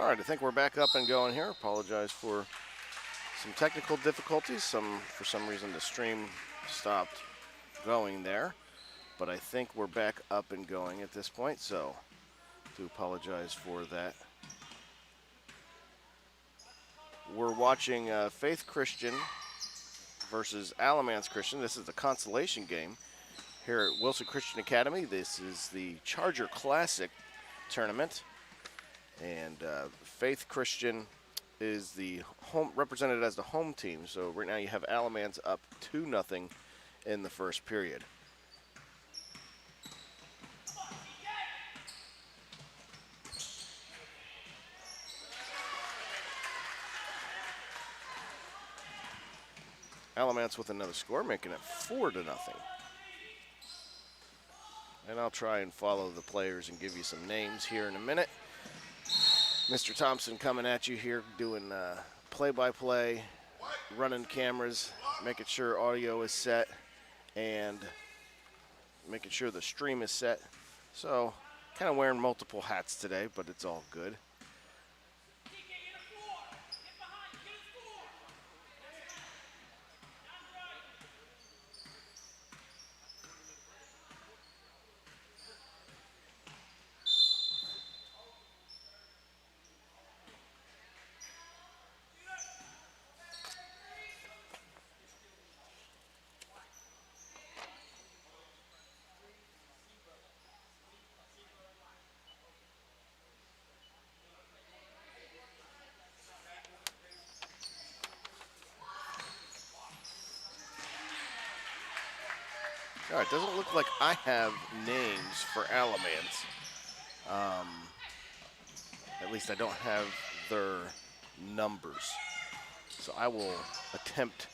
All right, I think we're back up and going here. Apologize for some technical difficulties. For some reason, the stream stopped going there. But I think we're back up and going at this point, so do apologize for that. We're watching Faith Christian versus Alamance Christian. This is the consolation game here at Wilson Christian Academy. This is the Charger Classic tournament. And Faith Christian is the home, represented as the home team. So right now you have Alamance up 2-0 in the first period. Alamance with another score, making it 4-0. And I'll try and follow the players and give you some names here in a minute. Mr. Thompson coming at you here, doing play-by-play, running cameras, making sure audio is set, and making sure the stream is set. So, kind of wearing multiple hats today, but it's all good. All right, doesn't look like I have names for Alamance. At least I don't have their numbers. So I will attempt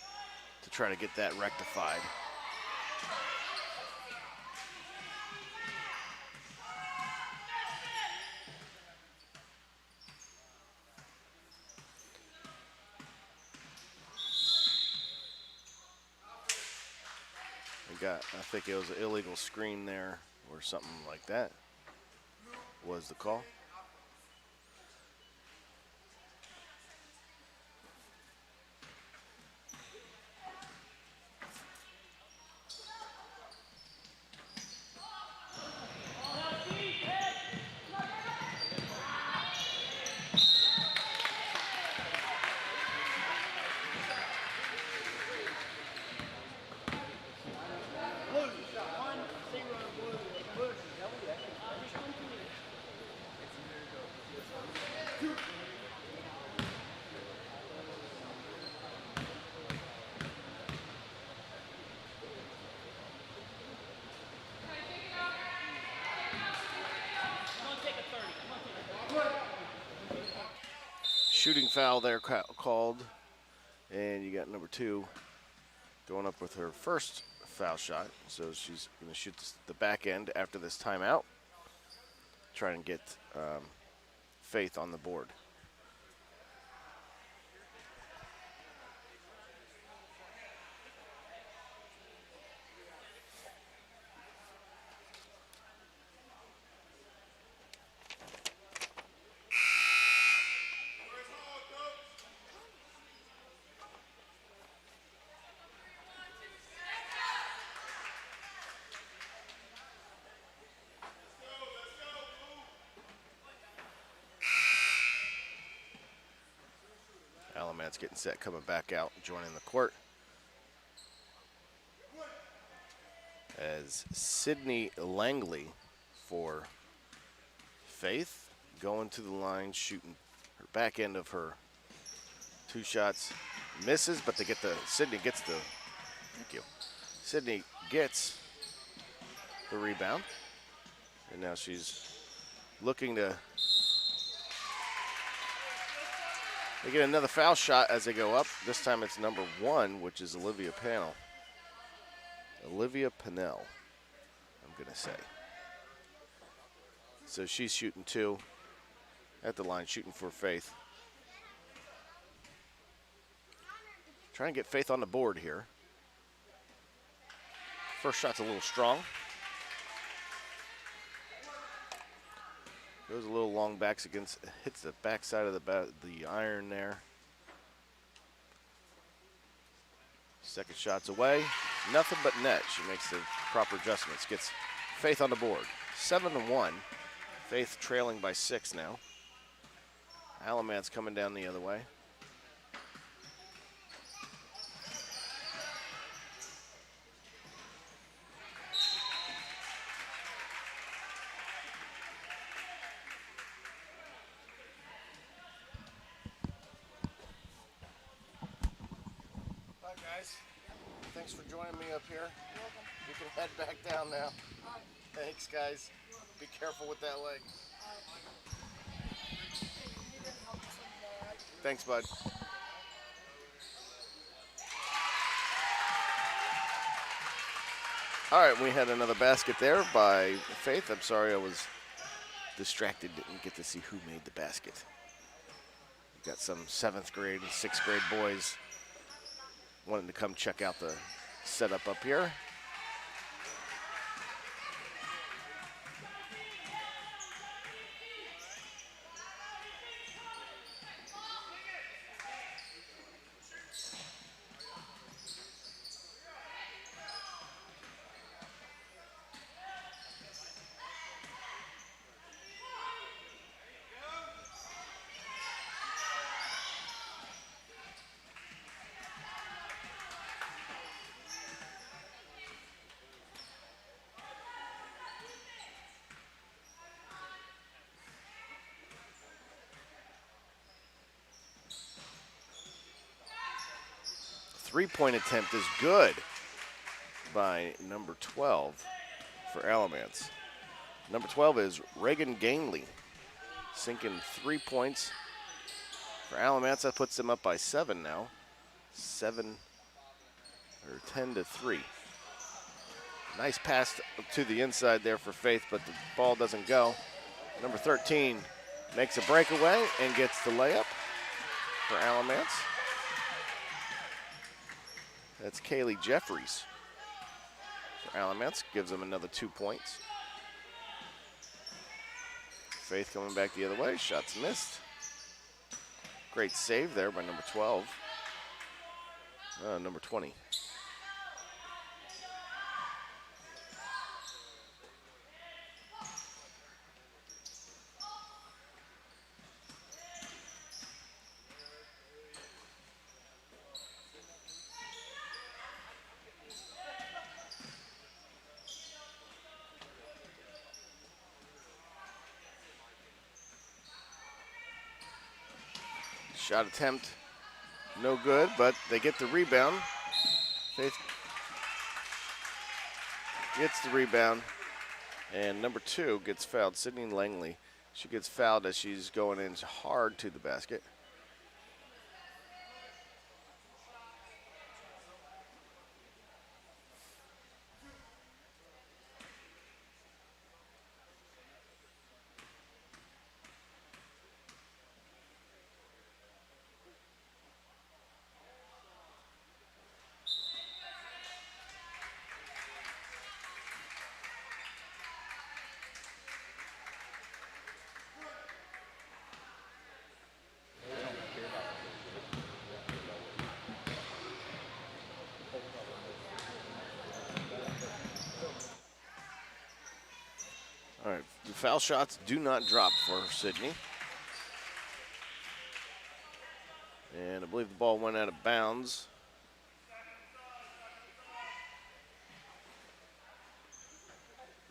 to try to get that rectified. I think it was an illegal screen there or something like that was the call. Shooting foul there called, and you got number 2 going up with her first foul shot. So she's going to shoot the back end after this timeout, try and get Faith on the board. Alamance getting set, coming back out, joining the court. As Sydney Langley for Faith going to the line, shooting her back end of her 2 shots. Misses, but Sydney gets the, thank you. Sydney gets the rebound. And now she's looking to they get another foul shot as they go up. This time it's number 1, which is Olivia Pennell. Olivia Pennell, I'm going to say. So she's shooting 2 at the line, shooting for Faith. Trying to get Faith on the board here. First shot's a little strong. Goes a little long backs against, hits the backside of the iron there. Second shot's away. Nothing but net. She makes the proper adjustments. Gets Faith on the board. 7-1. Faith trailing by 6 now. Alamance coming down the other way. Bye, guys. Thanks for joining me up here. You're welcome. You can head back down now. Thanks, guys. Be careful with that leg. Thanks, bud. All right, we had another basket there by Faith. I'm sorry I was distracted, didn't get to see who made the basket. We've got some 7th grade and 6th grade boys wanting to come check out the setup up here. Three-point attempt is good by number 12 for Alamance. Number 12 is Reagan Gainley, sinking 3 points for Alamance. That puts them up by 7 now. 10-3. Nice pass to the inside there for Faith, but the ball doesn't go. Number 13 makes a breakaway and gets the layup for Alamance. That's Kaylee Jeffries for Alamance. Gives them another 2 points. Faith coming back the other way. Shots missed. Great save there by number 12. Number 20. Shot attempt, no good, but they get the rebound. Faith gets the rebound, and number 2 gets fouled, Sydney Langley. She gets fouled as she's going in hard to the basket. All right, the foul shots do not drop for Sydney. And I believe the ball went out of bounds.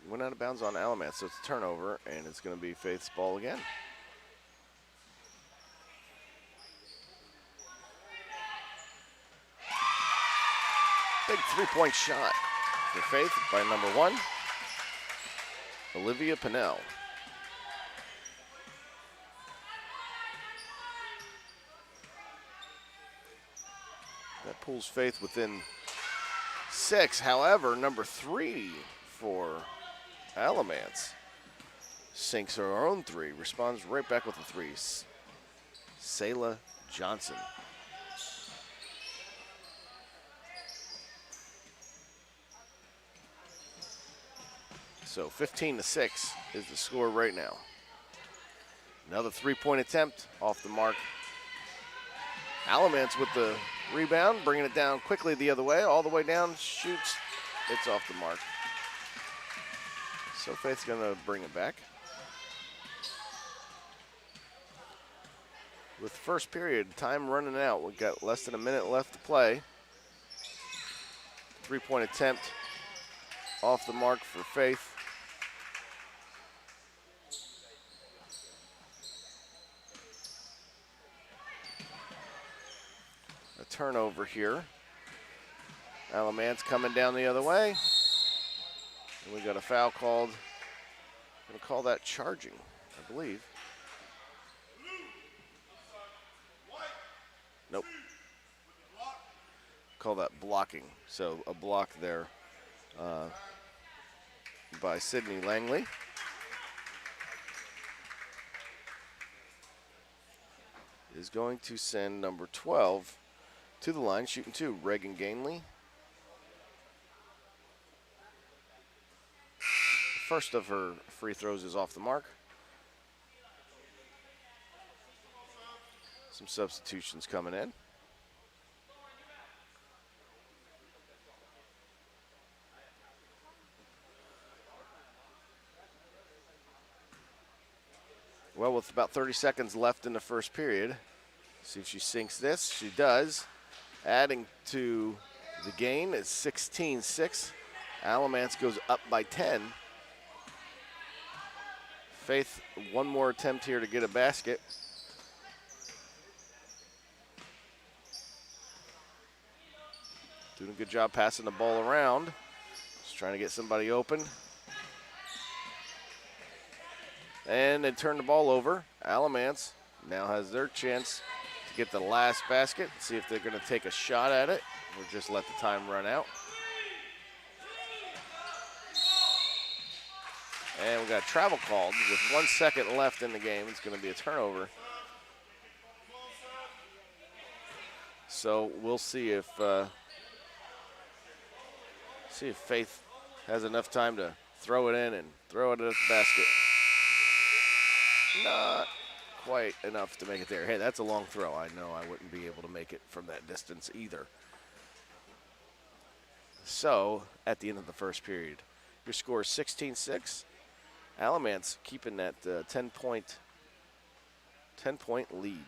Went out of bounds on Alamance, so it's a turnover, and it's going to be Faith's ball again. Big three-point shot for Faith by number 1, Olivia Pinnell. That pulls Faith within 6. However, number 3 for Alamance sinks her own 3, responds right back with a 3. Sayla Johnson. So 15-6 is the score right now. Another three-point attempt off the mark. Alamance with the rebound, bringing it down quickly the other way, all the way down, shoots. It's off the mark. So Faith's going to bring it back. With the first period, time running out. We've got less than a minute left to play. Three-point attempt off the mark for Faith. A turnover here. Alamance coming down the other way. And we got a foul called. Going to call that charging, I believe. Nope. Call that blocking. So a block there by Sydney Langley. Is going to send number 12 to the line, shooting two, Reagan Gainley. First of her free throws is off the mark. Some substitutions coming in. Well, with about 30 seconds left in the first period, see if she sinks this. She does. Adding to the gain, it's 16-6. Alamance goes up by 10. Faith, one more attempt here to get a basket. Doing a good job passing the ball around. Just trying to get somebody open. And they turn the ball over. Alamance now has their chance to get the last basket. See if they're going to take a shot at it or just let the time run out. And we got a travel called with 1 second left in the game. It's going to be a turnover. So we'll see if Faith has enough time to throw it in and throw it at the basket. Not quite enough to make it there. Hey, that's a long throw. I know I wouldn't be able to make it from that distance either. So at the end of the first period, your score is 16-6. Alamance keeping that 10-point lead.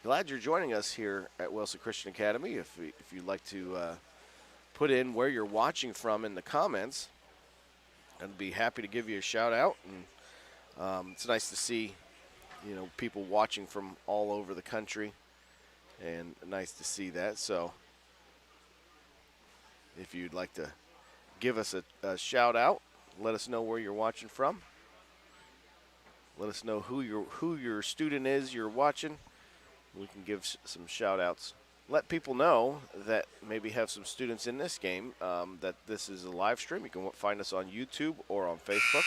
Glad you're joining us here at Wilson Christian Academy. If you'd like to put in where you're watching from in the comments, I'd be happy to give you a shout out. And it's nice to see, people watching from all over the country, and nice to see that. So if you'd like to give us a shout out, let us know where you're watching from. Let us know who your student is you're watching. We can give some shout outs. Let people know that maybe have some students in this game that this is a live stream. You can find us on YouTube or on Facebook.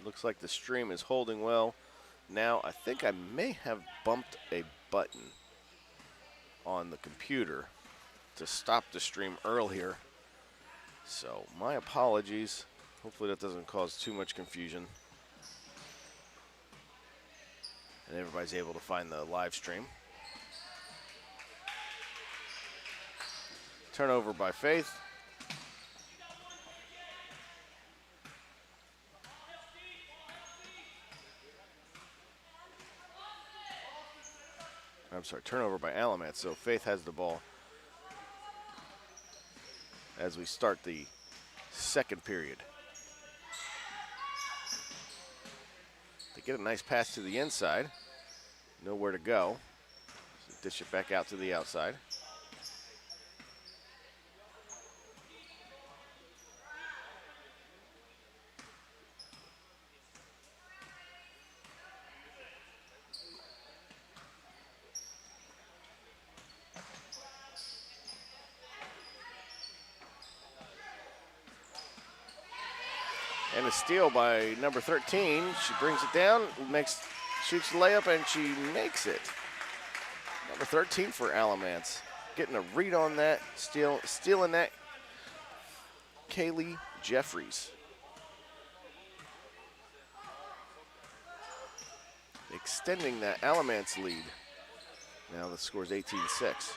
Looks like the stream is holding well. Now, I think I may have bumped a button on the computer to stop the stream earlier. So, my apologies. Hopefully that doesn't cause too much confusion. And everybody's able to find the live stream. Turnover by Faith. I'm sorry, turnover by Alamance. So Faith has the ball as we start the second period. They get a nice pass to the inside. Nowhere to go. So dish it back out to the outside. And a steal by number 13. She brings it down, shoots the layup, and she makes it. Number 13 for Alamance. Getting a read on that, stealing that. Kaylee Jeffries. Extending that Alamance lead. Now the score is 18-6.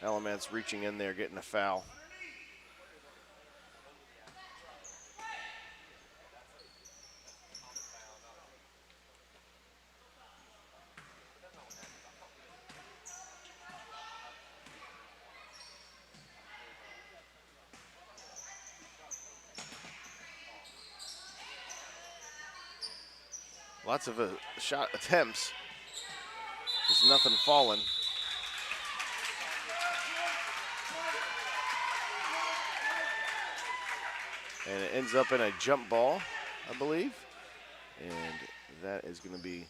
Alamance reaching in there, getting a foul. Lots of shot attempts, just nothing falling. And it ends up in a jump ball, I believe. And that is going to be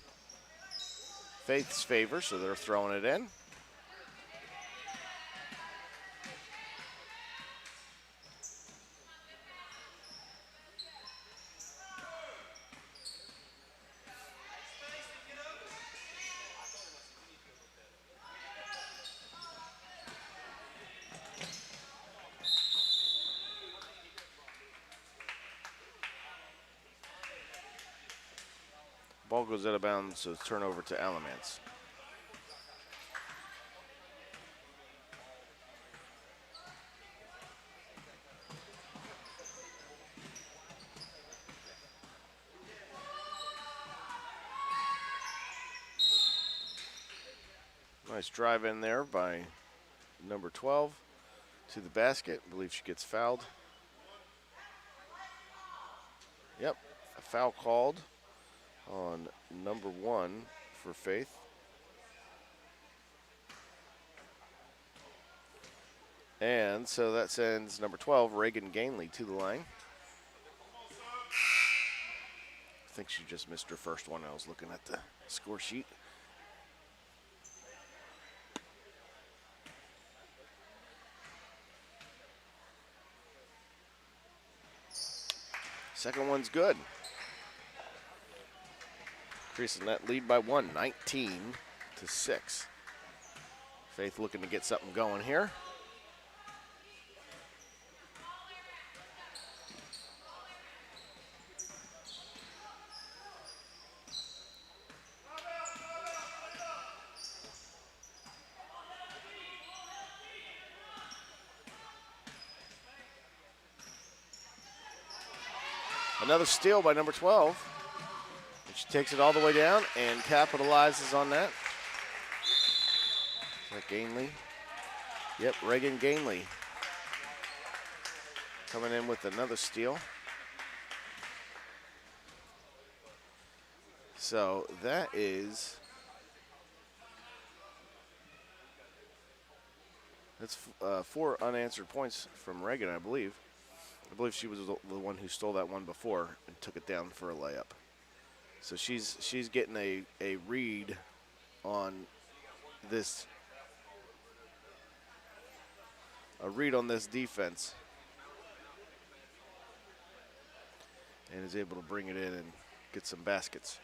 Faith's favor, so they're throwing it in. Ball goes out of bounds, so turnover to Alamance. Nice drive in there by number 12 to the basket. I believe she gets fouled. Yep, a foul called on number 1 for Faith. And so that sends number 12, Reagan Gainley, to the line. I think she just missed her first one. I was looking at the score sheet. Second one's good. Increasing that lead by 1, 19-6. Faith looking to get something going here. Another steal by number 12. And she takes it all the way down and capitalizes on that. Is that Gainley? Yep, Reagan Gainley coming in with another steal. So that is, that's 4 unanswered points from Reagan, I believe. I believe she was the one who stole that one before and took it down for a layup. So she's getting a read on this defense and is able to bring it in and get some baskets.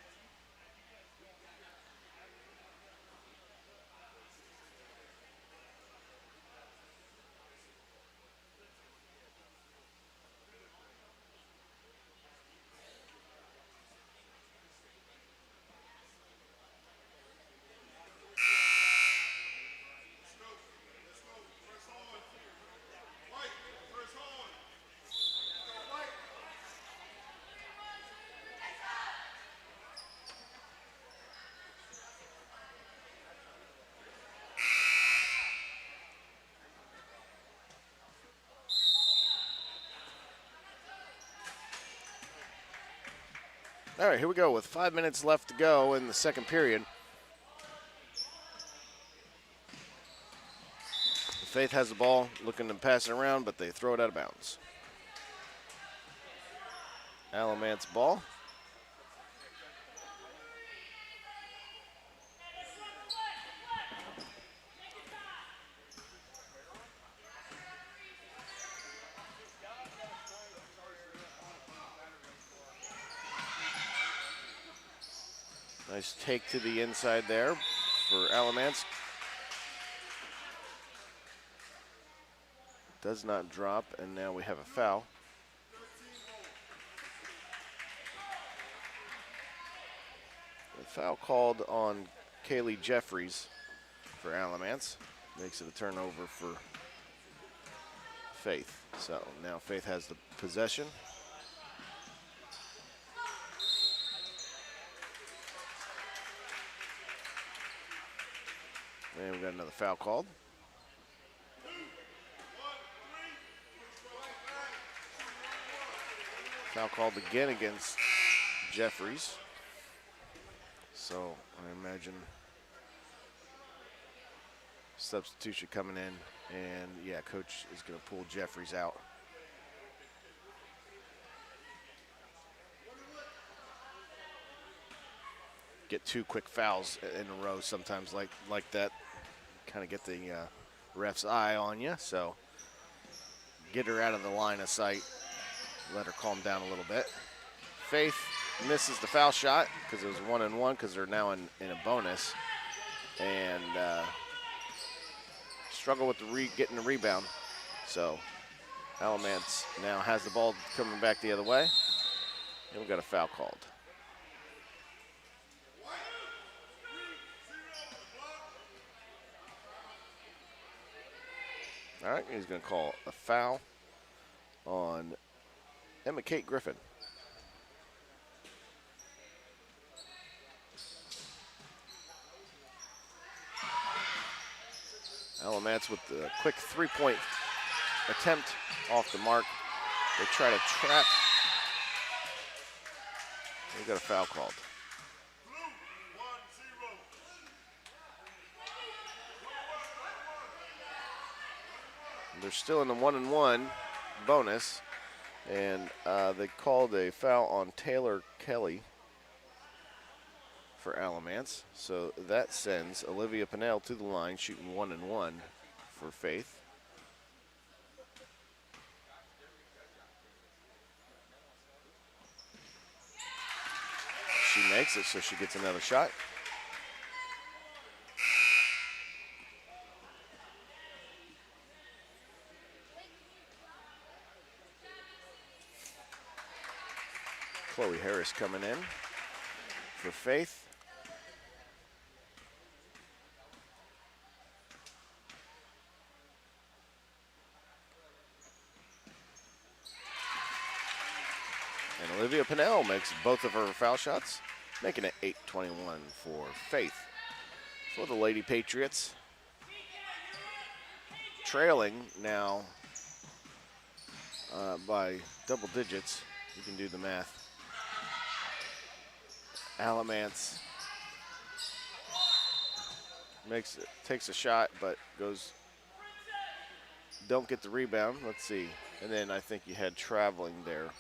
All right, here we go with 5 minutes left to go in the second period. Faith has the ball, looking to pass it around, but they throw it out of bounds. Alamance ball. Nice take to the inside there for Alamance. Does not drop, and now we have a foul. A foul called on Kaylee Jeffries for Alamance. Makes it a turnover for Faith. So now Faith has the possession. And we've got another foul called. Foul called again against Jeffries. So I imagine substitution coming in, and yeah, coach is going to pull Jeffries out. Get 2 quick fouls in a row sometimes like that. Kind of get the ref's eye on you, so get her out of the line of sight. Let her calm down a little bit. Faith misses the foul shot because it was 1-1 because they're now in a bonus. And struggle with getting the rebound. So Alamance now has the ball coming back the other way. And we've got a foul called. All right, he's going to call a foul on Emma Kate Griffin. Alamance with the quick 3-point attempt off the mark. They try to trap. We've got a foul called. They're still in the 1-1 bonus, and they called a foul on Taylor Kelly for Alamance. So that sends Olivia Pinnell to the line, shooting 1-1 for Faith. She makes it, so she gets another shot. Chloe Harris coming in for Faith. And Olivia Pinnell makes both of her foul shots, making it 8-21 for Faith. For the Lady Patriots, trailing now by double digits. You can do the math. Alamance takes a shot, but don't get the rebound. Let's see. And then I think you had traveling there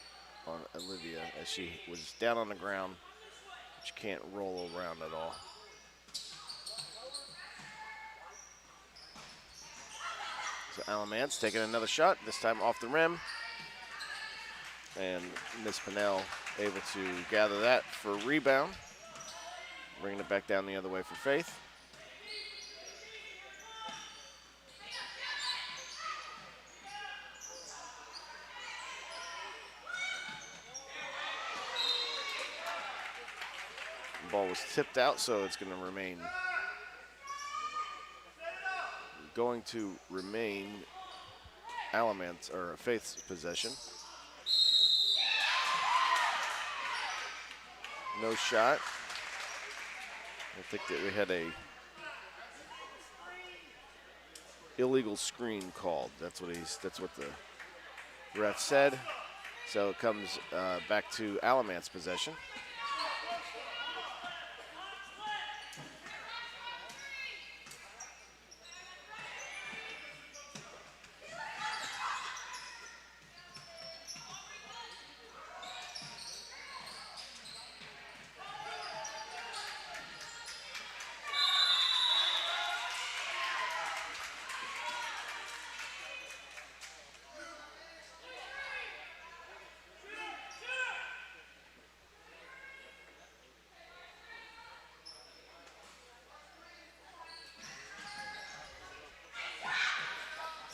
on Olivia as she was down on the ground, but you can't roll around at all. So Alamance taking another shot, this time off the rim. And Miss Pinnell able to gather that for a rebound. Bringing it back down the other way for Faith. The ball was tipped out, so it's going to remain Alamance or Faith's possession. No shot. I think that we had a illegal screen called. That's what the ref said. So it comes back to Alamance possession.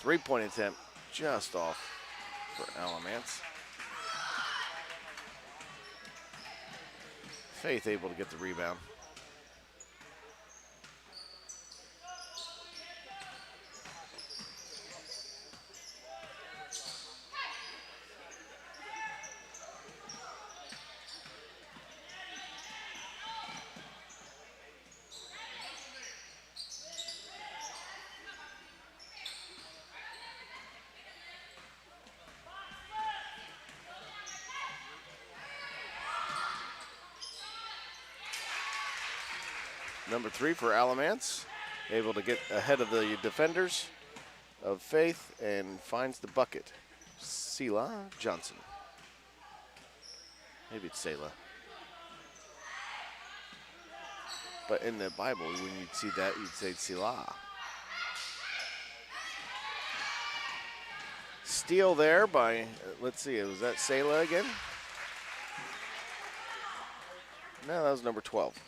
Three-point attempt just off for Alamance. Faith able to get the rebound. Number 3 for Alamance, able to get ahead of the defenders of Faith and finds the bucket. Selah Johnson. Maybe it's Selah. But in the Bible, when you'd see that, you'd say Selah. Steal there by, let's see, was that Selah again? No, that was number 12.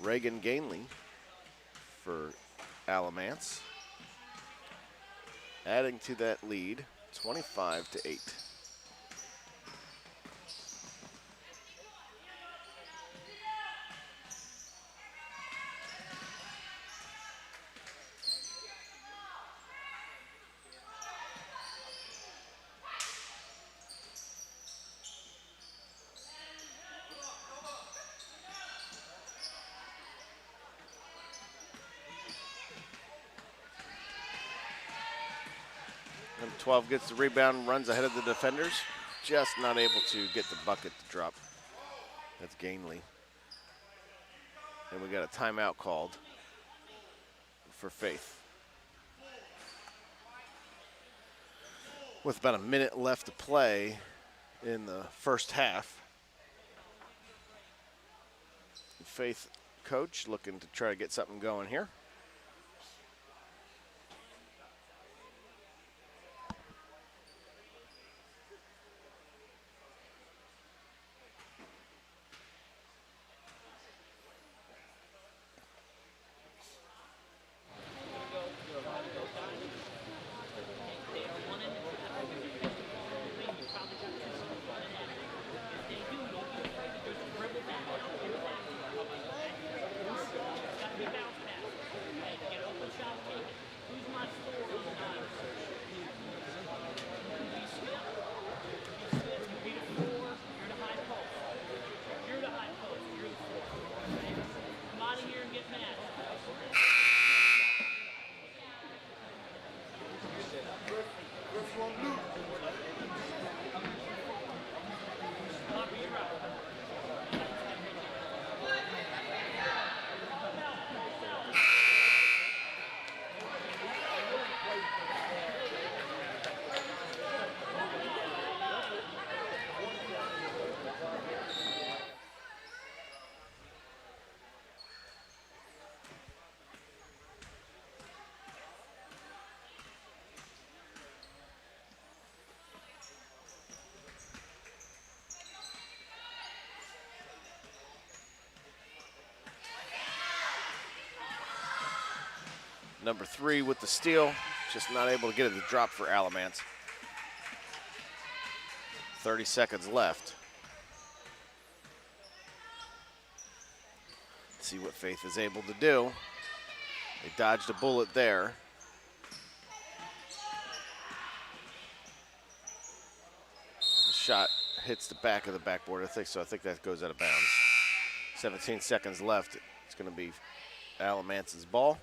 Reagan Gainley for Alamance. Adding to that lead, 25-8. Number 12 gets the rebound, runs ahead of the defenders. Just not able to get the bucket to drop. That's Gainley. And we got a timeout called for Faith. With about a minute left to play in the first half. Faith coach looking to try to get something going here. Number 3 with the steal, just not able to get it to drop for Alamance. 30 seconds left. Let's see what Faith is able to do. They dodged a bullet there. The shot hits the back of the backboard, I think so. I think that goes out of bounds. 17 seconds left. It's going to be Alamance's ball.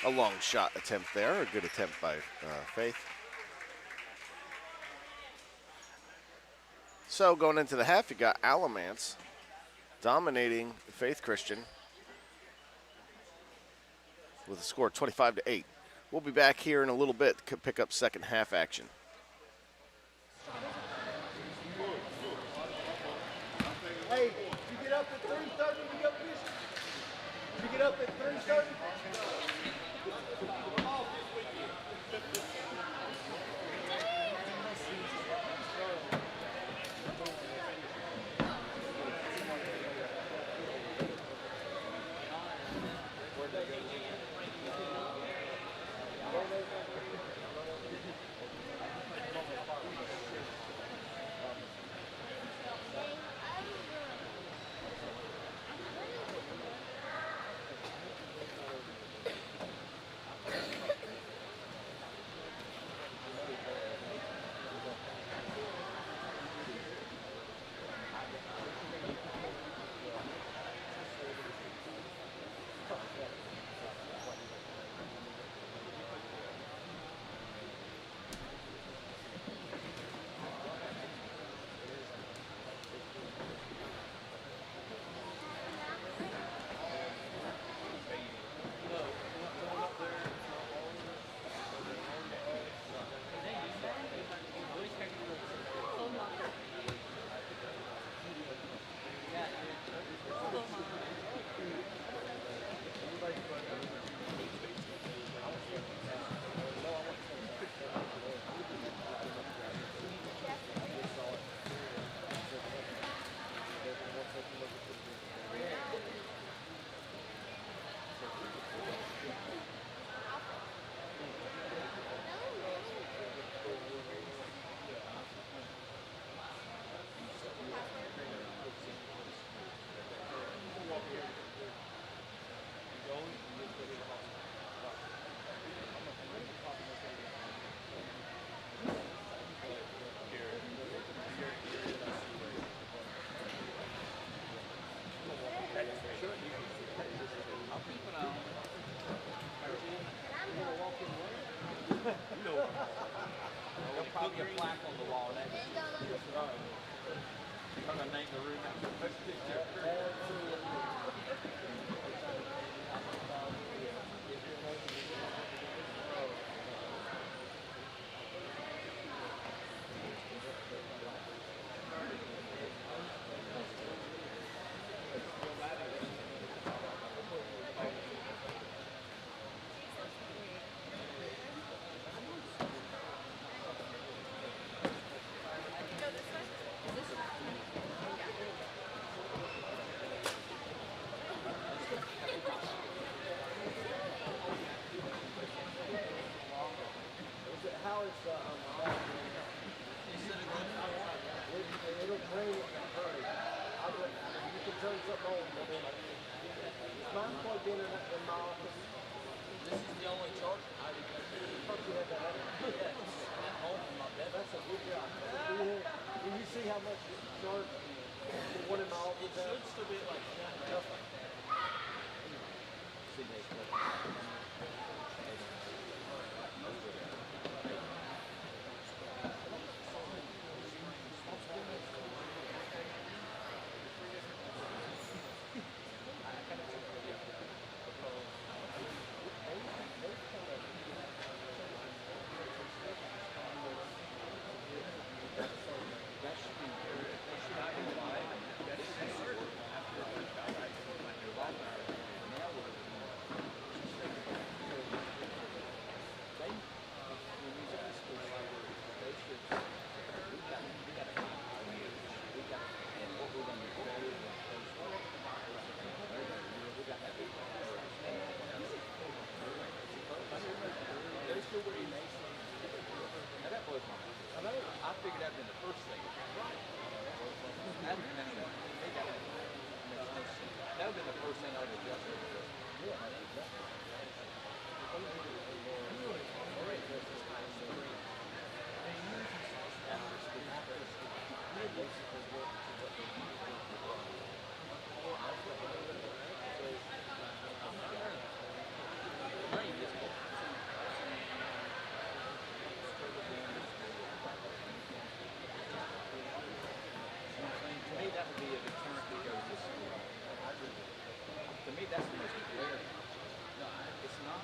A long shot attempt there, a good attempt by Faith. So going into the half, you got Alamance dominating Faith Christian with a score 25-8. We'll be back here in a little bit to pick up second half action. 3:30 to go fishing? Did you get up at 3:30? There'll probably be a plaque on the wall next to it. I'm going to name the room after the picture. How is it'll drain it in a hurry. You can turn something on. Is mine plugged in my office? This is the only charger. I thought you had that other. Yes, at home in my bed. That's a good job. Do you see how much it's charged? The one in my office has? Should still be like I figured that would been the first thing. That would have been the first thing I would have adjusted. To me, that's the most glaring. No, it's not.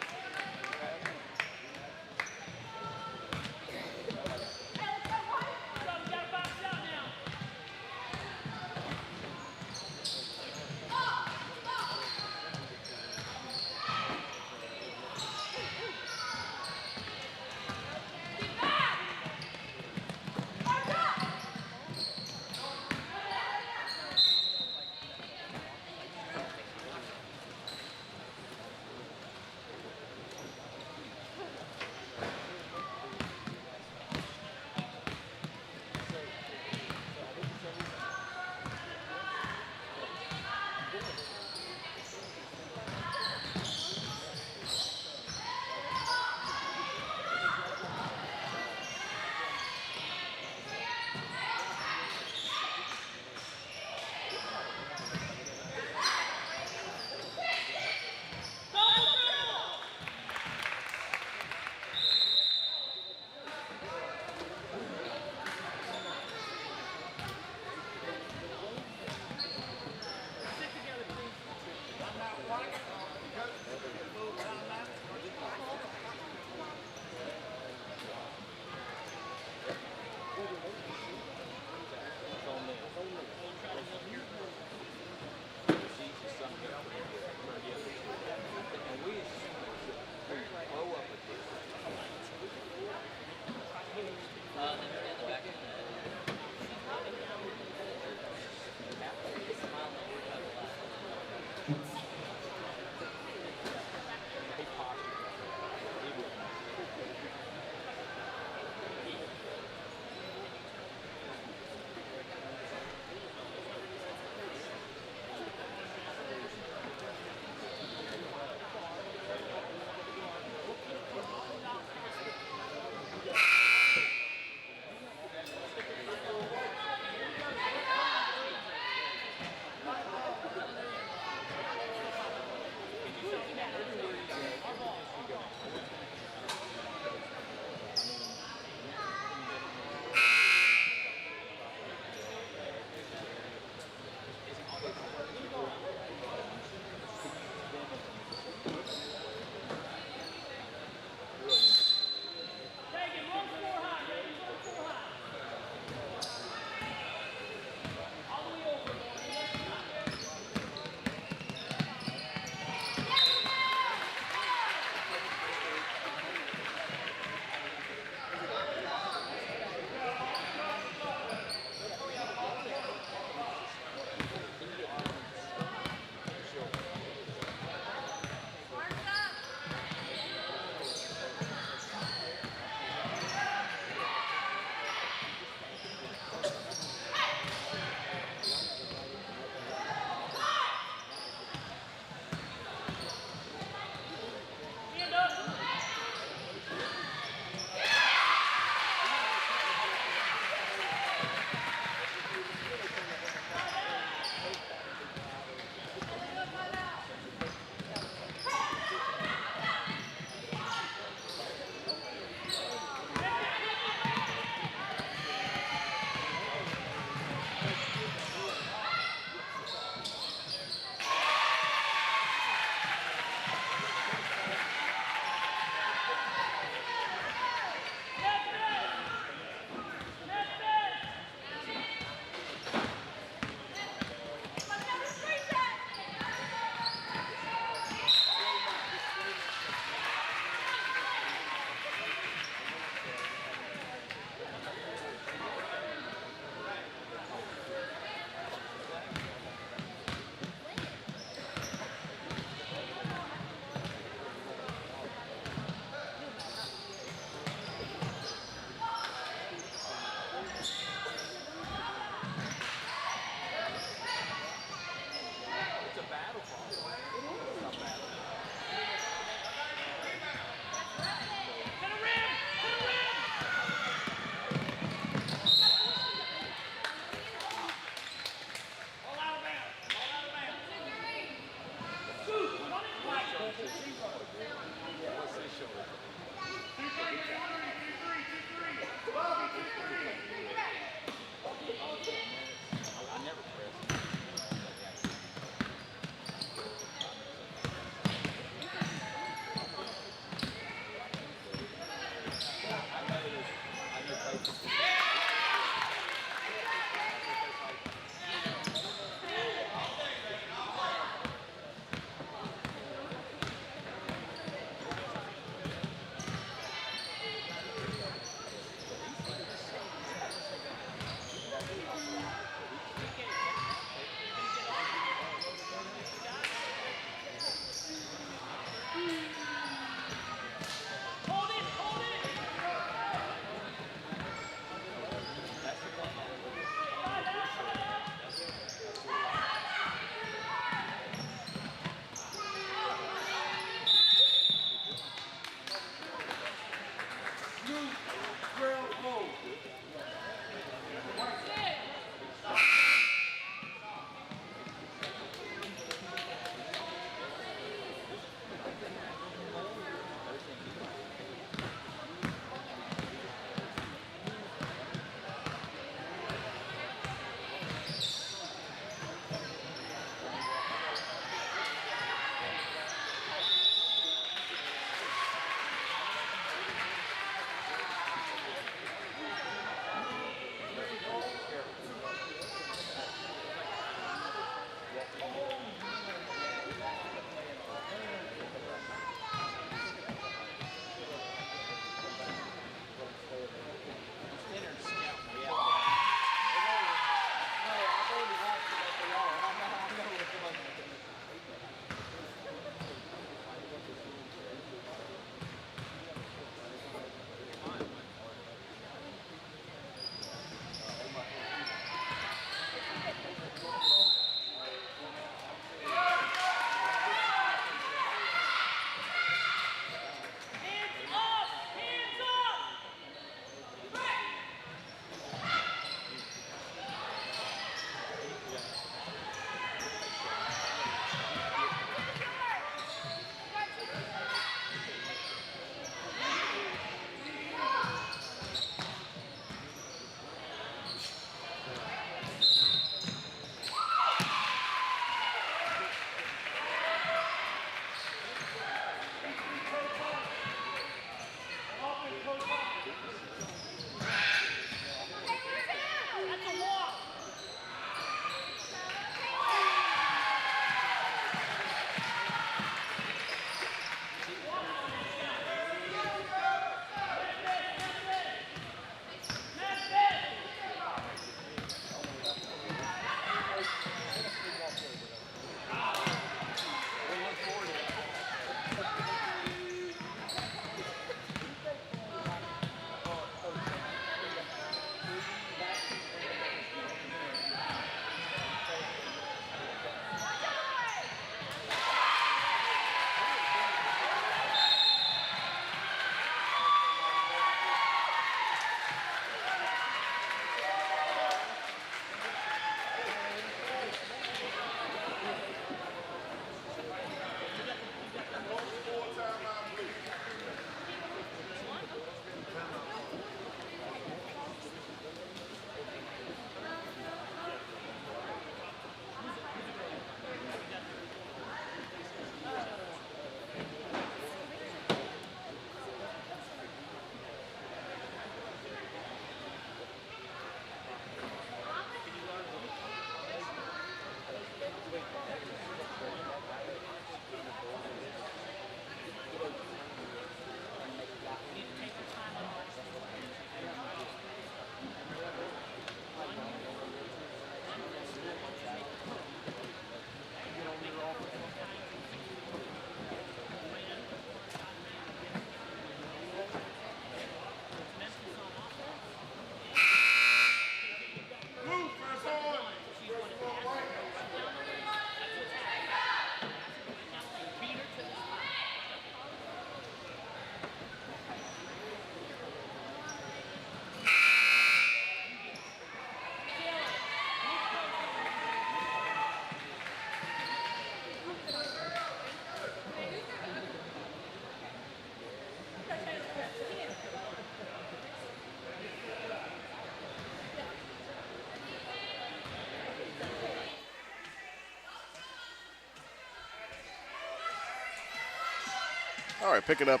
All right, pick it up.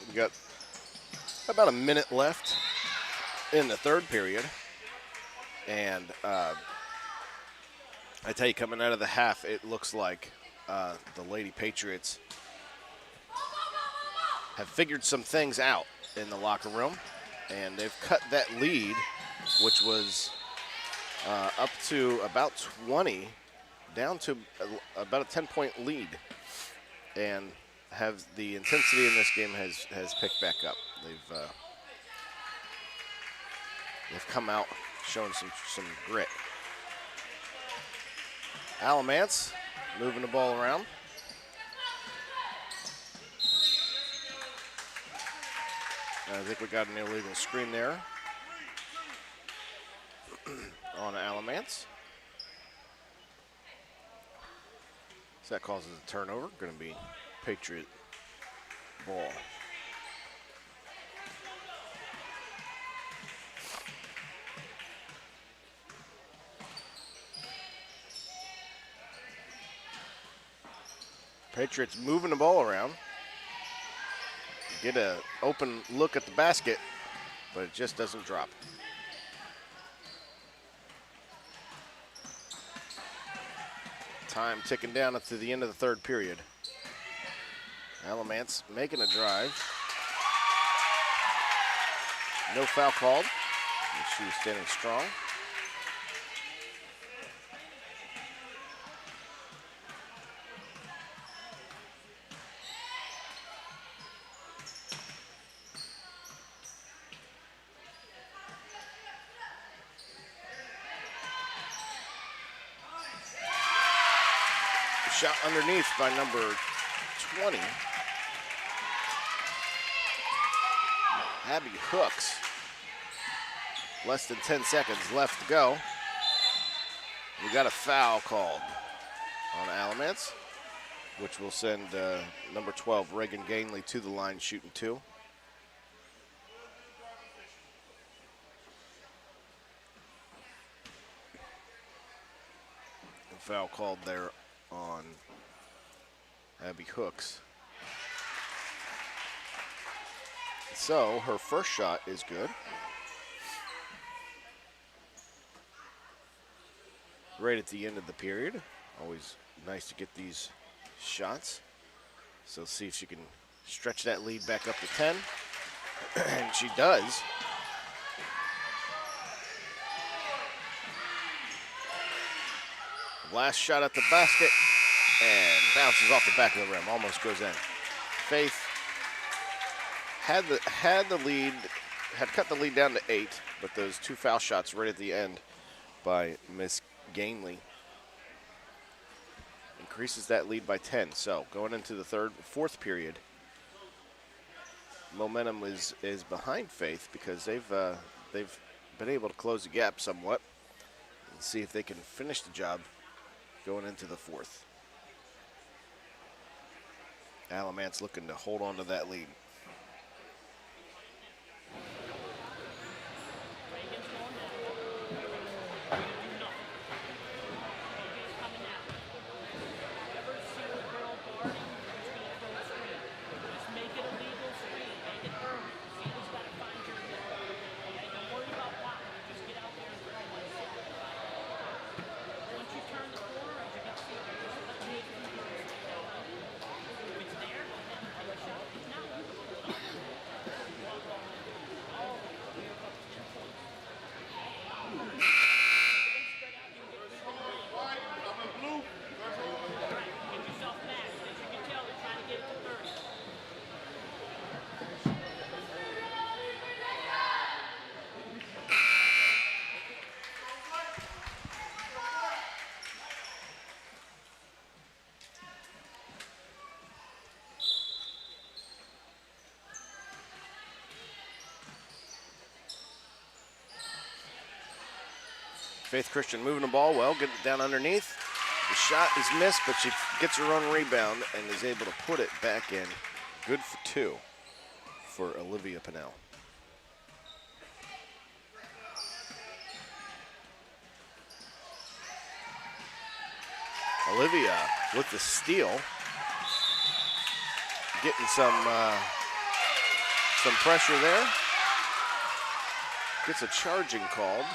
We got about a minute left in the third period. And I tell you, coming out of the half, it looks like the Lady Patriots have figured some things out in the locker room. And they've cut that lead, which was up to about 20, down to about a 10-point lead. And have the intensity in this game has picked back up. They've come out showing some grit. Alamance moving the ball around. I think we got an illegal screen there on Alamance. So that causes a turnover. Going to be Patriot ball. Patriots moving the ball around. Get an open look at the basket, but it just doesn't drop. Time ticking down to the end of the third period. Alamance making a drive. No foul called. She was standing strong. Shot underneath by number 20. Abby Hooks. Less than 10 seconds left to go. We got a foul called on Alamance, which will send number 12, Reagan Gainley, to the line shooting 2. A foul called there on Abby Hooks. So her first shot is good. Right at the end of the period. Always nice to get these shots. So see if she can stretch that lead back up to 10. And she does. Last shot at the basket and bounces off the back of the rim. Almost goes in. Faith had the lead, had cut the lead down to 8, but those 2 foul shots right at the end by Miss Gainley increases that lead by 10. So going into the fourth period, momentum is behind Faith because they've been able to close the gap somewhat and see if they can finish the job going into the fourth. Alamance looking to hold on to that lead. Faith Christian moving the ball well, getting it down underneath. The shot is missed, but she gets her own rebound and is able to put it back in. Good for 2 for Olivia Pinnell. Olivia with the steal. getting some pressure there. Gets a charging called.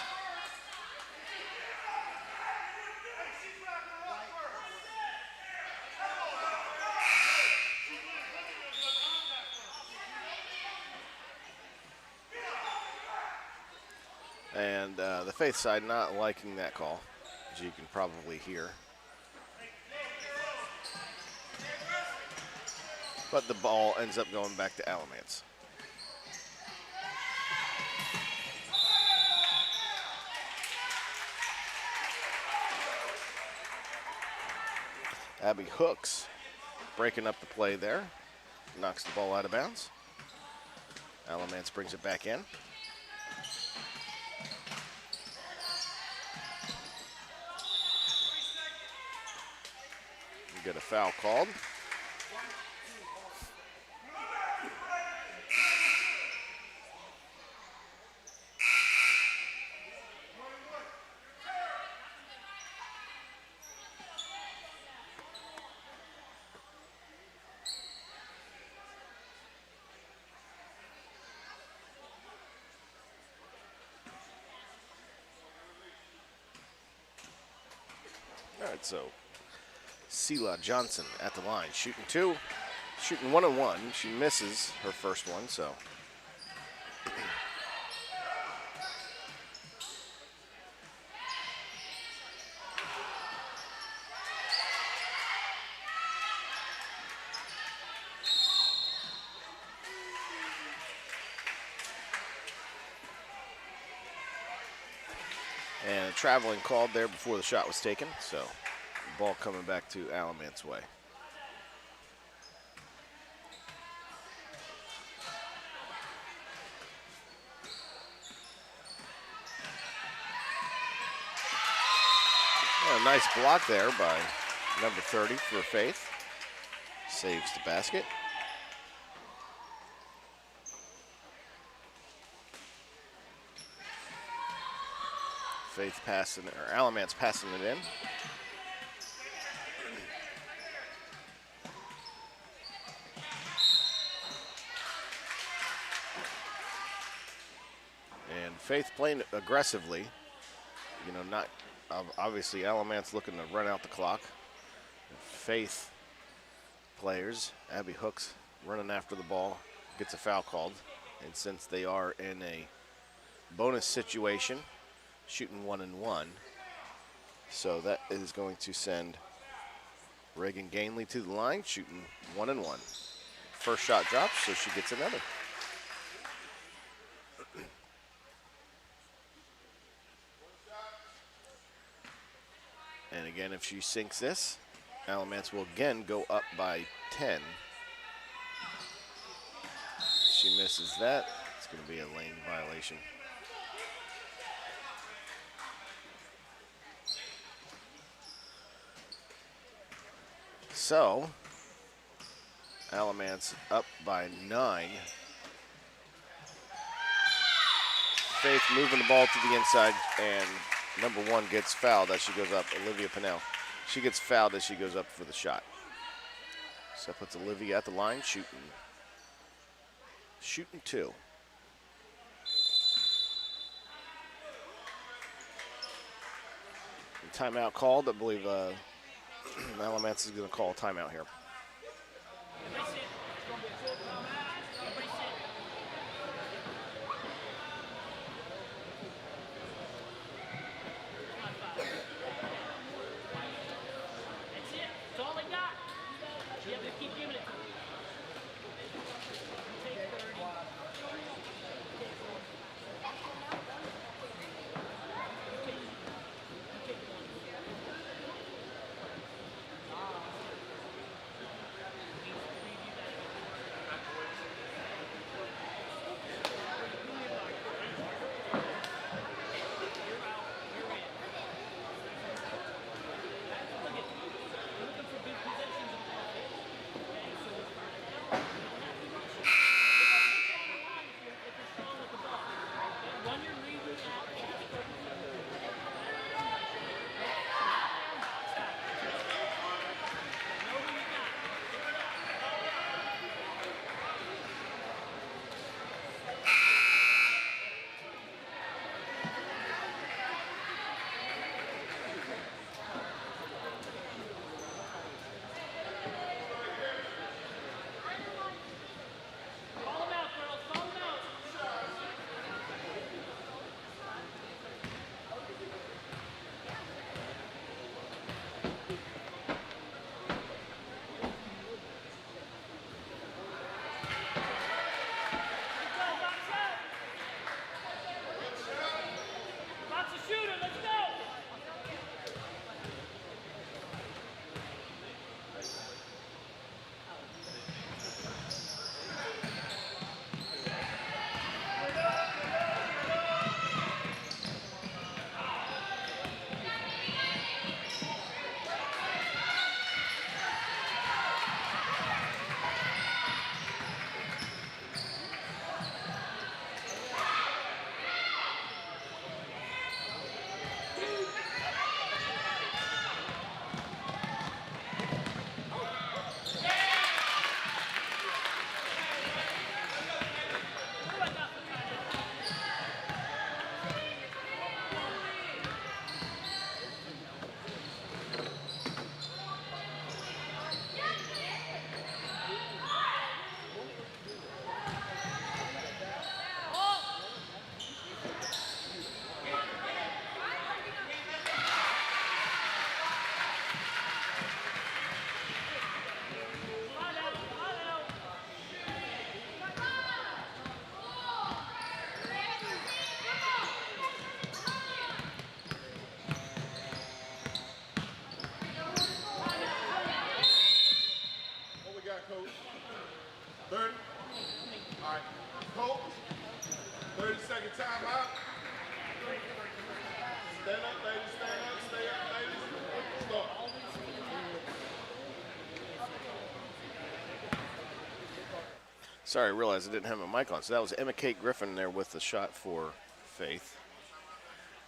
And the Faith side not liking that call, as you can probably hear. But the ball ends up going back to Alamance. Abby Hooks breaking up the play there. Knocks the ball out of bounds. Alamance brings it back in. We get a foul called. All right, so Sela Johnson at the line, shooting 2, shooting 1 and 1. She misses her first one, so. And a traveling called there before the shot was taken, so ball coming back to Alamance way. A nice block there by number 30 for Faith. Saves the basket. Faith passing, or Alamance passing it in. And Faith playing aggressively. You know, not obviously Alamance looking to run out the clock. Faith players, Abby Hooks running after the ball, gets a foul called. And since they are in a bonus situation, shooting 1 and 1, so that is going to send Reagan Gainley to the line, shooting 1 and 1. First shot drops, so she gets another. And again, if she sinks this, Alamance will again go up by 10. She misses that. It's going to be a lane violation. So, Alamance up by 9. Faith moving the ball to the inside, and number 1 gets fouled as she goes up, Olivia Pinnell. She gets fouled as she goes up for the shot. So that puts Olivia at the line, shooting 2. Timeout called. I believe Alamance is going to call a timeout here. 30. All right. Coach. 30-second timeout. Stand up, ladies. Stand up. Stay up, ladies. Start. Sorry, I realized I didn't have my mic on. So that was Emma Kate Griffin there with the shot for Faith.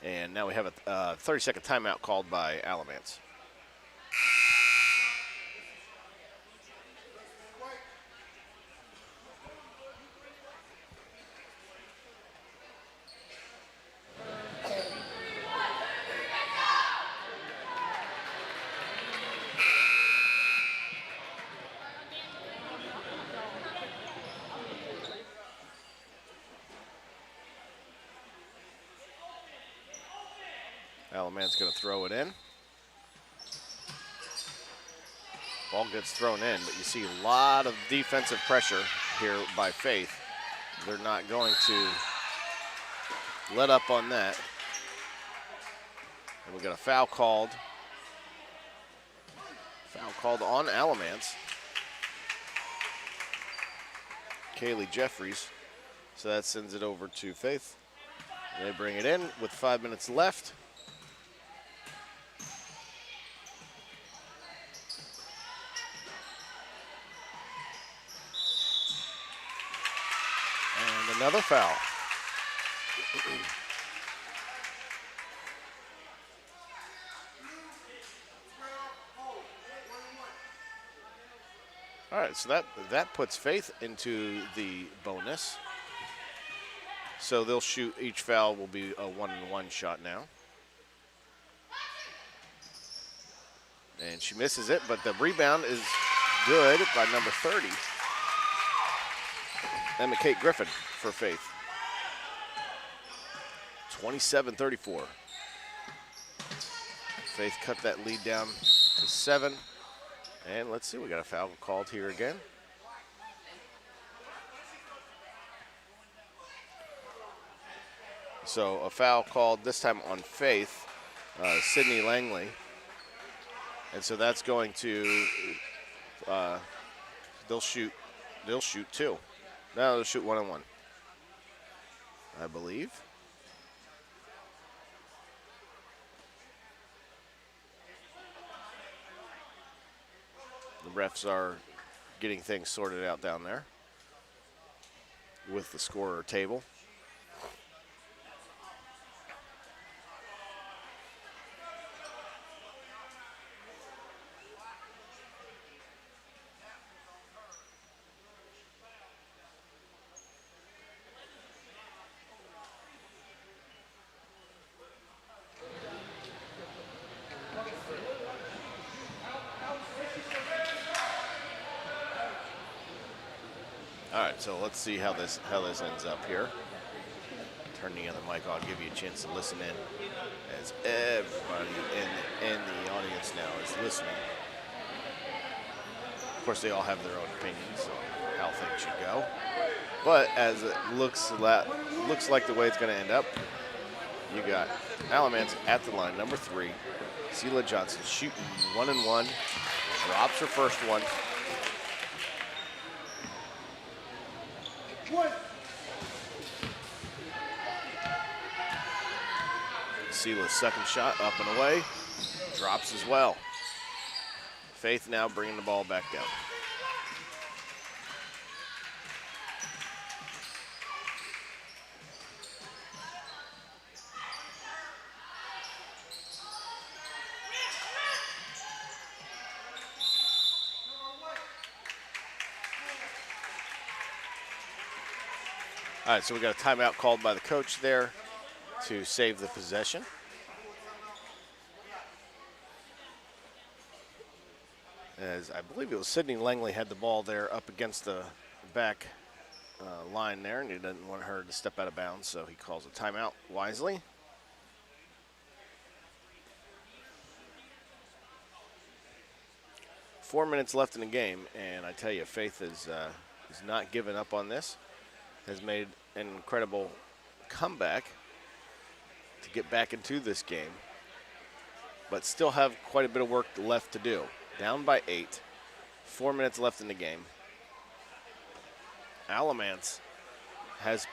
And now we have a 30-second timeout called by Alamance. Alamance going to throw it in. Ball gets thrown in, but you see a lot of defensive pressure here by Faith. They're not going to let up on that. And we got a foul called. Foul called on Alamance. Kaylee Jeffries. So that sends it over to Faith. They bring it in with 5 minutes left. And another foul. All right, so that puts Faith into the bonus. So they'll shoot, each foul will be a 1-and-1 shot now. And she misses it, but the rebound is good by number 30. Emma Kate Griffin for Faith. 27-34. Faith cut that lead down to 7. And let's see, we got a foul called here again. So a foul called this time on Faith, Sydney Langley. And so that's going to, they'll shoot 2. No, they'll shoot 1-on-1, I believe. The refs are getting things sorted out down there with the scorer table. All right, so let's see how this ends up here. Turn the other mic on, give you a chance to listen in, as everybody in the audience now is listening. Of course, they all have their own opinions on how things should go. But as it looks like the way it's going to end up, you got Alamance at the line, number 3, Selah Johnson shooting 1-and-1, drops her first one. Selah's second shot up and away, drops as well. Faith now bringing the ball back down. All right, so we got a timeout called by the coach there to save the possession. As I believe it was Sydney Langley had the ball there up against the back line there, and he didn't want her to step out of bounds, so he calls a timeout wisely. Four minutes left in the game, and I tell you, Faith is not giving up on this. Has made an incredible comeback to get back into this game, but still have quite a bit of work left to do. Down by 8, 4 minutes left in the game. Alamance has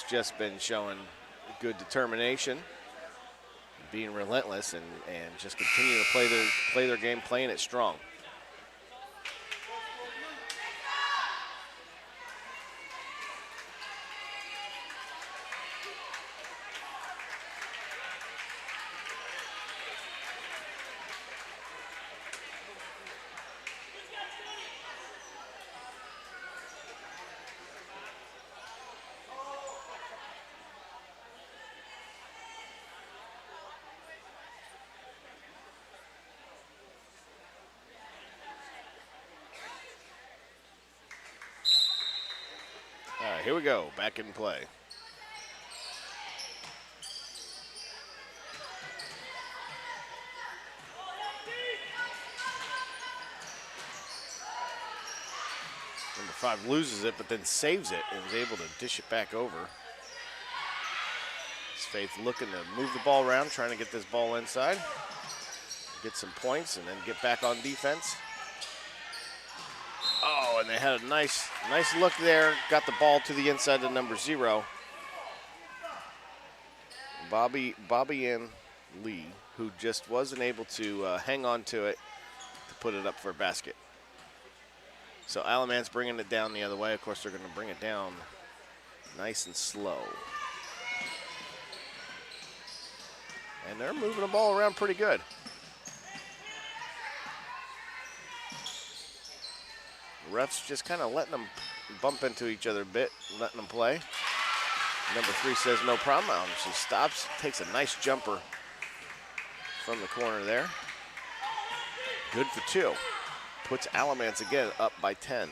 just been showing good determination, being relentless, and just continue to play their game, playing it strong. All right, here we go, back in play. Number 5 loses it, but then saves it and is able to dish it back over. It's Faith looking to move the ball around, trying to get this ball inside, get some points, and then get back on defense. Oh, and they had a nice look there. Got the ball to the inside of number 0. Bobby and Lee, who just wasn't able to hang on to it to put it up for a basket. So Alamance bringing it down the other way. Of course, they're going to bring it down nice and slow. And they're moving the ball around pretty good. The refs just kind of letting them bump into each other a bit, letting them play. Number 3 says no problem. She stops, takes a nice jumper from the corner there. Good for 2. Puts Alamance again up by 10.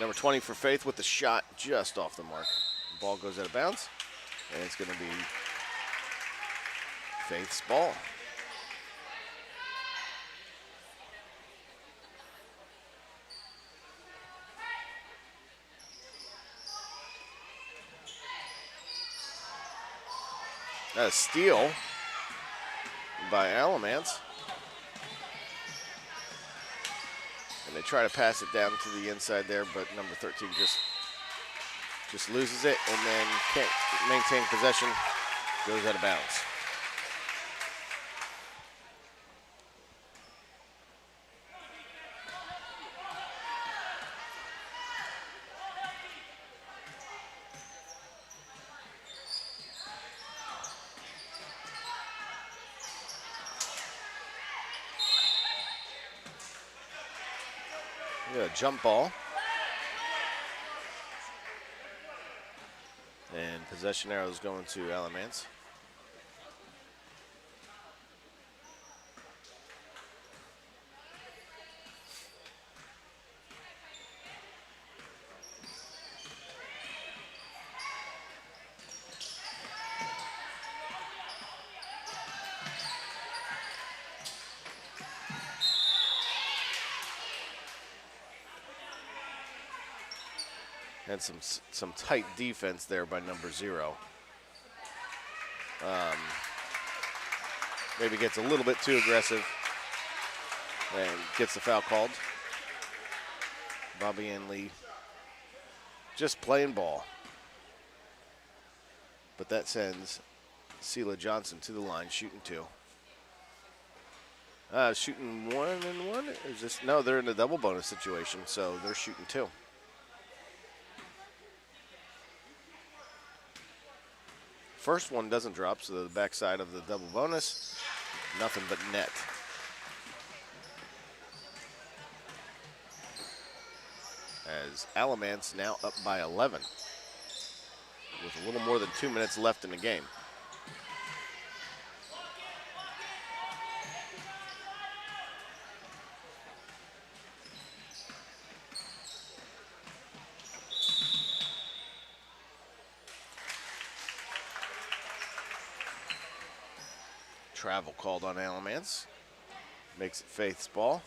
Number 20 for Faith with the shot just off the mark. The ball goes out of bounds, and it's going to be Faith's ball. A steal by Alamance. And they try to pass it down to the inside there, but number 13 just loses it and then can't maintain possession, goes out of bounds. Yeah, jump ball. And possession arrows going to Alamance. And some tight defense there by number 0. Maybe gets a little bit too aggressive and gets the foul called. Bobby and Lee just playing ball. But that sends Sela Johnson to the line, shooting 2. Shooting 1 and 1? Is this? No, they're in a double bonus situation, so they're shooting 2. First one doesn't drop, so the backside of the double bonus, nothing but net. As Alamance now up by 11 with a little more than 2 minutes left in the game. Travel called on Alamance. Makes it Faith's ball.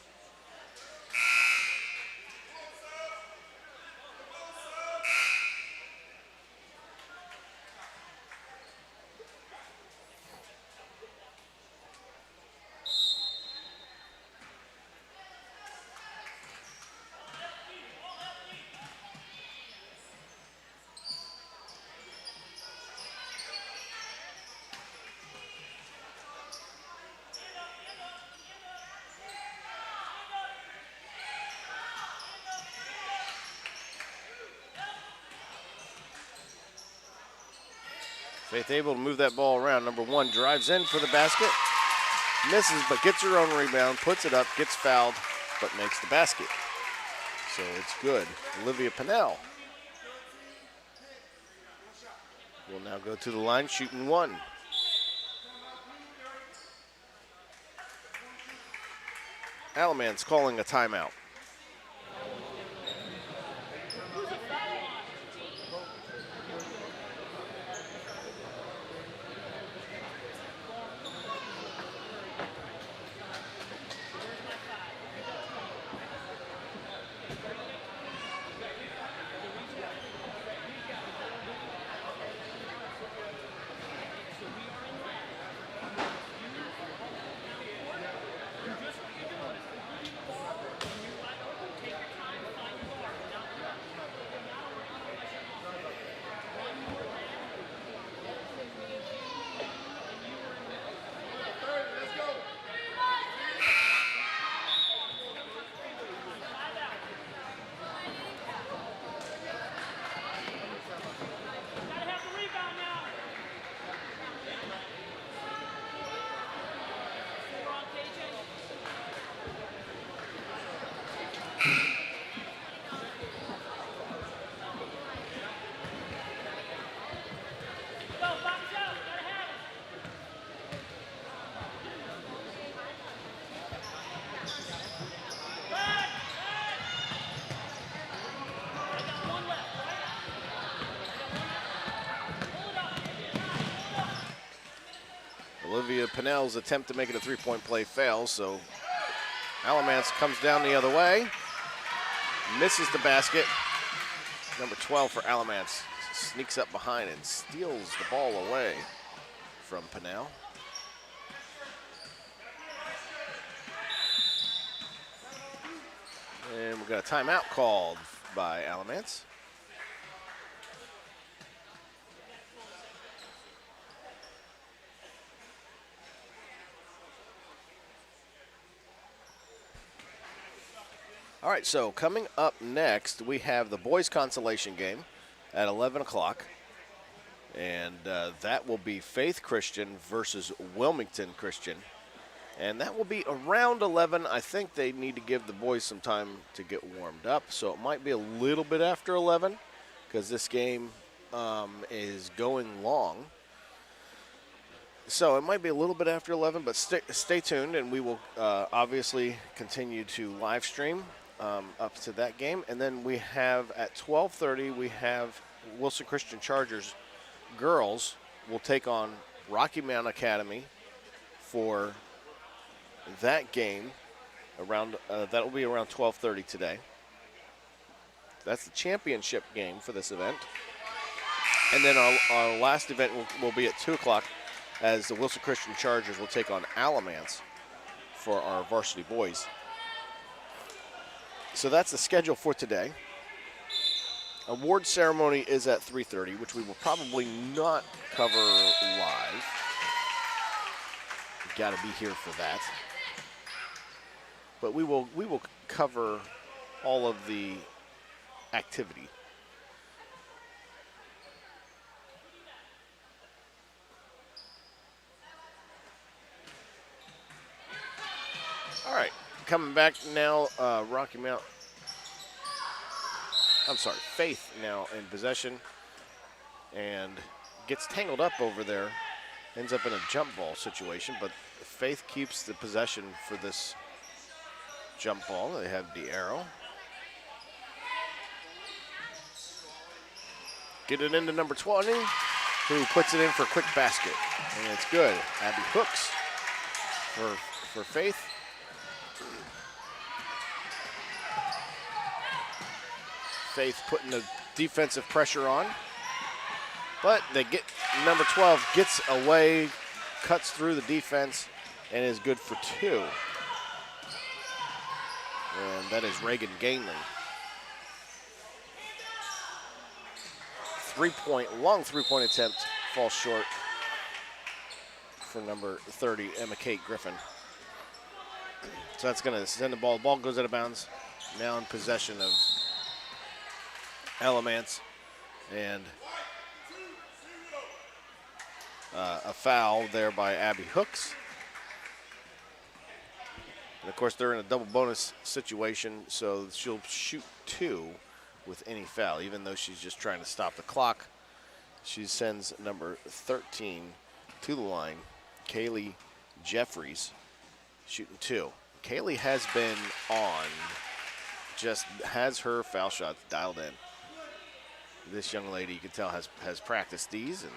Faith able to move that ball around. Number 1 drives in for the basket. Misses, but gets her own rebound, puts it up, gets fouled, but makes the basket. So it's good. Olivia Pinnell will now go to the line, shooting 1. Alamance calling a timeout. Olivia Pinnell's attempt to make it a three-point play fails, so Alamance comes down the other way, misses the basket. Number 12 for Alamance sneaks up behind and steals the ball away from Pinnell. And we've got a timeout called by Alamance. All right, so coming up next, we have the boys' consolation game at 11 o'clock. And that will be Faith Christian versus Wilmington Christian. And that will be around 11. I think they need to give the boys some time to get warmed up. So it might be a little bit after 11 because this game is going long. So it might be a little bit after 11, but stay tuned, and we will obviously continue to live stream up to that game. And then we have at 12:30, we have Wilson Christian Chargers girls will take on Rocky Mount Academy for that game. Around that will be around 12:30 today. That's the championship game for this event. And then our last event will be at 2 o'clock as the Wilson Christian Chargers will take on Alamance for our varsity boys. So that's the schedule for today. Award ceremony is at 3:30, which we will probably not cover live. Got to be here for that. But we will cover all of the activity. All right, coming back now, Faith now in possession and gets tangled up over there, ends up in a jump ball situation, but Faith keeps the possession for this jump ball. They have the arrow. Get it into number 20, who puts it in for a quick basket, and it's good. Abby hooks for Faith. Faith putting the defensive pressure on, but number 12 gets away, cuts through the defense, and is good for 2. And that is Reagan Gainley. Long three-point attempt falls short for number 30, Emma Kate Griffin. So that's going to send the ball. The ball goes out of bounds. Now in possession of Alamance. And A foul there by Abby Hooks. And of course, they're in a double bonus situation, so she'll shoot 2 with any foul, even though she's just trying to stop the clock. She sends number 13 to the line, Kaylee Jeffries, shooting 2. Kaylee has been on, just has her foul shots dialed in. This young lady, you can tell, has practiced these and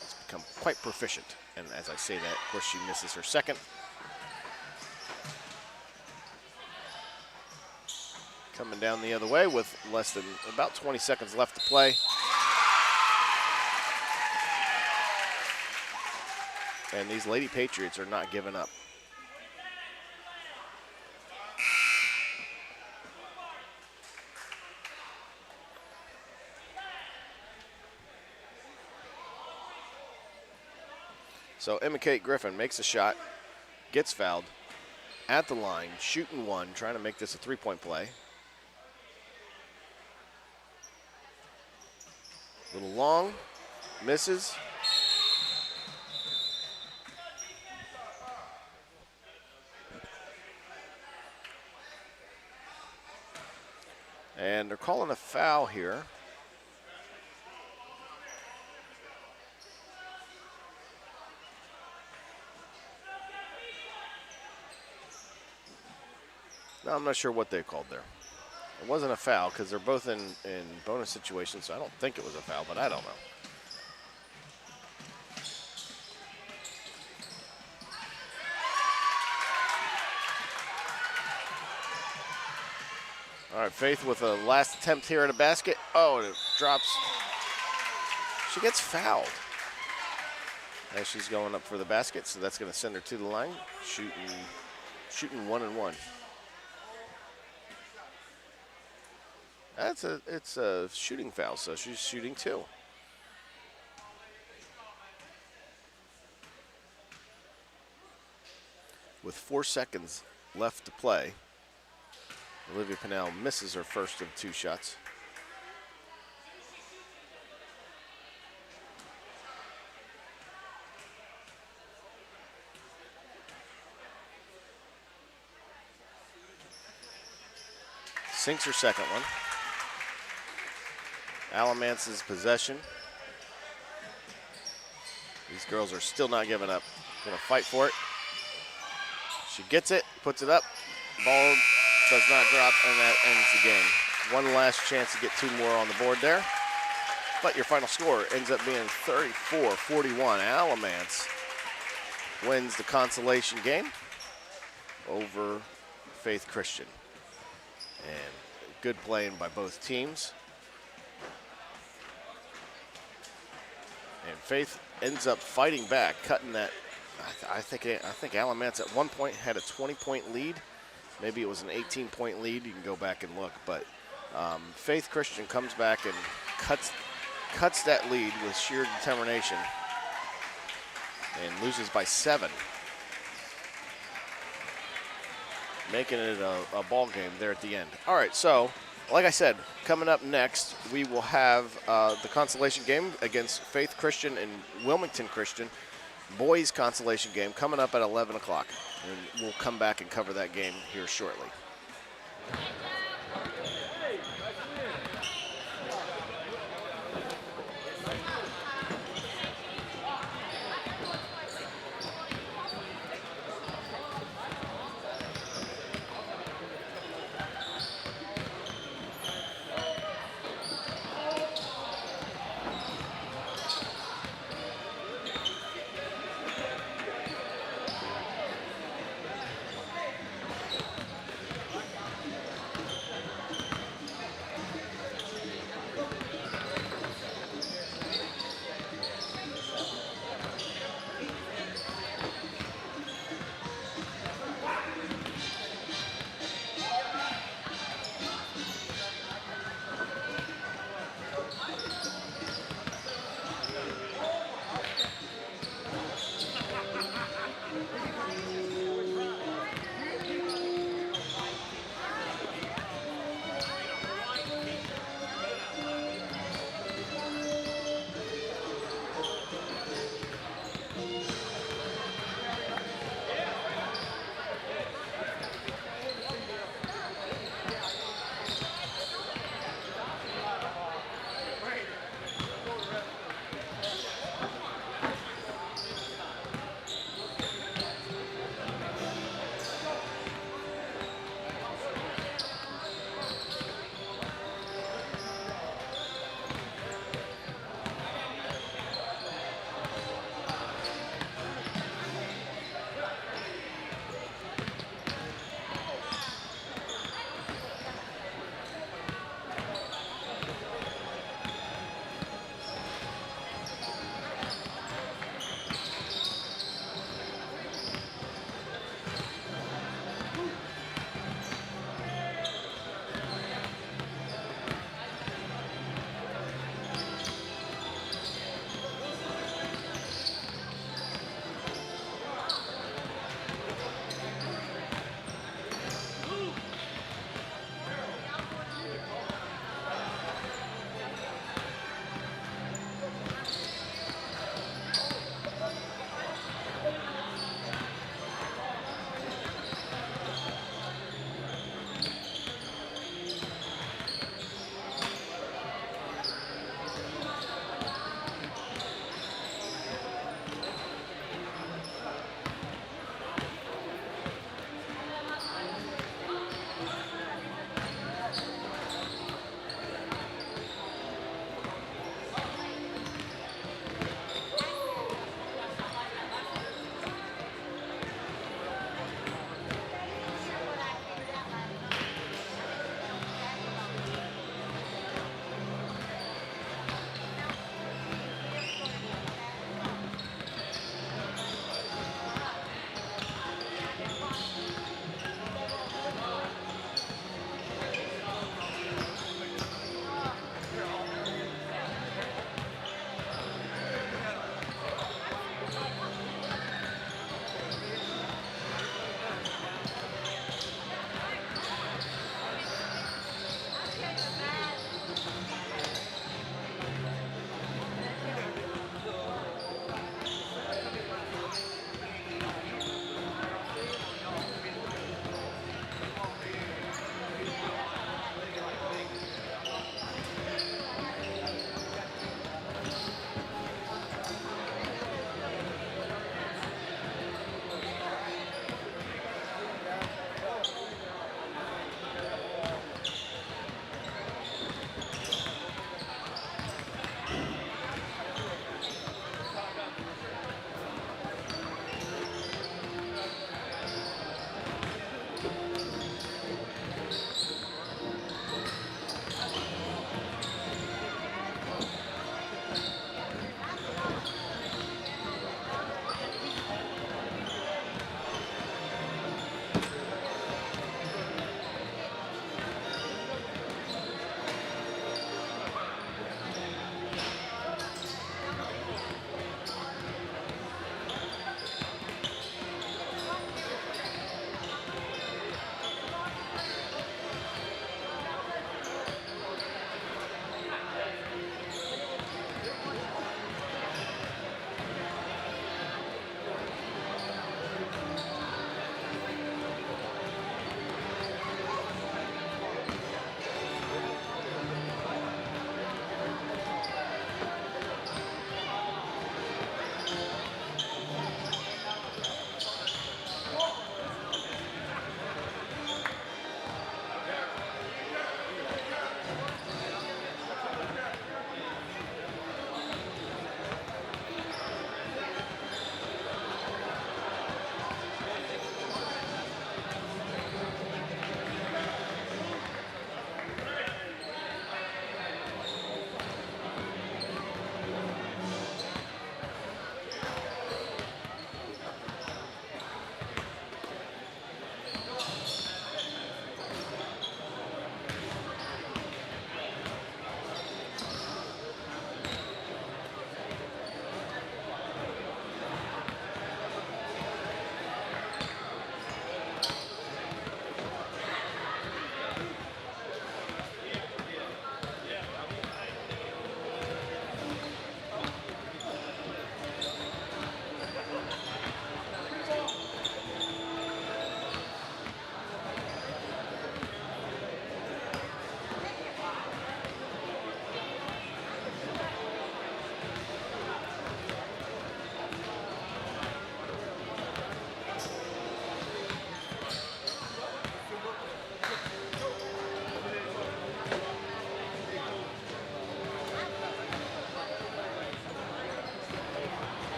has become quite proficient. And as I say that, of course, she misses her second. Coming down the other way with less than about 20 seconds left to play. And these Lady Patriots are not giving up. So Emma Kate Griffin makes a shot, gets fouled at the line, shooting 1, trying to make this a 3-point play. A little long, misses. And they're calling a foul here. No, I'm not sure what they called there. It wasn't a foul because they're both in bonus situations, so I don't think it was a foul, but I don't know. All right, Faith with a last attempt here at a basket. Oh, and it drops. She gets fouled as she's going up for the basket, so that's going to send her to the line, shooting 1 and 1. It's a shooting foul, so she's shooting 2. With 4 seconds left to play, Olivia Pinnell misses her first of 2 shots. Sinks her second one. Alamance's possession. These girls are still not giving up. Gonna fight for it. She gets it, puts it up. Ball does not drop, and that ends the game. One last chance to get 2 more on the board there. But your final score ends up being 34-41. Alamance wins the consolation game over Faith Christian. And good playing by both teams. And Faith ends up fighting back, cutting that. I think Alamance at one point had a 20-point lead. Maybe it was an 18-point lead. You can go back and look, but Faith Christian comes back and cuts that lead with sheer determination and loses by 7, making it a ball game there at the end. All right, so like I said, coming up next, we will have the consolation game against Faith Christian and Wilmington Christian. Boys consolation game coming up at 11 o'clock. And we'll come back and cover that game here shortly.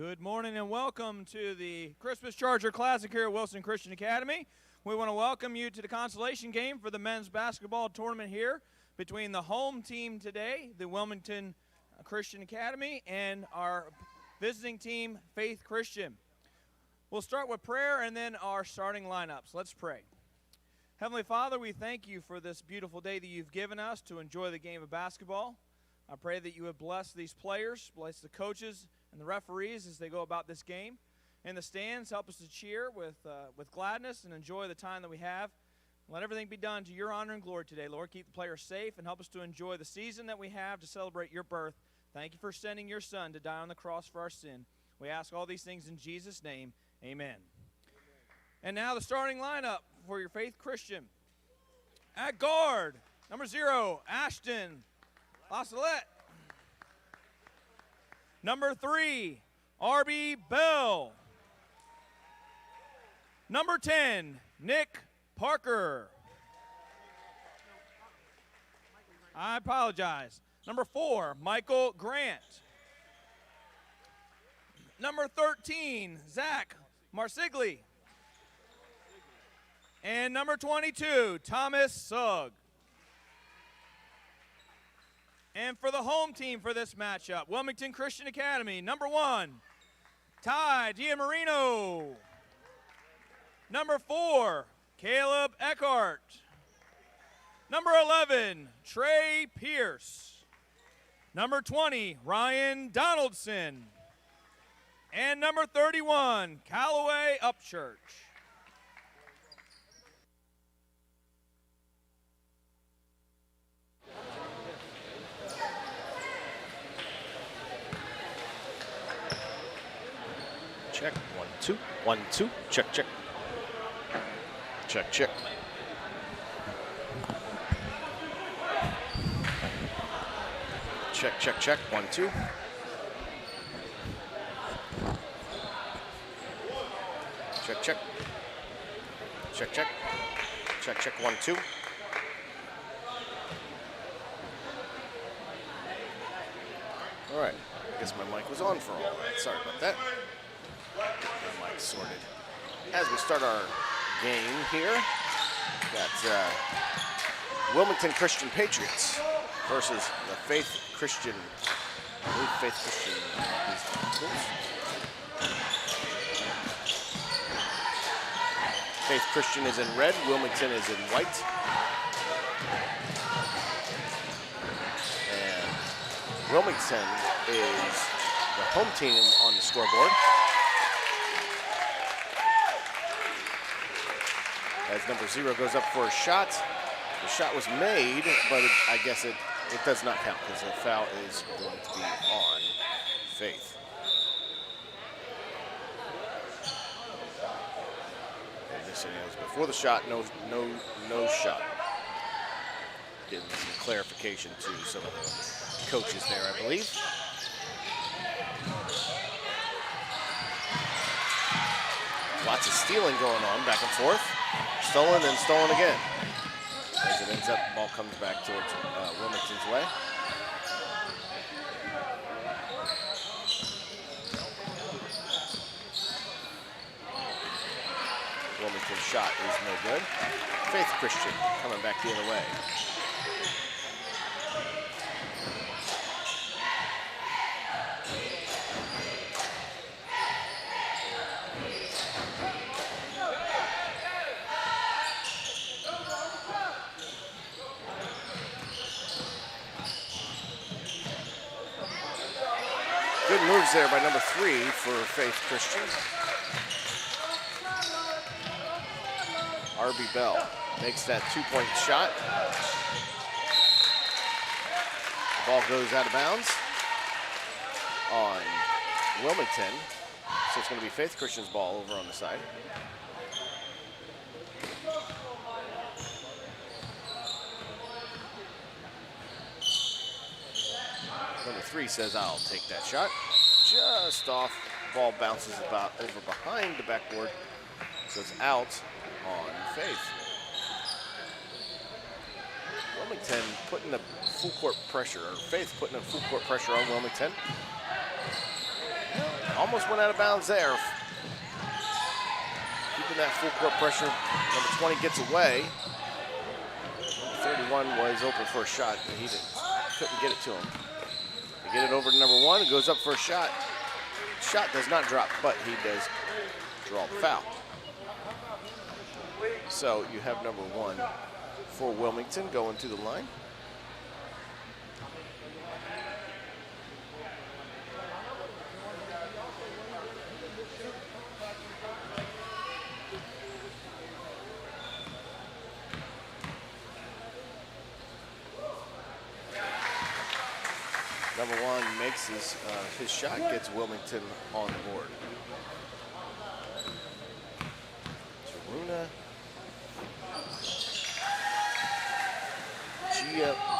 Good morning and welcome to the Christmas Charger Classic here at Wilson Christian Academy. We want to welcome you to the consolation game for the men's basketball tournament here between the home team today, the Wilmington Christian Academy, and our visiting team, Faith Christian. We'll start with prayer and then our starting lineups. Let's pray. Heavenly Father, we thank you for this beautiful day that you've given us to enjoy the game of basketball. I pray that you would bless these players, bless the coaches and the referees as they go about this game. In the stands, help us to cheer with gladness and enjoy the time that we have. Let everything be done to your honor and glory today, Lord. Keep the players safe and help us to enjoy the season that we have to celebrate your birth. Thank you for sending your son to die on the cross for our sin. We ask all these things in Jesus' name. Amen. And now the starting lineup for your Faith Christian. At guard, number 0, Ashton Lasalette. Number 3, R.B. Bell. Number 10, Nick Parker. I apologize. Number 4, Michael Grant. Number 13, Zach Marsigli. And number 22, Thomas Sugg. And for the home team for this matchup, Wilmington Christian Academy, number 1, Ty Diamarino. Number 4, Caleb Eckhart. Number 11, Trey Pierce. Number 20, Ryan Donaldson. And number 31, Callaway Upchurch. Check. 1, 2. 1, 2. Check, check. Check, check. Check, check, check. 1, 2. Check, check. Check, check. Check, check. 1, 2. All right. I guess my mic was on for all that. Sorry about that. The mic sorted. As we start our game here, got Wilmington Christian Patriots versus the Faith Christian. I believe Faith Christian Eagles. Faith Christian is in red, Wilmington is in white. And Wilmington is the home team on the scoreboard. As number 0 goes up for a shot. The shot was made, but I guess it does not count because the foul is going to be on Faith. And this is before the shot, no shot. Getting some clarification to some of the coaches there, I believe. Lots of stealing going on back and forth. Stolen and stolen again. As it ends up, the ball comes back towards Wilmington's way. Wilmington's shot is no good. Faith Christian coming back the other way. Good moves there by number 3 for Faith Christian. R.B. Bell makes that 2-point shot. The ball goes out of bounds on Wilmington. So it's going to be Faith Christian's ball over on the side. Number 3 says, I'll take that shot. Just off. Ball bounces about over behind the backboard. So it's out on Faith. Wilmington putting the full court pressure, or Faith putting the full court pressure on Wilmington. Almost went out of bounds there. Keeping that full court pressure. Number 20 gets away. 31 was open for a shot, and he couldn't get it to him. They get it over to number 1. It goes up for a shot. Shot does not drop, but he does draw the foul. So you have number 1 for Wilmington going to the line. Number 1 makes his shot, gets Wilmington on the board. Taruna.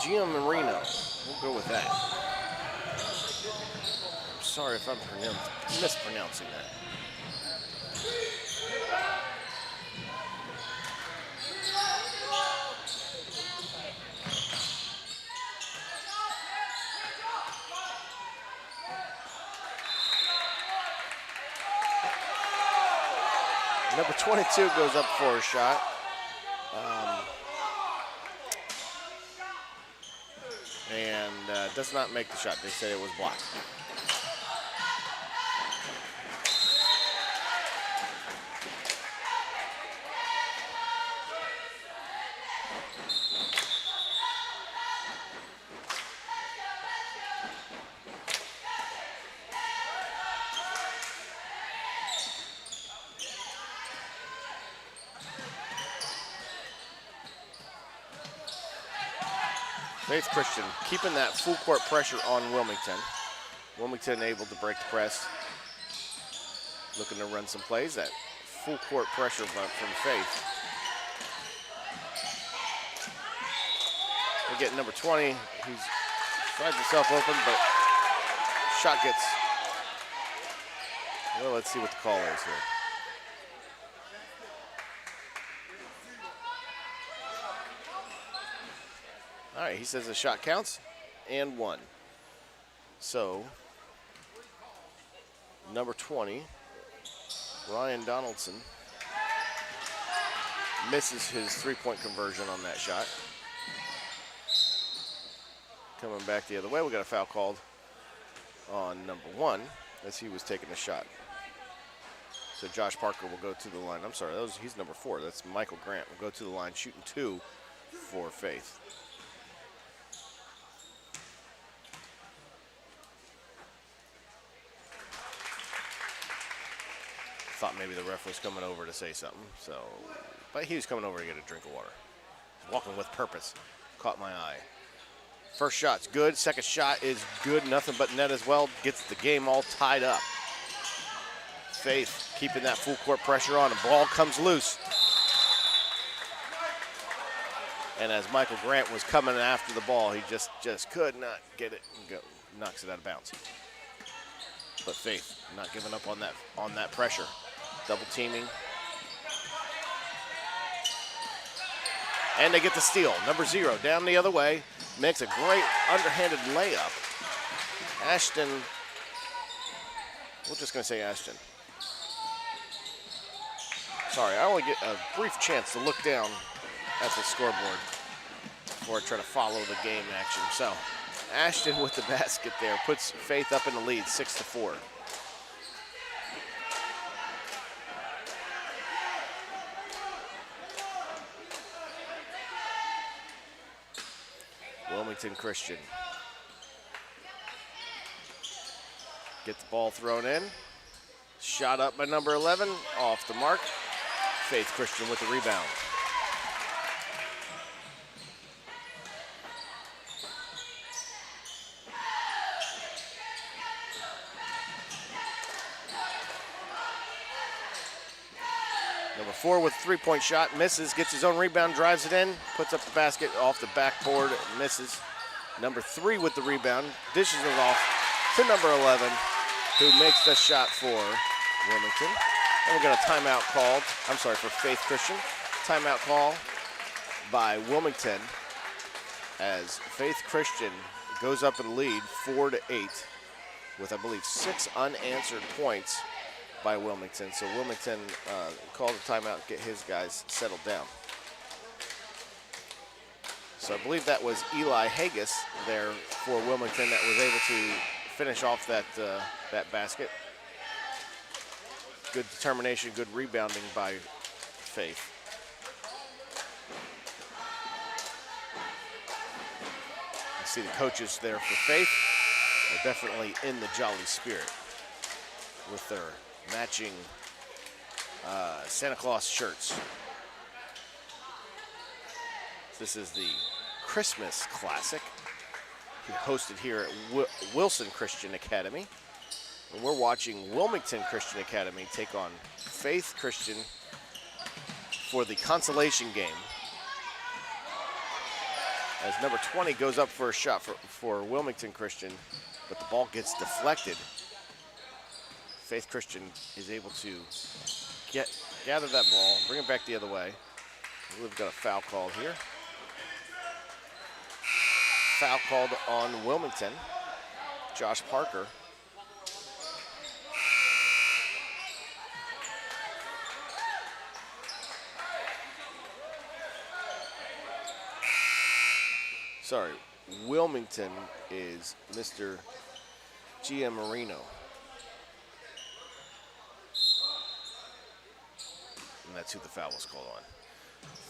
Gia Marino. We'll go with that. I'm sorry if I'm mispronouncing that. Number 22 goes up for a shot. And does not make the shot. They say it was blocked. Faith Christian keeping that full court pressure on Wilmington. Wilmington able to break the press. Looking to run some plays. That full court pressure from Faith. They get number 20. He finds himself open, but shot gets. Well, let's see what the call is here. All right, he says the shot counts and 1. So, number 20, Ryan Donaldson, misses his three-point conversion on that shot. Coming back the other way, we got a foul called on number 1 as he was taking a shot. So Josh Parker will go to the line. I'm sorry, he's number 4. That's Michael Grant will go to the line, shooting 2 for Faith. Thought maybe the ref was coming over to say something, but he was coming over to get a drink of water. Walking with purpose, caught my eye. First shot's good, second shot is good, nothing but net as well, gets the game all tied up. Faith keeping that full court pressure on, the ball comes loose. And as Michael Grant was coming after the ball, he just could not get it and knocks it out of bounds. But Faith not giving up on that pressure. Double teaming. And they get the steal. Number 0 down the other way. Makes a great underhanded layup. Ashton, we're just going to say Ashton. Sorry, I only get a brief chance to look down at the scoreboard before I try to follow the game action. So, Ashton with the basket there puts Faith up in the lead, 6-4. Wilmington Christian. Get the ball thrown in. Shot up by number 11, off the mark. Faith Christian with the rebound. Number 4 with a three-point shot, misses, gets his own rebound, drives it in, puts up the basket off the backboard, misses. Number 3 with the rebound, dishes it off to number 11, who makes the shot for Wilmington. And we got a timeout called, for Faith Christian. Timeout call by Wilmington as Faith Christian goes up in the lead, 4-8. with, I believe, 6 unanswered points by Wilmington. So Wilmington called a timeout, get his guys settled down. So I believe that was Eli Haggis there for Wilmington that was able to finish off that basket. Good determination, good rebounding by Faith. You see the coaches there for Faith are definitely in the jolly spirit with their matching Santa Claus shirts. This is the Christmas Classic hosted here at Wilson Christian Academy. And we're watching Wilmington Christian Academy take on Faith Christian for the consolation game. As number 20 goes up for a shot for Wilmington Christian, but the ball gets deflected. Faith Christian is able to gather that ball, bring it back the other way. We've got a foul called here. Foul called on Wilmington. Josh Parker. Sorry, Wilmington is Mr. G.M. Marino. And that's who the foul was called on.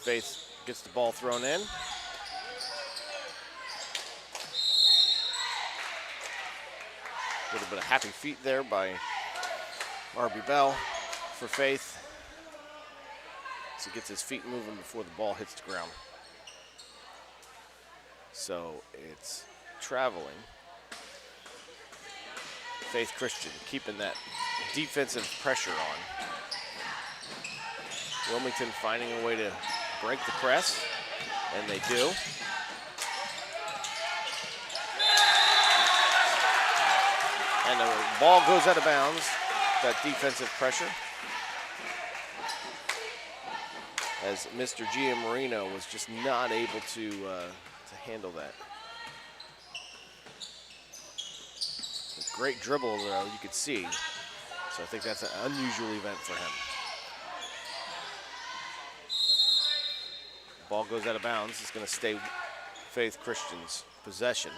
Faith gets the ball thrown in. A little bit of happy feet there by R.B. Bell for Faith. So he gets his feet moving before the ball hits the ground. So it's traveling. Faith Christian keeping that defensive pressure on. Wilmington finding a way to break the press, and they do. And the ball goes out of bounds, that defensive pressure, as Mr. G.M. Marino was just not able to handle that. A great dribble, though, you could see. So I think that's an unusual event for him. Ball goes out of bounds. It's going to stay Faith Christian's possession.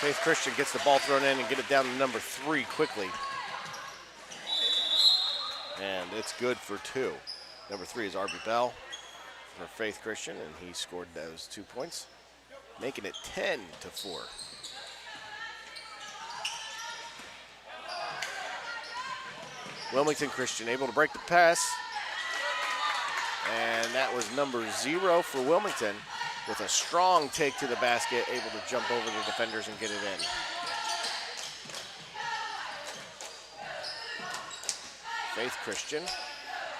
Faith Christian gets the ball thrown in and get it down to number 3 quickly. And it's good for 2. Number 3 is R.B. Bell for Faith Christian, and he scored those 2 points, making it 10-4. Wilmington Christian able to break the pass, and that was number 0 for Wilmington with a strong take to the basket, able to jump over the defenders and get it in. Faith Christian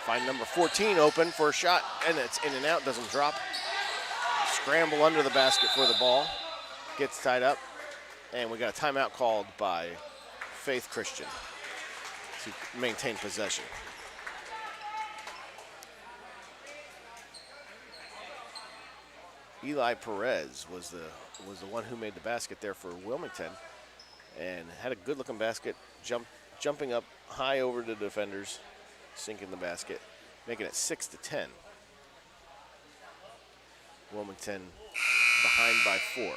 find number 14 open for a shot, and it's in and out, doesn't drop. Scramble under the basket for the ball, gets tied up, and we got a timeout called by Faith Christian to maintain possession. Eli Perez was the one who made the basket there for Wilmington, and had a good-looking basket, jumping up high over the defenders, sinking the basket, making it 6-10. Wilmington behind by 4.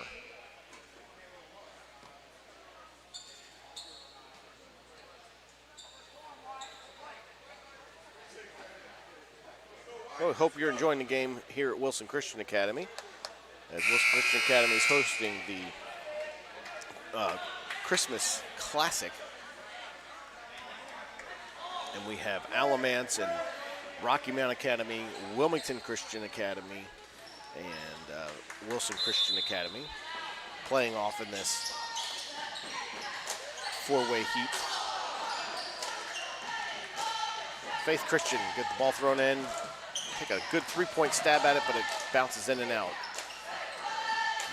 Well, we hope you're enjoying the game here at Wilson Christian Academy, as Wilson Christian Academy is hosting the Christmas Classic. And we have Alamance and Rocky Mount Academy, Wilmington Christian Academy, and Wilson Christian Academy playing off in this 4-way heat. Faith Christian get the ball thrown in, take a good 3-point stab at it, but it bounces in and out.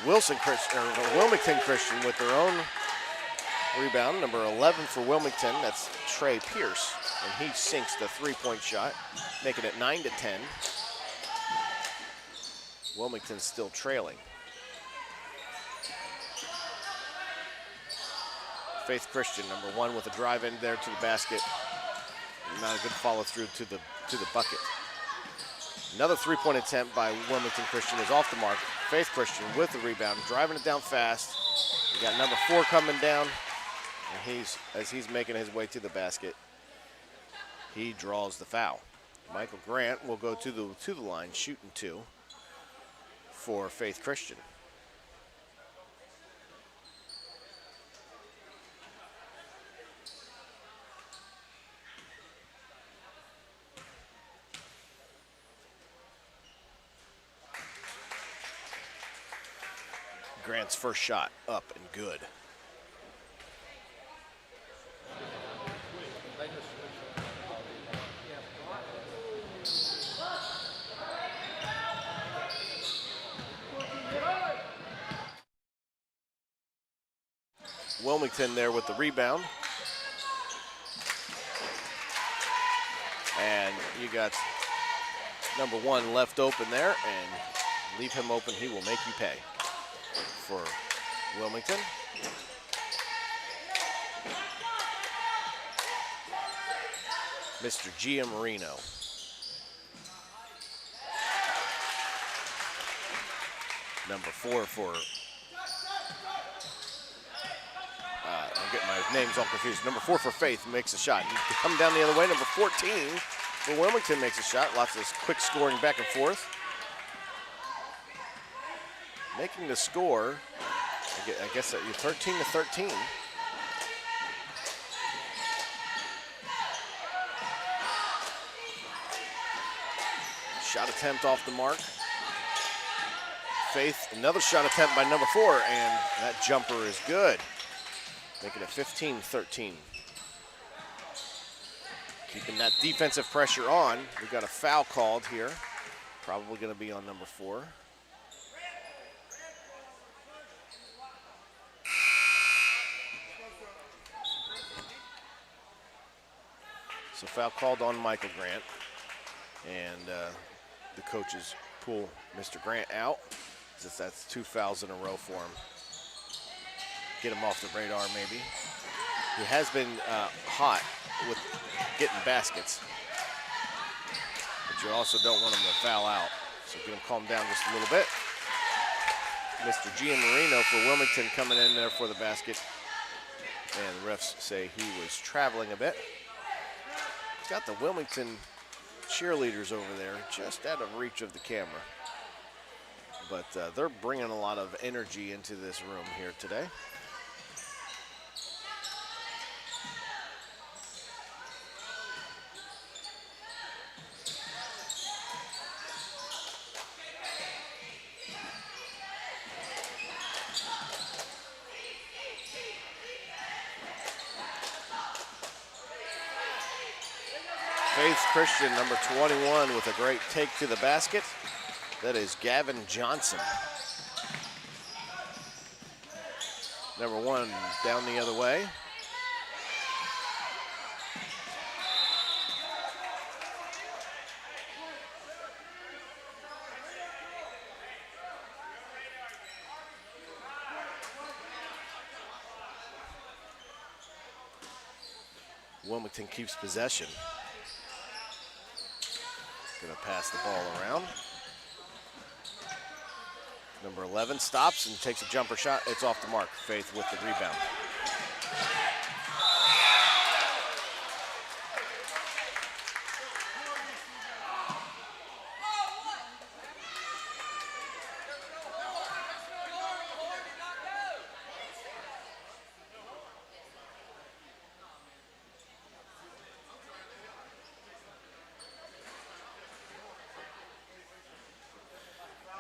Wilmington Christian with their own rebound. Number 11 for Wilmington, that's Trey Pierce, and he sinks the three-point shot, making it 9-10. Wilmington's still trailing. Faith Christian, number 1 with a drive in there to the basket. Not a good follow through to the bucket. Another three-point attempt by Wilmington Christian is off the mark. Faith Christian with the rebound, driving it down fast. We got number 4 coming down, and as he's making his way to the basket, he draws the foul. Michael Grant will go to the line, shooting 2 for Faith Christian. Grant's first shot up and good. Wilmington there with the rebound. And you got number 1 left open there, and leave him open, he will make you pay for Wilmington. Mr. Giammarino. Number 4 for, I'm getting my names all confused. Number 4 for Faith makes a shot. You come down the other way, number 14 for Wilmington makes a shot. Lots of quick scoring back and forth. Making the score, I guess, 13-13. Shot attempt off the mark. Faith, another shot attempt by number 4, and that jumper is good. Making it 15-13. Keeping that defensive pressure on. We've got a foul called here. Probably going to be on number 4. So foul called on Michael Grant, and the coaches pull Mr. Grant out. That's 2 fouls in a row for him. Get him off the radar maybe. He has been hot with getting baskets, but you also don't want him to foul out. So get him calm down just a little bit. Mr. Giammarino for Wilmington coming in there for the basket, and the refs say he was traveling a bit. Got the Wilmington cheerleaders over there just out of reach of the camera. But they're bringing a lot of energy into this room here today. Faith Christian, number 21, with a great take to the basket. That is Gavin Johnson. Number 1 down the other way. Wilmington keeps possession. Gonna pass the ball around. Number 11 stops and takes a jumper shot. It's off the mark. Faith with the rebound.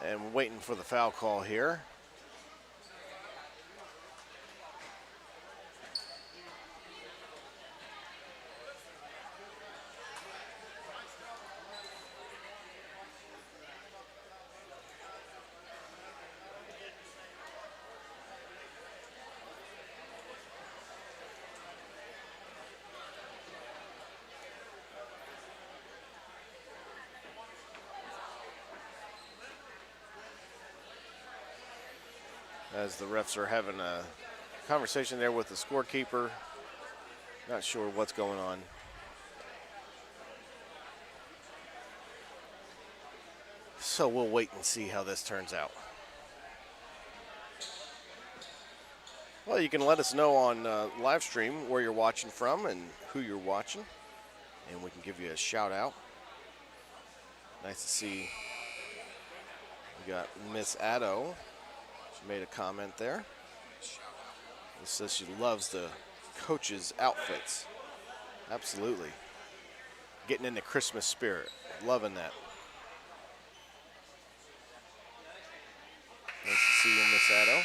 And waiting for the foul call here. as the refs are having a conversation there with the scorekeeper. Not sure what's going on. So we'll wait and see how this turns out. Well, you can let us know on Livestream where you're watching from and who you're watching, and we can give you a shout out. Nice to see. We got Miss Addo. She made a comment there. It says she loves the coaches' outfits. Absolutely. Getting in the Christmas spirit. Loving that. Nice to see you, Miss Addo.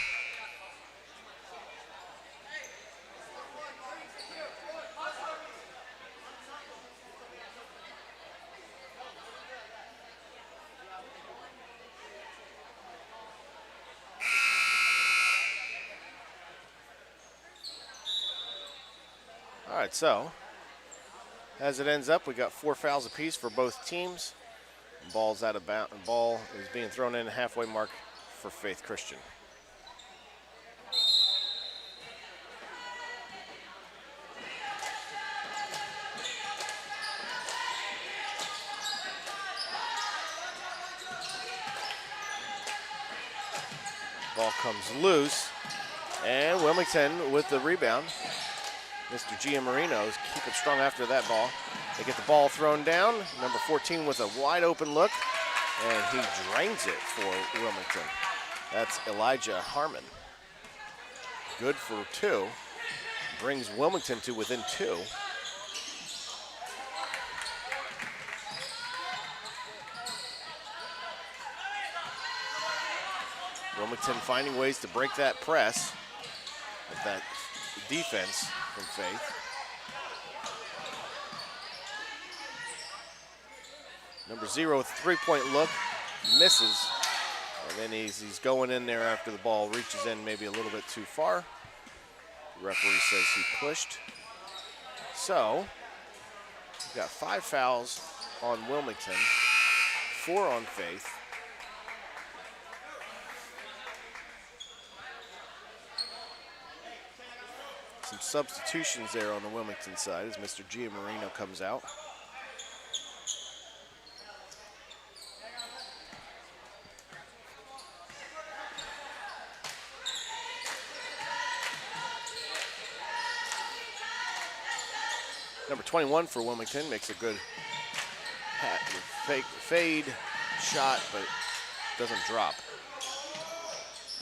All right, so as it ends up, we got 4 fouls apiece for both teams. Ball's out of bounds. Ball is being thrown in halfway mark for Faith Christian. Ball comes loose, and Wilmington with the rebound. Mr. Giammarino's keep it strong after that ball. They get the ball thrown down. Number 14 with a wide open look, and he drains it for Wilmington. That's Elijah Harmon. Good for 2. Brings Wilmington to within 2. Wilmington finding ways to break that press of that defense from Faith. Number 0 with a 3-point look, misses. And then he's going in there after the ball reaches in maybe a little bit too far. The referee says he pushed. So, we've got 5 fouls on Wilmington, 4 on Faith. Some substitutions there on the Wilmington side as Mr. Giammarino comes out. Number 21 for Wilmington makes a good fade shot, but doesn't drop.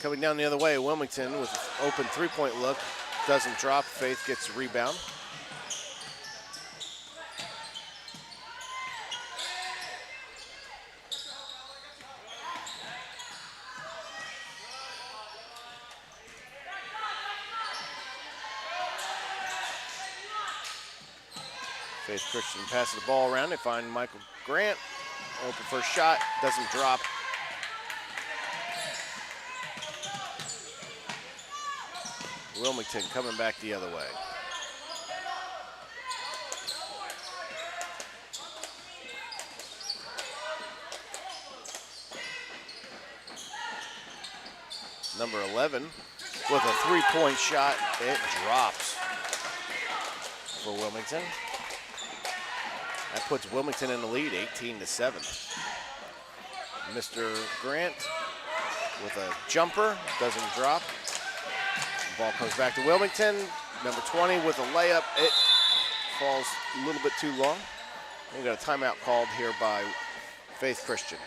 Coming down the other way, Wilmington with an open 3-point look. Doesn't drop. Faith gets a rebound. Faith Christian passes the ball around. They find Michael Grant. Open first shot. Doesn't drop. Wilmington coming back the other way. Number 11 with a 3-point shot. It drops for Wilmington. That puts Wilmington in the lead, 18-7. Mr. Grant with a jumper, doesn't drop. Ball comes back to Wilmington. Number 20 with a layup. It falls a little bit too long. We got a timeout called here by Faith Christian.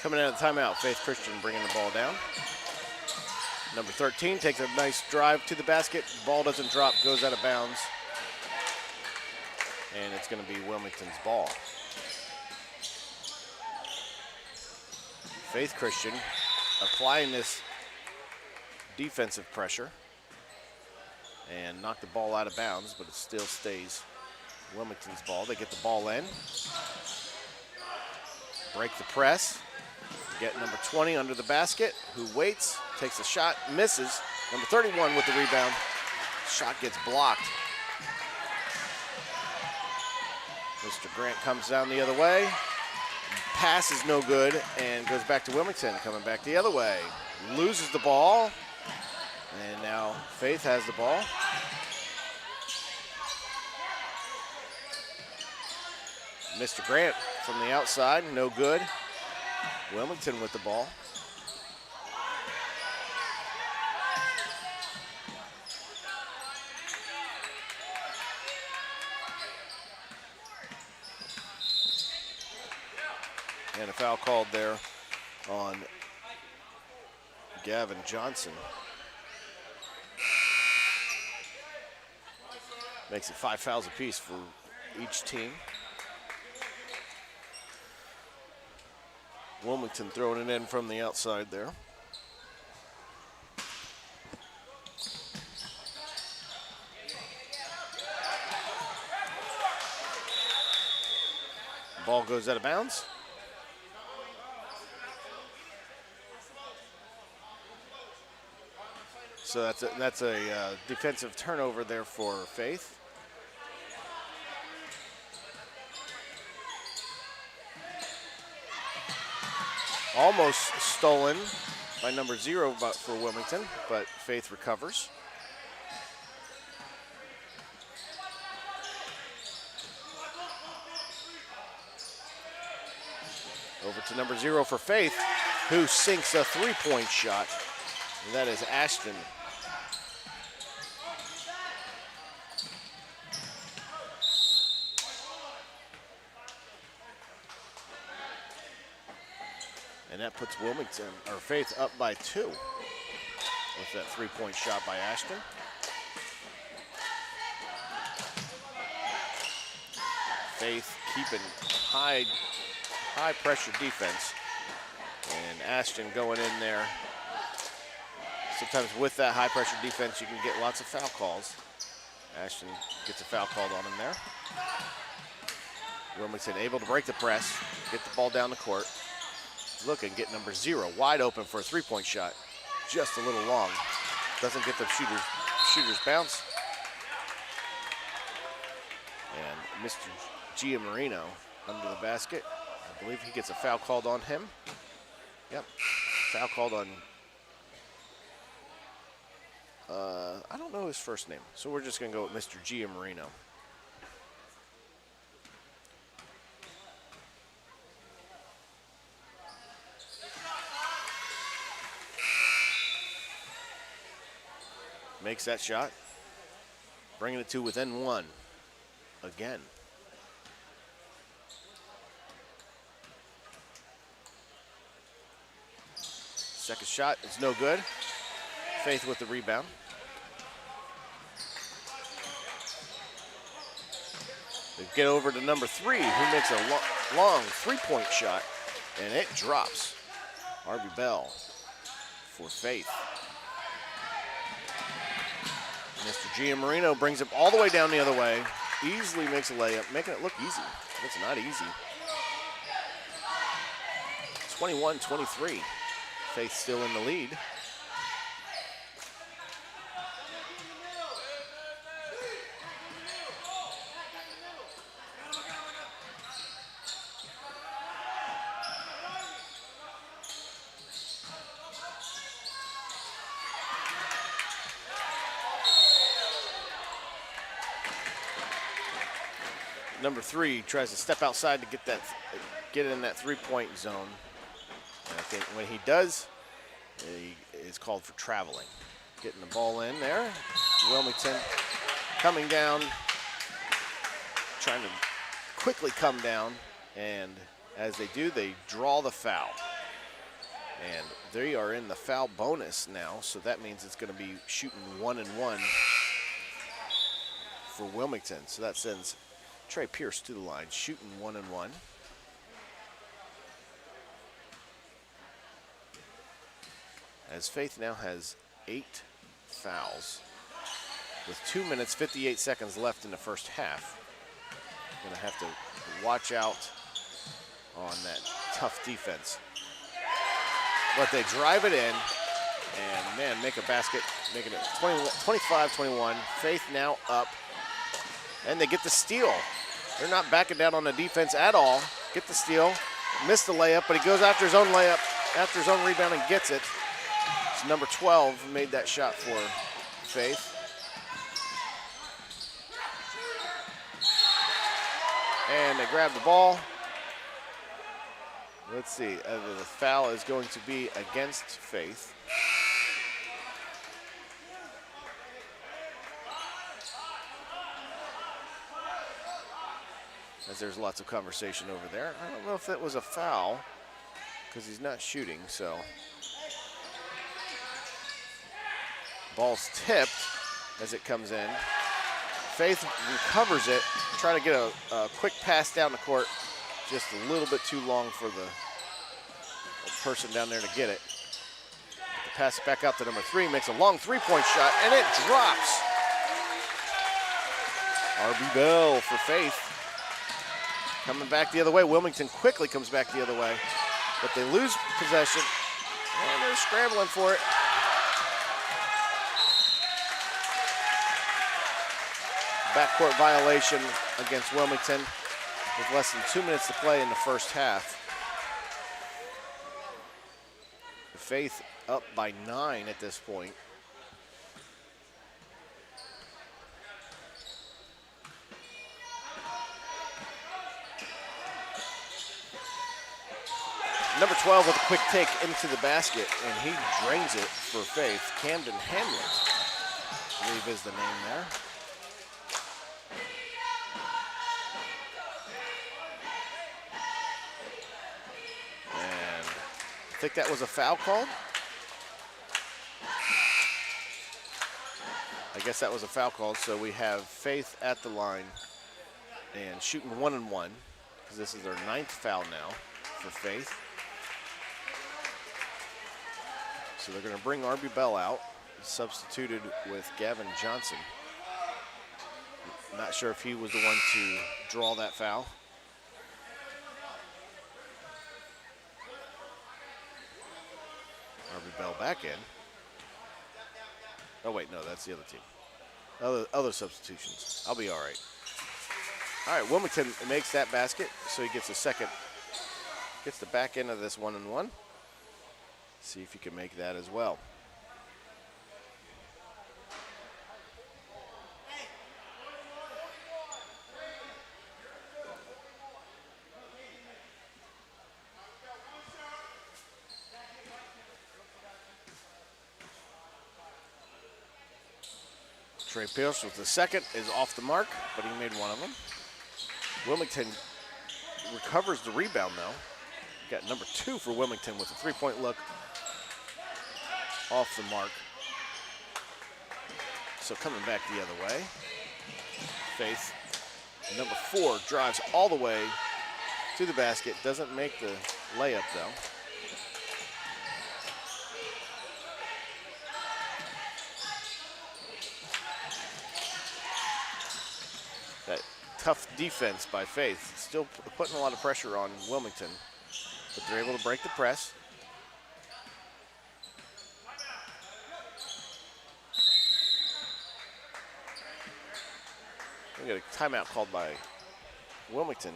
Coming out of the timeout, Faith Christian bringing the ball down. Number 13 takes a nice drive to the basket. Ball doesn't drop, goes out of bounds. And it's going to be Wilmington's ball. Faith Christian applying this defensive pressure and knocked the ball out of bounds, but it still stays Wilmington's ball. They get the ball in, break the press, get number 20 under the basket, who waits, takes a shot, misses. Number 31 with the rebound. Shot gets blocked. Mr. Grant comes down the other way. Pass is no good and goes back to Wilmington, coming back the other way. Loses the ball, and now Faith has the ball. Mr. Grant from the outside, no good. Wilmington with the ball. And a foul called there on Gavin Johnson. Makes it 5 fouls apiece for each team. Wilmington throwing it in from the outside there. Ball goes out of bounds. So that's a defensive turnover there for Faith. Almost stolen by number 0 for Wilmington, but Faith recovers. Over to number 0 for Faith, who sinks a 3-point shot. And that is Ashton. And that puts Wilmington, or Faith, up by 2 with that 3-point shot by Ashton. Faith keeping high pressure defense. And Ashton going in there. Sometimes with that high pressure defense, you can get lots of foul calls. Ashton gets a foul called on him there. Wilmington able to break the press, get the ball down the court. Look and get number 0 wide open for a 3-point shot. Just a little long. Doesn't get the shooter's bounce. And Mr. Giamarino under the basket. I believe he gets a foul called on him. Yep, foul called on, I don't know his first name, so we're just gonna go with Mr. Giamarino. Makes that shot, bringing it to within 1 again. Second shot is no good. Faith with the rebound. They get over to number 3, who makes a long 3-point shot, and it drops. Arby Bell for Faith. Mr. Giamarino brings it all the way down the other way. Easily makes a layup, making it look easy. It's not easy. 21-23. Faith still in the lead. Number 3 tries to step outside to get in that 3-point zone. And I think when he does, he is called for traveling. Getting the ball in there. Wilmington coming down, trying to quickly come down, and as they do, they draw the foul. And they are in the foul bonus now, so that means it's going to be shooting 1-1 for Wilmington. So that sends Trey Pierce to the line, shooting 1-1. As Faith now has 8 fouls with 2 minutes, 58 seconds left in the first half. Gonna have to watch out on that tough defense. But they drive it in, and man, make a basket, making it 25-21. Faith now up, and they get the steal. They're not backing down on the defense at all. Get the steal, missed the layup, but he goes after his own layup, after his own rebound, and gets it. It's number 12 made that shot for Faith. And they grab the ball. Let's see, the foul is going to be against Faith. As there's lots of conversation over there. I don't know if that was a foul because he's not shooting, so. Ball's tipped as it comes in. Faith recovers it, try to get a quick pass down the court. Just a little bit too long for the person down there to get it. Pass it back out to number 3, makes a long three-point shot, and it drops. R.B. Bell for Faith. Coming back the other way. Wilmington quickly comes back the other way, but they lose possession, and they're scrambling for it. Backcourt violation against Wilmington with less than 2 minutes to play in the first half. Faith up by 9 at this point. Number 12 with a quick take into the basket, and he drains it for Faith. Camden Hamlet, I believe is the name there. I think that was a foul called. I guess that was a foul called, so we have Faith at the line and shooting 1-1 because this is their 9th foul now for Faith. So they're going to bring R.B. Bell out, substituted with Gavin Johnson. Not sure if he was the one to draw that foul. R.B. Bell back in. Oh wait, no, that's the other team. Other substitutions. I'll be all right. All right, Wilmington makes that basket, so he gets a second. Gets the back end of this 1-1. See if he can make that as well. Trey Pierce with the second is off the mark, but he made one of them. Wilmington recovers the rebound though. Got number 2 for Wilmington with a three-point look off the mark. So coming back the other way. Faith, number 4, drives all the way to the basket. Doesn't make the layup though. That tough defense by Faith, still putting a lot of pressure on Wilmington, but they're able to break the press. We got a timeout called by Wilmington.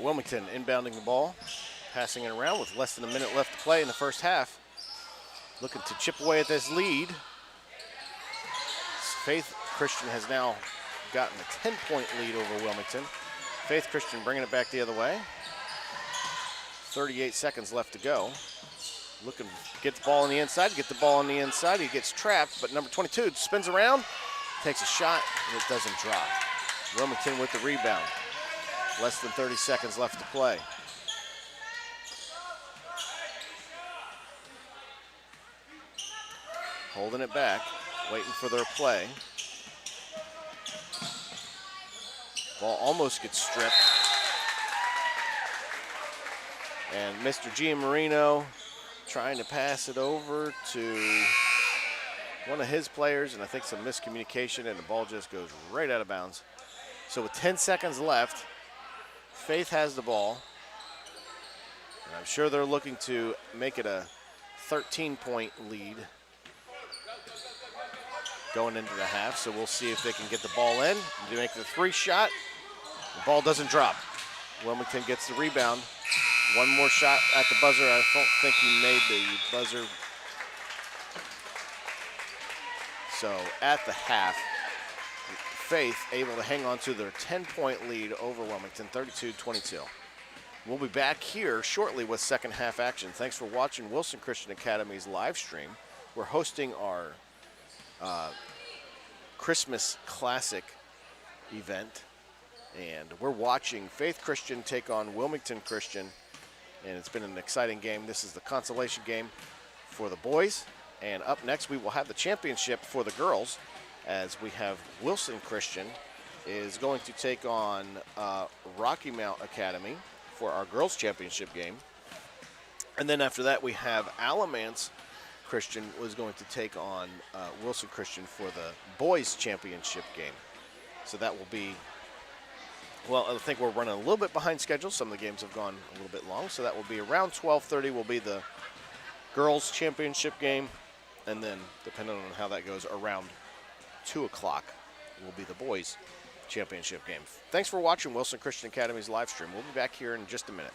right, Wilmington inbounding the ball, passing it around with less than a minute left to play in the first half. Looking to chip away at this lead. Faith Christian has now gotten a 10-point lead over Wilmington. Faith Christian bringing it back the other way. 38 seconds left to go. Looking to get the ball on the inside, get the ball on the inside. He gets trapped, but number 22 spins around, takes a shot, and it doesn't drop. Wilmington with the rebound. Less than 30 seconds left to play. Holding it back, waiting for their play. Ball almost gets stripped. And Mr. Giammarino trying to pass it over to one of his players, and I think some miscommunication, and the ball just goes right out of bounds. So with 10 seconds left, Faith has the ball. And I'm sure they're looking to make it a 13-point lead going into the half. So we'll see if they can get the ball in. They make the 3-shot. The ball doesn't drop. Wilmington gets the rebound. One more shot at the buzzer. I don't think he made the buzzer. So at the half, Faith able to hang on to their 10-point lead over Wilmington, 32-22. We'll be back here shortly with second half action. Thanks for watching Wilson Christian Academy's live stream. We're hosting our Christmas Classic event, and we're watching Faith Christian take on Wilmington Christian, and it's been an exciting game. This is the consolation game for the boys, and up next we will have the championship for the girls, as we have Wilson Christian is going to take on Rocky Mount Academy for our girls championship game. And then after that we have Alamance Christian was going to take on Wilson Christian for the boys championship game. So that will be, well, I think we're running a little bit behind schedule. Some of the games have gone a little bit long. So that will be around 12:30 will be the girls championship game. And then depending on how that goes, around 2 o'clock will be the boys championship game. Thanks for watching Wilson Christian Academy's live stream. We'll be back here in just a minute.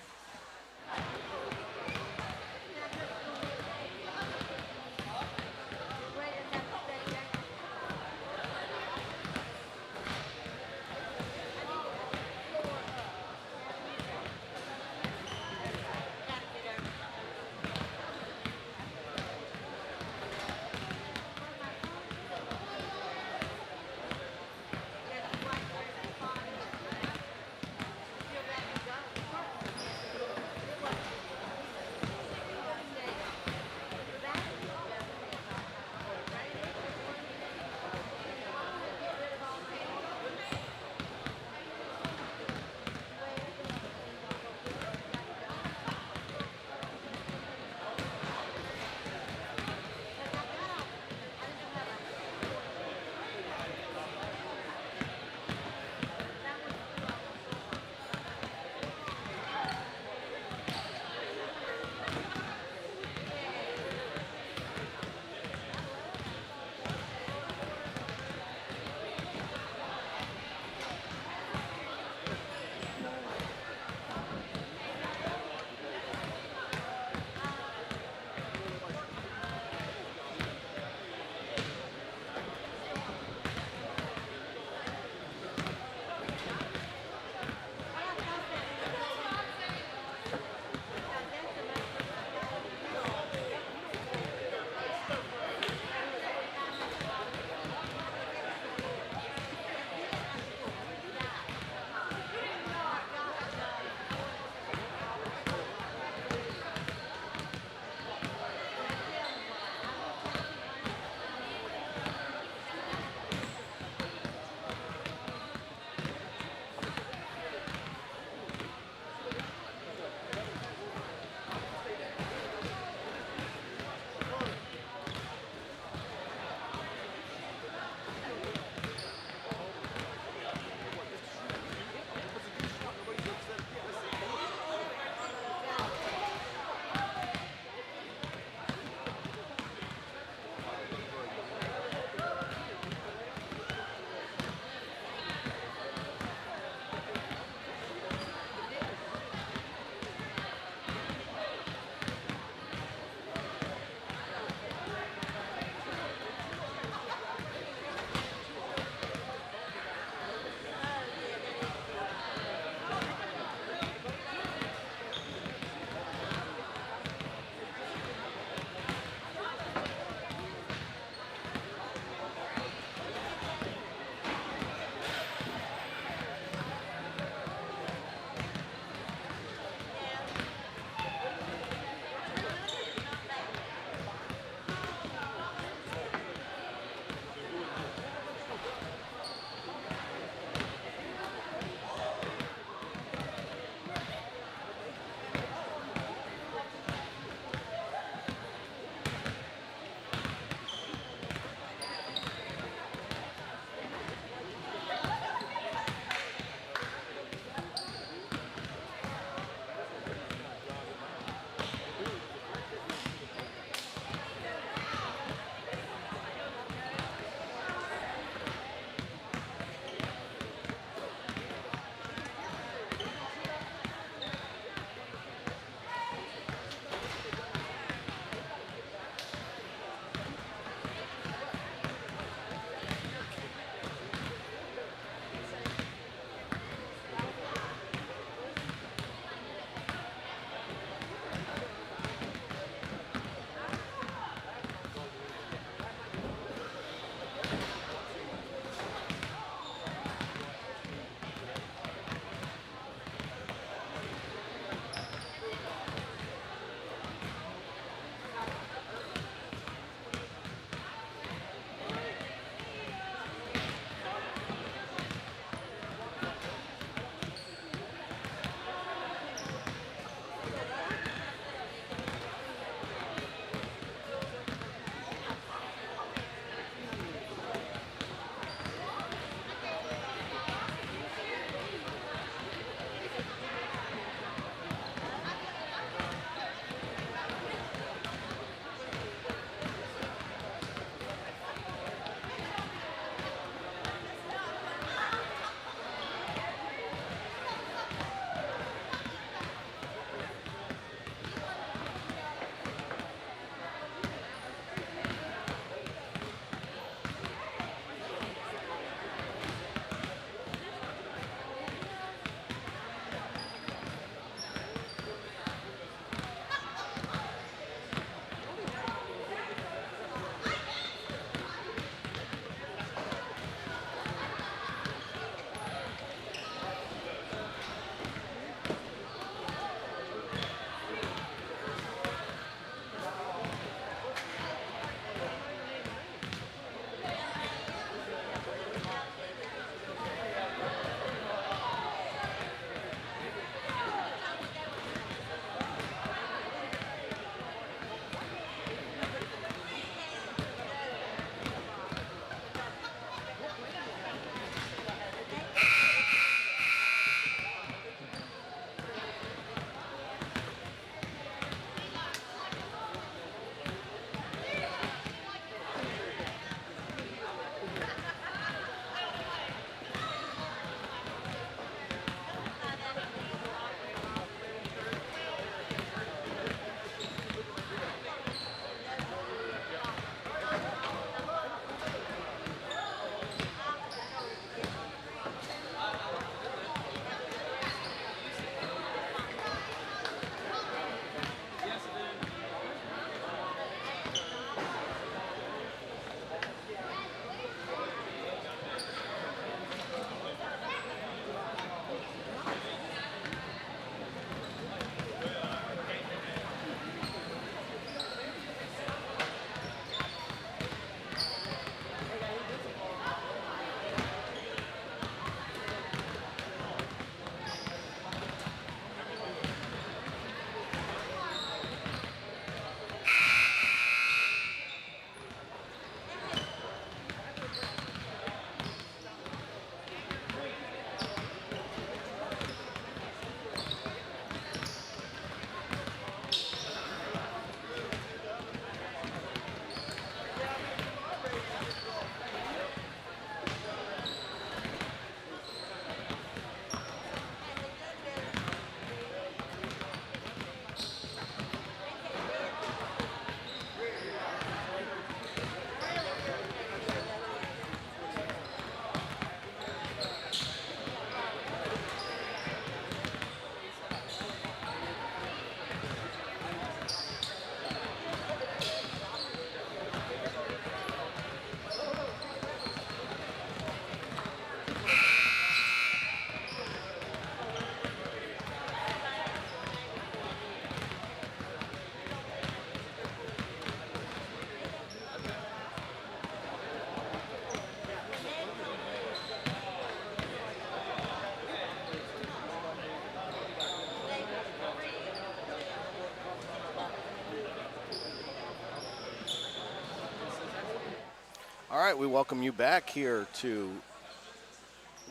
All right, we welcome you back here to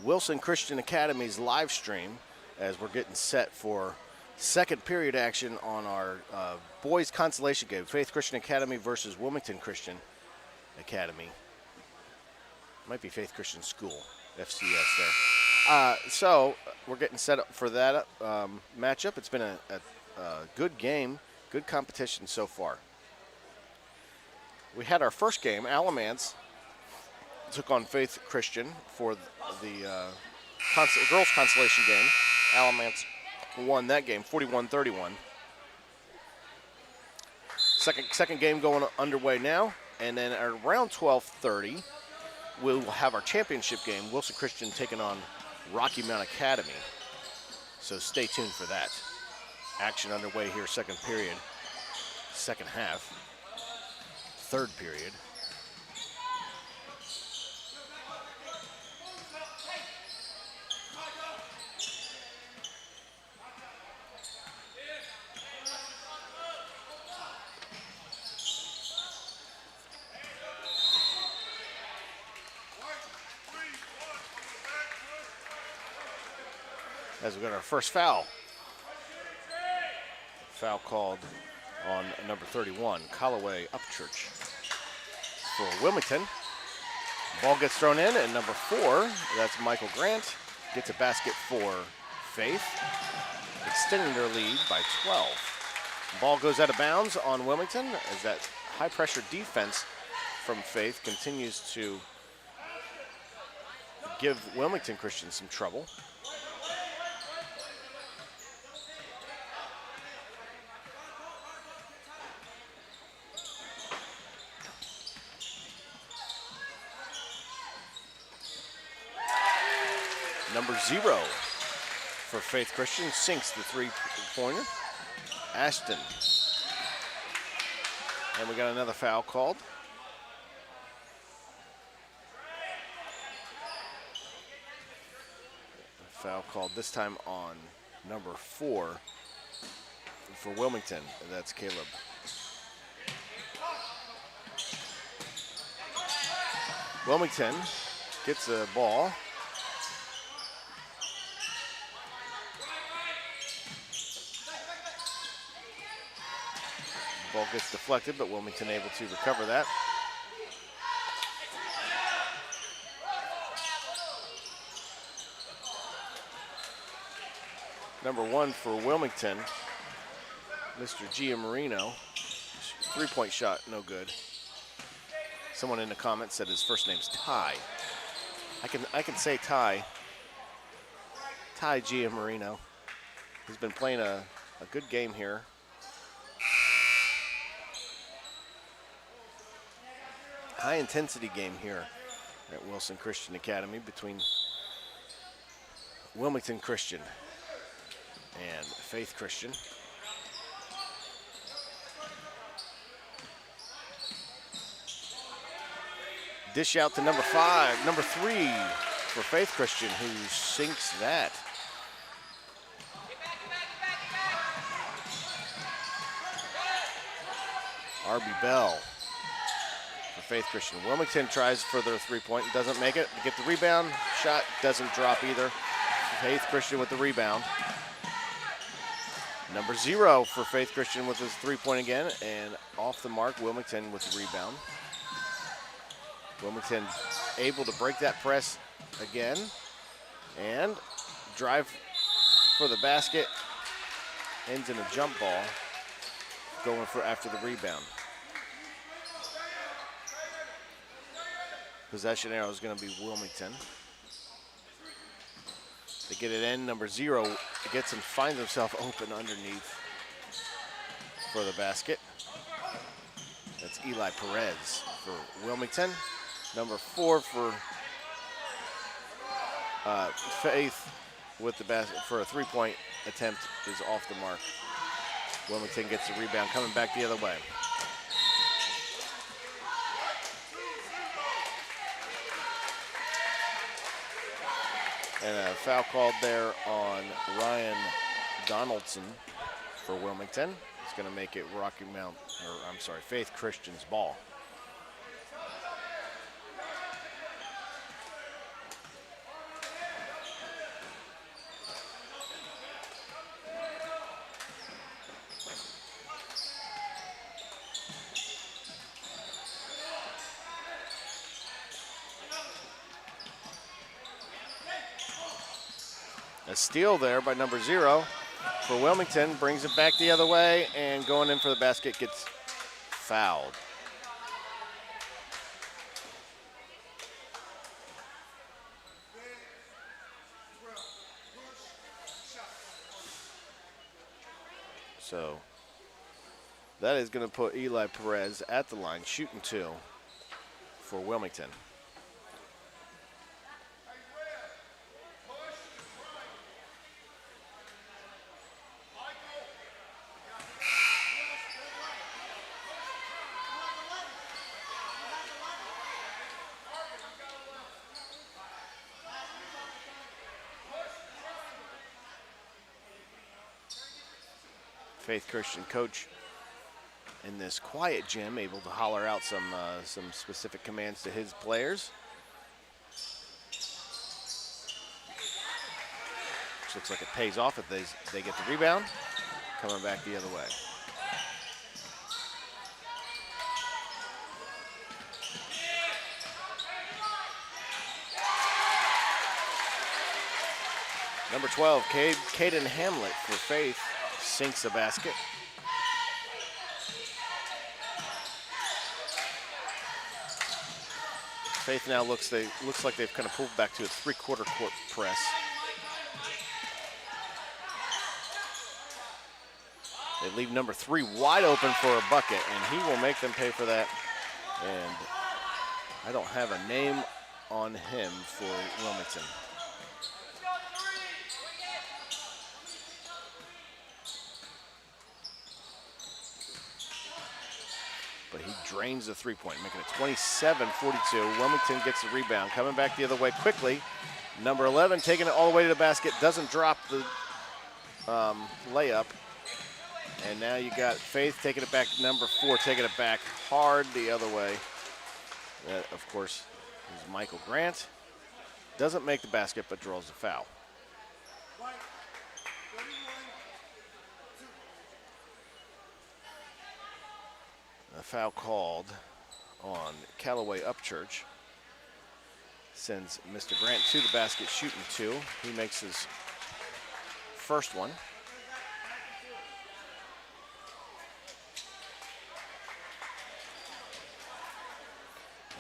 Wilson Christian Academy's live stream as we're getting set for second period action on our boys consolation game, Faith Christian Academy versus Wilmington Christian Academy. Might be Faith Christian School, FCS there. So we're getting set up for that matchup. It's been a good game, good competition so far. We had our first game, Alamance took on Faith Christian for the girls consolation game. Alamance won that game, 41-31. Second game going underway now, and then at around 12:30, we'll have our championship game, Wilson Christian taking on Rocky Mount Academy. So stay tuned for that. Action underway here, second period, second half, third period. As we got our first foul. Foul called on number 31, Callaway Upchurch for Wilmington. Ball gets thrown in, and number 4, that's Michael Grant, gets a basket for Faith, extending their lead by 12. Ball goes out of bounds on Wilmington as that high-pressure defense from Faith continues to give Wilmington Christian some trouble. Number 0 for Faith Christian sinks the three-pointer. Ashton. And we got another foul called. A foul called this time on number 4 for Wilmington. That's Caleb. Wilmington gets the ball. Ball gets deflected, but Wilmington able to recover that. Number 1 for Wilmington, Mr. Giamarino. Three-point shot, no good. Someone in the comments said his first name's Ty. I can say Ty. Ty Giamarino. He's been playing a good game here. High intensity game here at Wilson Christian Academy between Wilmington Christian and Faith Christian. Dish out to number 3 for Faith Christian, who sinks that. R.B. Bell for Faith Christian. Wilmington tries for their three-point, doesn't make it. Get the rebound, shot doesn't drop either. Faith Christian with the rebound. Number 0 for Faith Christian with his three-point again, and off the mark, Wilmington with the rebound. Wilmington able to break that press again and drive for the basket. Ends in a jump ball, going for after the rebound. Possession arrow is going to be Wilmington. They get it in. Number 0 gets and finds himself open underneath for the basket. That's Eli Perez for Wilmington. Number 4 for Faith with the basket for a three-point attempt is off the mark. Wilmington gets the rebound, coming back the other way. And a foul called there on Ryan Donaldson for Wilmington. It's going to make it Faith Christian's ball. A steal there by number 0 for Wilmington. Brings it back the other way, and going in for the basket gets fouled. So that is going to put Eli Perez at the line, shooting 2 for Wilmington. Faith Christian coach in this quiet gym, able to holler out some specific commands to his players. Which looks like it pays off if they get the rebound. Coming back the other way. Number 12, Caden Hamlet for Faith, sinks a basket. Faith now looks like they've kind of pulled back to a 3/4 court press. They leave number 3 wide open for a bucket, and he will make them pay for that. And I don't have a name on him for Wilmington. But he drains the 3-point, making it 27-42. Wilmington gets the rebound, coming back the other way quickly. Number 11 taking it all the way to the basket, doesn't drop the layup. And now you got Faith taking it back, number 4 taking it back hard the other way. That, of course, is Michael Grant. Doesn't make the basket, but draws the foul. A foul called on Callaway Upchurch. Sends Mr. Grant to the basket, shooting 2. He makes his first one.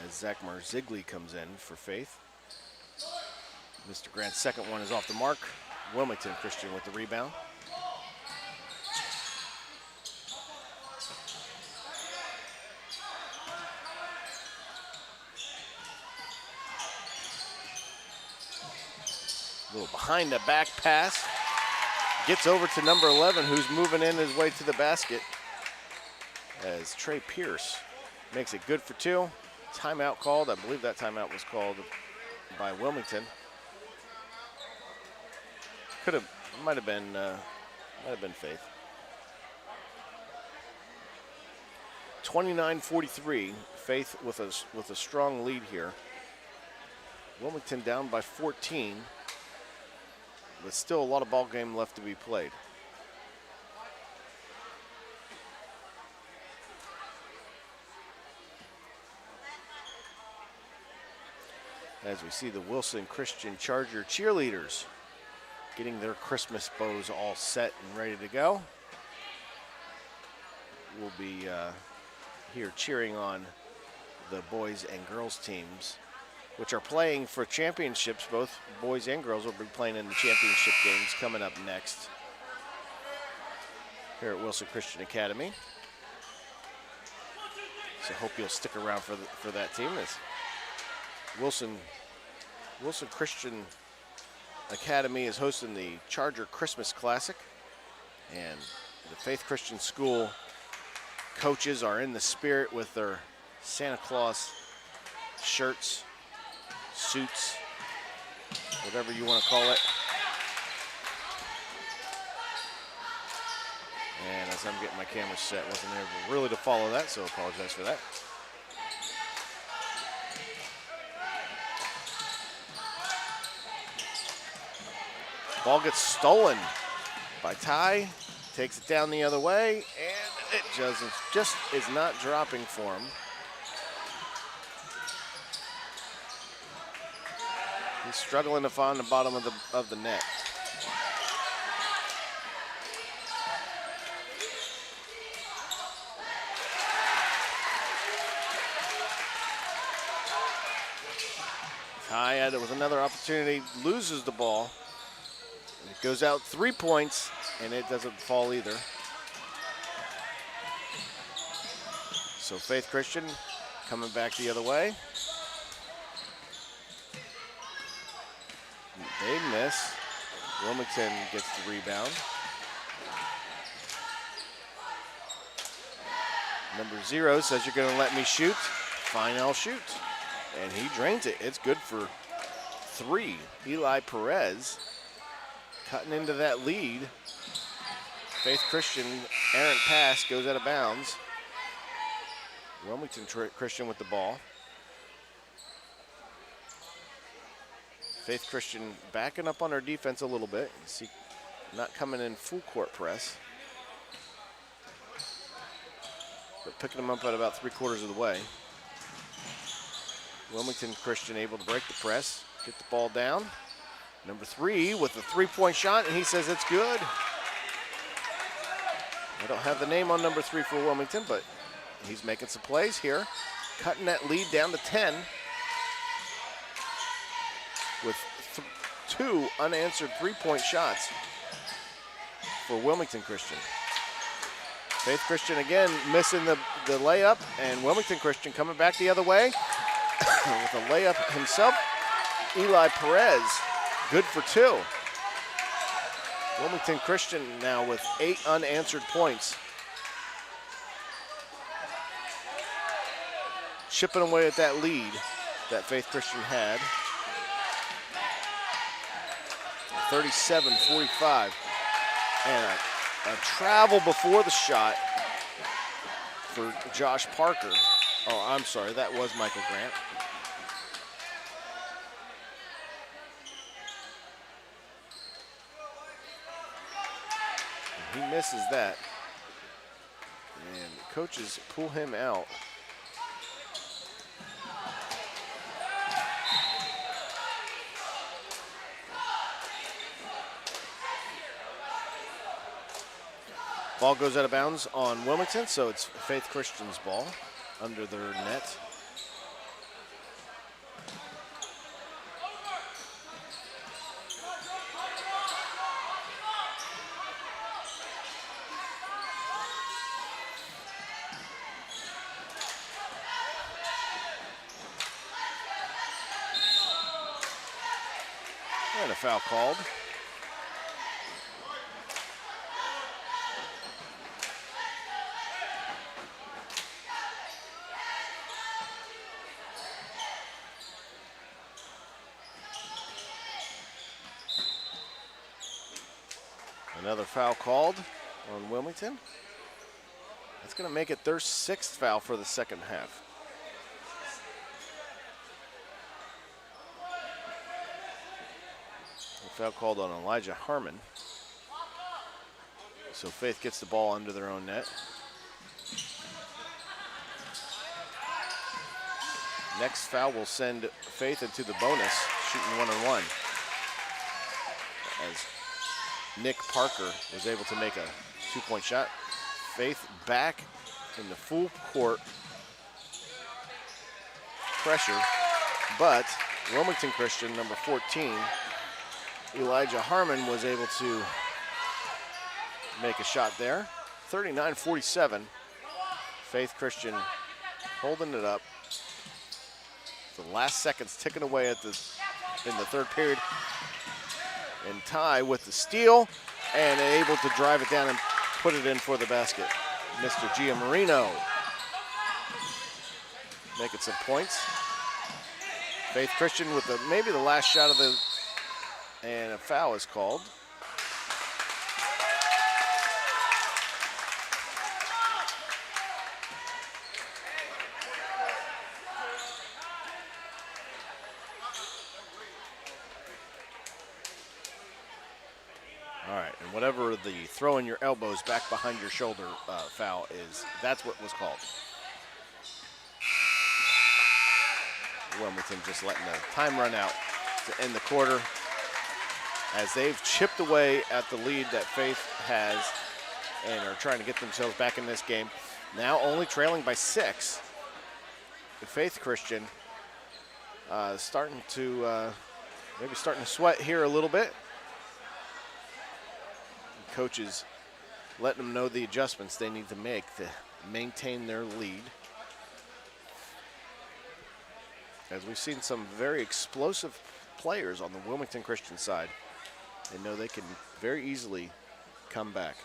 As Zach Marzigli comes in for Faith. Mr. Grant's second one is off the mark. Wilmington Christian with the rebound. A little behind the back pass. Gets over to number 11, who's moving in his way to the basket. As Trey Pierce makes it good for 2. Timeout called. I believe that timeout was called by Wilmington. Might have been Faith. 29-43. Faith with a strong lead here. Wilmington down by 14. But still a lot of ball game left to be played. As we see the Wilson Christian Charger cheerleaders getting their Christmas bows all set and ready to go. We'll be here cheering on the boys and girls teams, which are playing for championships. Both boys and girls will be playing in the championship games coming up next here at Wilson Christian Academy. So hope you'll stick around for that team. As Wilson Christian Academy is hosting the Charger Christmas Classic, and the Faith Christian School coaches are in the spirit with their Santa Claus shirts, suits, whatever you want to call it. And as I'm getting my camera set, wasn't able really to follow that, so I apologize for that. Ball gets stolen by Ty, takes it down the other way, and it just is not dropping for him. He's struggling to find the bottom of the net. Ty had it with another opportunity, loses the ball. It goes out 3 points, and it doesn't fall either. So Faith Christian coming back the other way. They miss. Wilmington gets the rebound. Number 0 says, you're going to let me shoot. Fine, I'll shoot. And he drains it. It's good for 3. Eli Perez cutting into that lead. Faith Christian errant pass goes out of bounds. Wilmington Christian with the ball. Faith Christian backing up on our defense a little bit. See, not coming in full court press, but picking them up at about 3/4 of the way. Wilmington Christian able to break the press, get the ball down. Number 3 with a 3-point shot, and he says it's good. I don't have the name on number 3 for Wilmington, but he's making some plays here. Cutting that lead down to 10 with 2 unanswered 3-point shots for Wilmington Christian. Faith Christian again missing the layup, and Wilmington Christian coming back the other way with a layup himself. Eli Perez, good for 2. Wilmington Christian now with 8 unanswered points. Chipping away at that lead that Faith Christian had. 37-45. And a travel before the shot for Josh Parker. Oh, I'm sorry, that was Michael Grant. He misses that. And coaches pull him out. Ball goes out of bounds on Wilmington, so it's Faith Christian's ball under their net. And a foul called. Another foul called on Wilmington. That's going to make it their 6th foul for the second half. A foul called on Elijah Harmon. So Faith gets the ball under their own net. Next foul will send Faith into the bonus, shooting 1-on-1. As Nick Parker was able to make a 2-point shot. Faith back in the full court pressure, but Wilmington Christian, number 14, Elijah Harmon, was able to make a shot there. 39-47. Faith Christian holding it up. The last seconds ticking away in the third period. And Ty with the steal and able to drive it down and put it in for the basket. Mr. Giamarino making some points. Faith Christian with maybe the last shot of the, and a foul is called. All right, and whatever the throwing your elbows back behind your shoulder foul is, that's what was called. Wilmington just letting the time run out to end the quarter as they've chipped away at the lead that Faith has and are trying to get themselves back in this game. Now only trailing by 6. The Faith Christian starting to sweat here a little bit. Coaches letting them know the adjustments they need to make to maintain their lead. As we've seen some very explosive players on the Wilmington Christian side. They know they can very easily come back.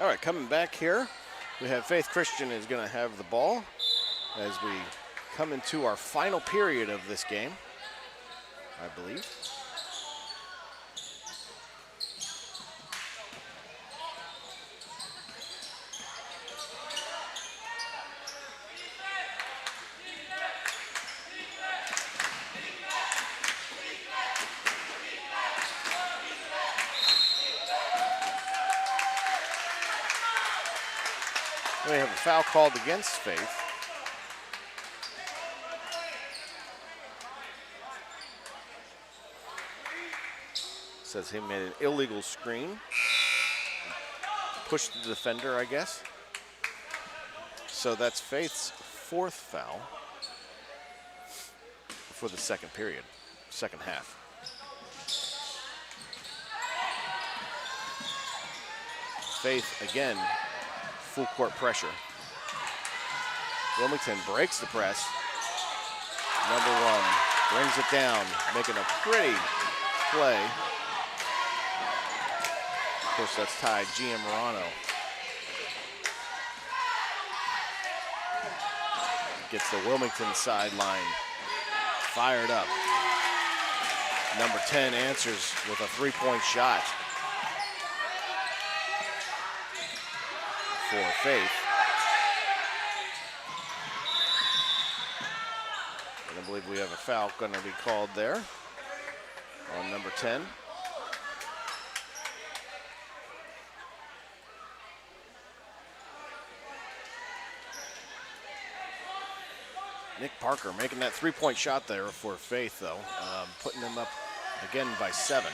All right, coming back here, we have Faith Christian is going to have the ball as we come into our final period of this game, I believe. We have a foul called against Faith. Says he made an illegal screen. Pushed the defender, I guess. So that's Faith's fourth foul for the second period, second half. Faith again. Full court pressure. Wilmington breaks the press. Number one brings it down, making a pretty play. Of course, that's tied GM Morano. Gets the Wilmington sideline fired up. Number 10 answers with a three-point shot for Faith. And I believe we have a foul going to be called there on number 10. Nick Parker making that three-point shot there for Faith, though, putting them up again by 7,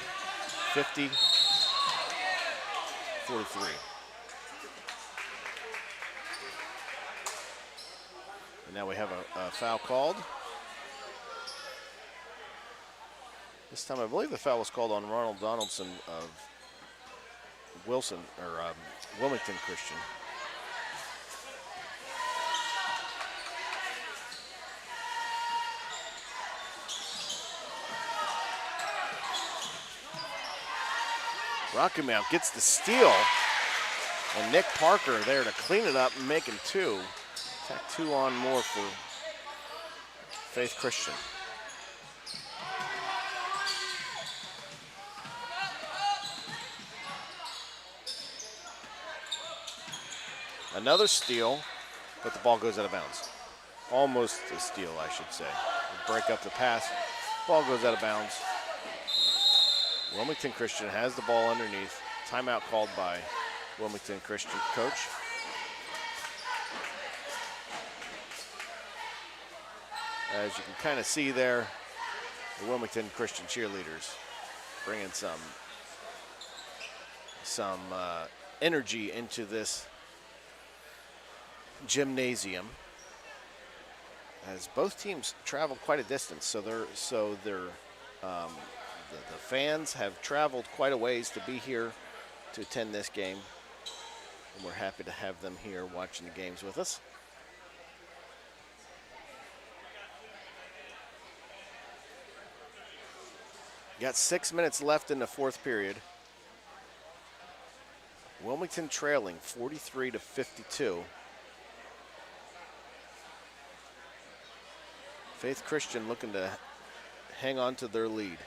50-43. And now we have a foul called. This time I believe the foul was called on Ronald Donaldson of Wilmington Christian. Rocky Mount gets the steal, and Nick Parker there to clean it up and making two. Tack 2 on more for Faith Christian. Another steal, but the ball goes out of bounds. Almost a steal, I should say. Break up the pass, ball goes out of bounds. Wilmington Christian has the ball underneath. Timeout called by Wilmington Christian coach. As you can kind of see there, the Wilmington Christian cheerleaders bringing some energy into this gymnasium. As both teams travel quite a distance, so the fans have traveled quite a ways to be here to attend this game, and we're happy to have them here watching the games with us. Got 6 minutes left in the fourth period. Wilmington trailing 43-52. Faith Christian looking to hang on to their lead.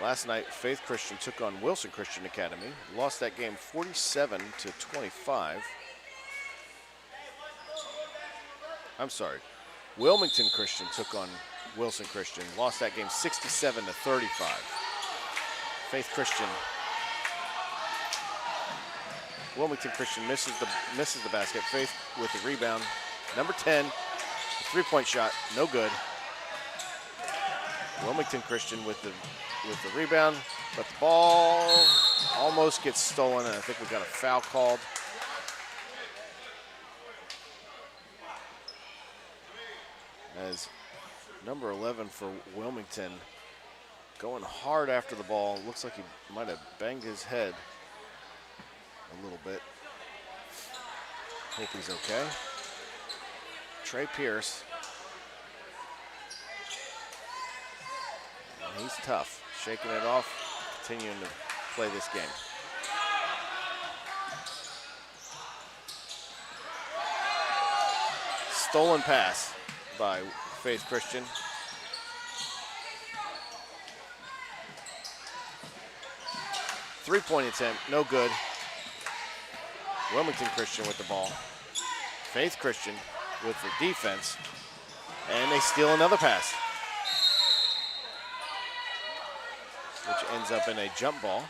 Last night, Faith Christian took on Wilson Christian Academy. Lost that game 47-25. I'm sorry. Wilmington Christian took on Wilson Christian. Lost that game 67-35. Faith Christian. Wilmington Christian misses the basket. Faith with the rebound. Number 10, a three-point shot, no good. Wilmington Christian with the rebound, but the ball almost gets stolen, and I think we got a foul called. As number 11 for Wilmington going hard after the ball. Looks like he might have banged his head a little bit. Hope he's okay. Trey Pierce. And he's tough, shaking it off, continuing to play this game. Stolen pass by Faith Christian. Three-point attempt, no good. Wilmington Christian with the ball. Faith Christian with the defense. And they steal another pass, which ends up in a jump ball.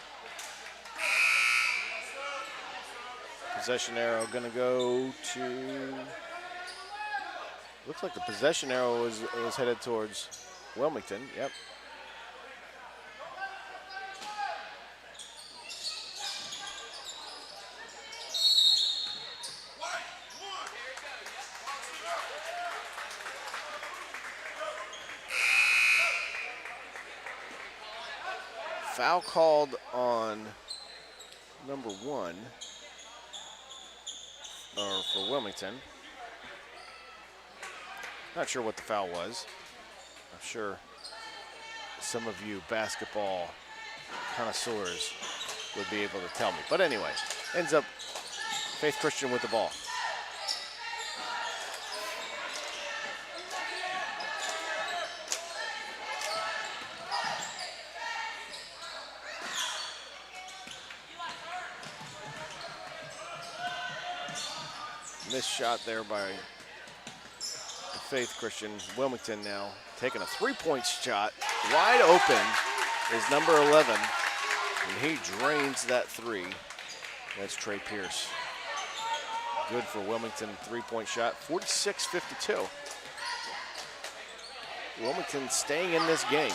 Possession arrow gonna go to, looks like the possession arrow was headed towards Wilmington, yep. Foul called on number 1, or for Wilmington. Not sure what the foul was. I'm sure some of you basketball connoisseurs would be able to tell me. But anyway, ends up Faith Christian with the ball. Missed shot there by Faith Christian. Wilmington now taking a three-point shot. Wide open is number 11, and he drains that three. That's Trey Pierce. Good for Wilmington, three-point shot, 46-52. Wilmington staying in this game.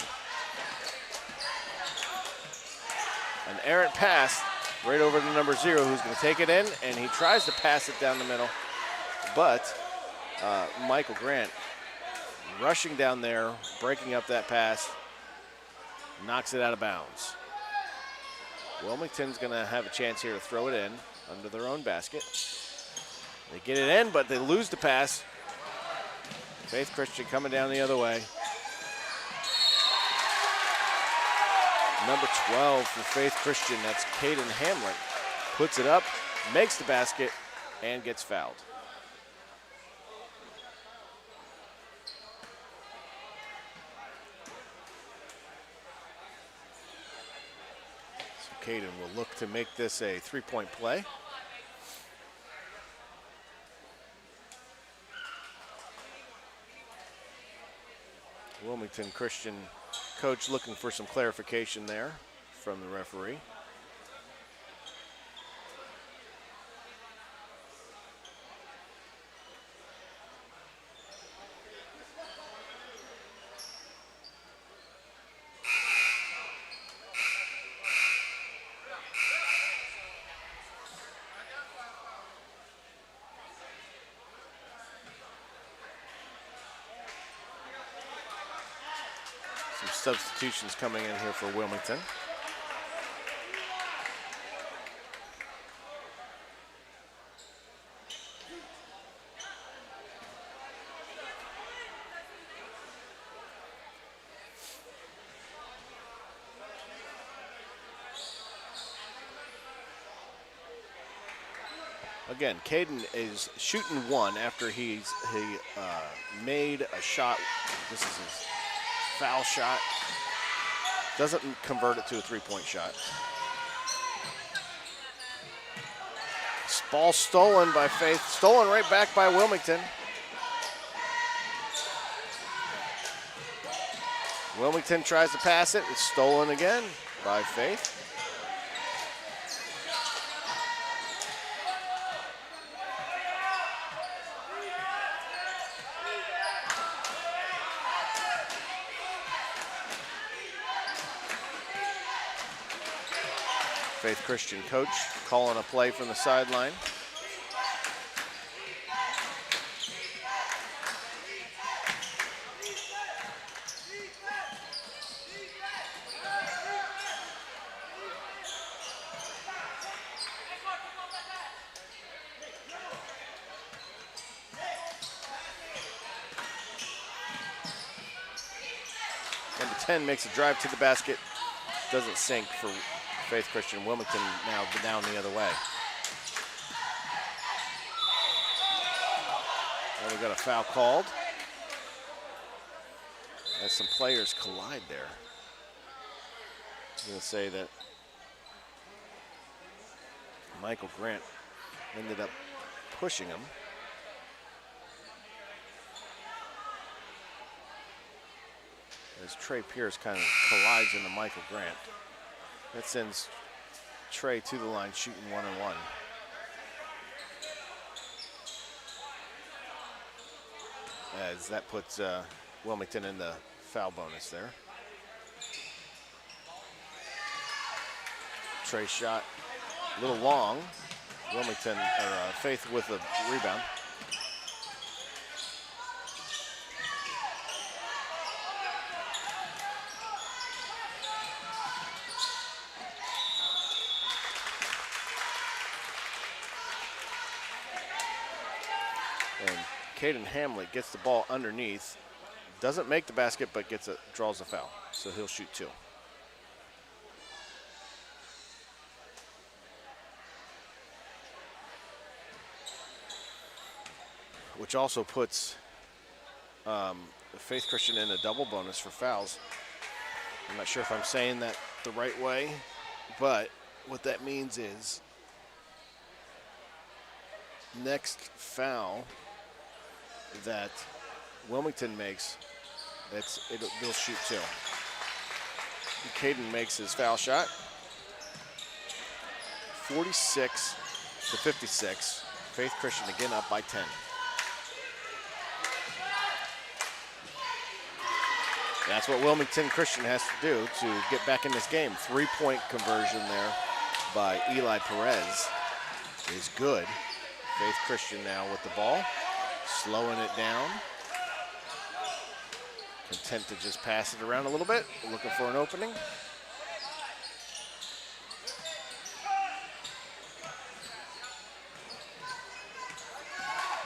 An errant pass right over to number 0, who's going to take it in, and he tries to pass it down the middle. But Michael Grant rushing down there, breaking up that pass, knocks it out of bounds. Wilmington's going to have a chance here to throw it in under their own basket. They get it in, but they lose the pass. Faith Christian coming down the other way. Number 12 for Faith Christian, that's Caden Hamlet, puts it up, makes the basket, and gets fouled. Caden will look to make this a three-point play. Wilmington Christian coach looking for some clarification there from the referee. Substitutions coming in here for Wilmington. Again, Caden is shooting one after he made a shot. This is his foul shot. Doesn't convert it to a three-point shot. Ball stolen by Faith. Stolen right back by Wilmington. Wilmington tries to pass it. It's stolen again by Faith. Faith Christian coach calling a play from the sideline. Number 10 makes a drive to the basket. Doesn't sink for Faith Christian. Wilmington now down the other way. And we got a foul called as some players collide there. I'm going to say that Michael Grant ended up pushing him. As Trey Pierce kind of collides into Michael Grant. That sends Trey to the line shooting 1-on-1. As that puts Wilmington in the foul bonus there. Trey shot a little long. Wilmington, or Faith with a rebound. And Caden Hamlet gets the ball underneath. Doesn't make the basket, but draws a foul. So he'll shoot two. Which also puts Faith Christian in a double bonus for fouls. I'm not sure if I'm saying that the right way, but what that means is next foul that Wilmington makes, they'll shoot two. And Caden makes his foul shot. 46-56. Faith Christian again up by 10. That's what Wilmington Christian has to do to get back in this game. 3-point conversion there by Eli Perez is good. Faith Christian now with the ball, slowing it down. Content to just pass it around a little bit, looking for an opening.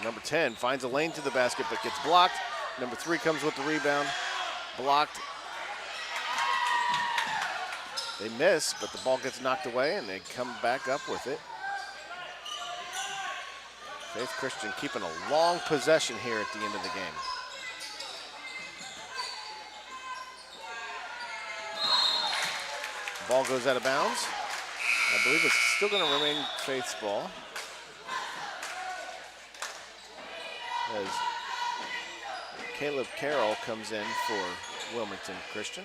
Number 10 finds a lane to the basket but gets blocked. Number 3 comes with the rebound. Blocked. They miss, but the ball gets knocked away and they come back up with it. Faith Christian keeping a long possession here at the end of the game. The ball goes out of bounds. I believe it's still going to remain Faith's ball. As Caleb Carroll comes in for Wilmington Christian.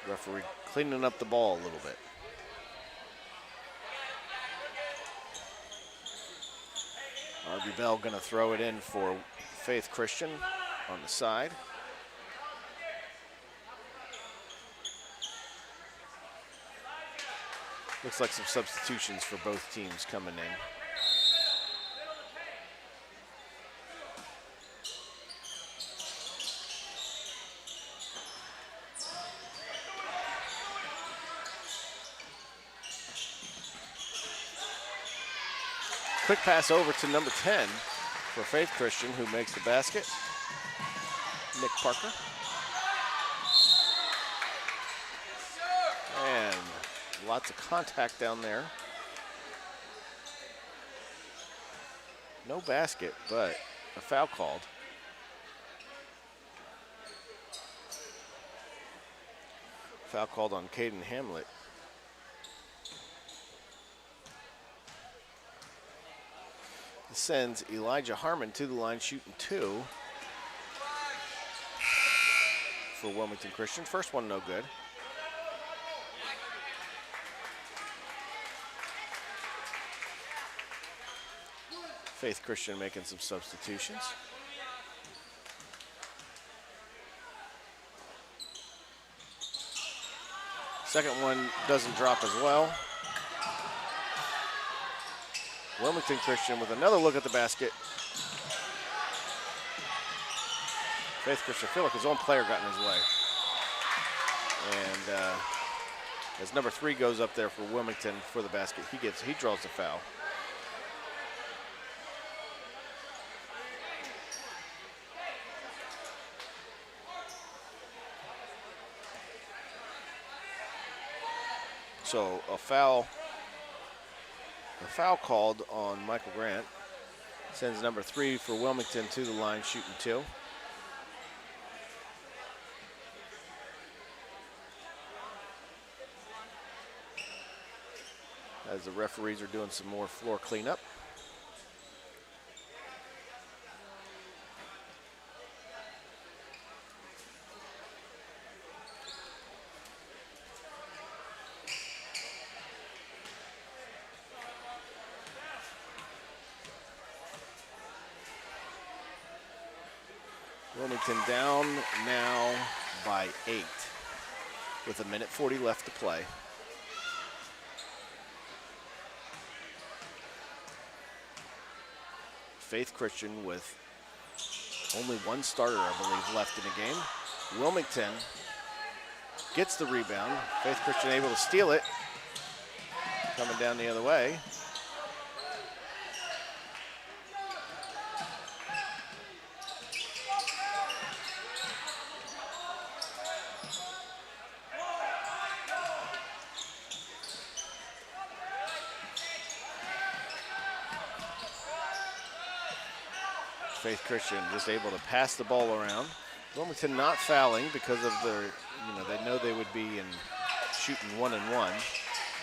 Referee cleaning up the ball a little bit. RB Bell going to throw it in for Faith Christian on the side. Looks like some substitutions for both teams coming in. Quick pass over to number 10 for Faith Christian, who makes the basket. Nick Parker. And lots of contact down there. No basket, but a foul called. Foul called on Caden Hamlet. This sends Elijah Harmon to the line shooting 2 for Wilmington Christian. First one no good. Faith Christian making some substitutions. Second one doesn't drop as well. Wilmington Christian with another look at the basket. Faith Christian, I feel like his own player got in his way. And as number 3 goes up there for Wilmington for the basket, he draws the foul. So a foul called on Michael Grant. Sends number 3 for Wilmington to the line shooting 2. As the referees are doing some more floor cleanup. Wilmington down now by 8 with 1:40 left to play. Faith Christian with only one starter, I believe, left in the game. Wilmington gets the rebound. Faith Christian able to steal it. Coming down the other way. Faith Christian just able to pass the ball around. Wilmington not fouling because of their, they know they would be in shooting 1-and-1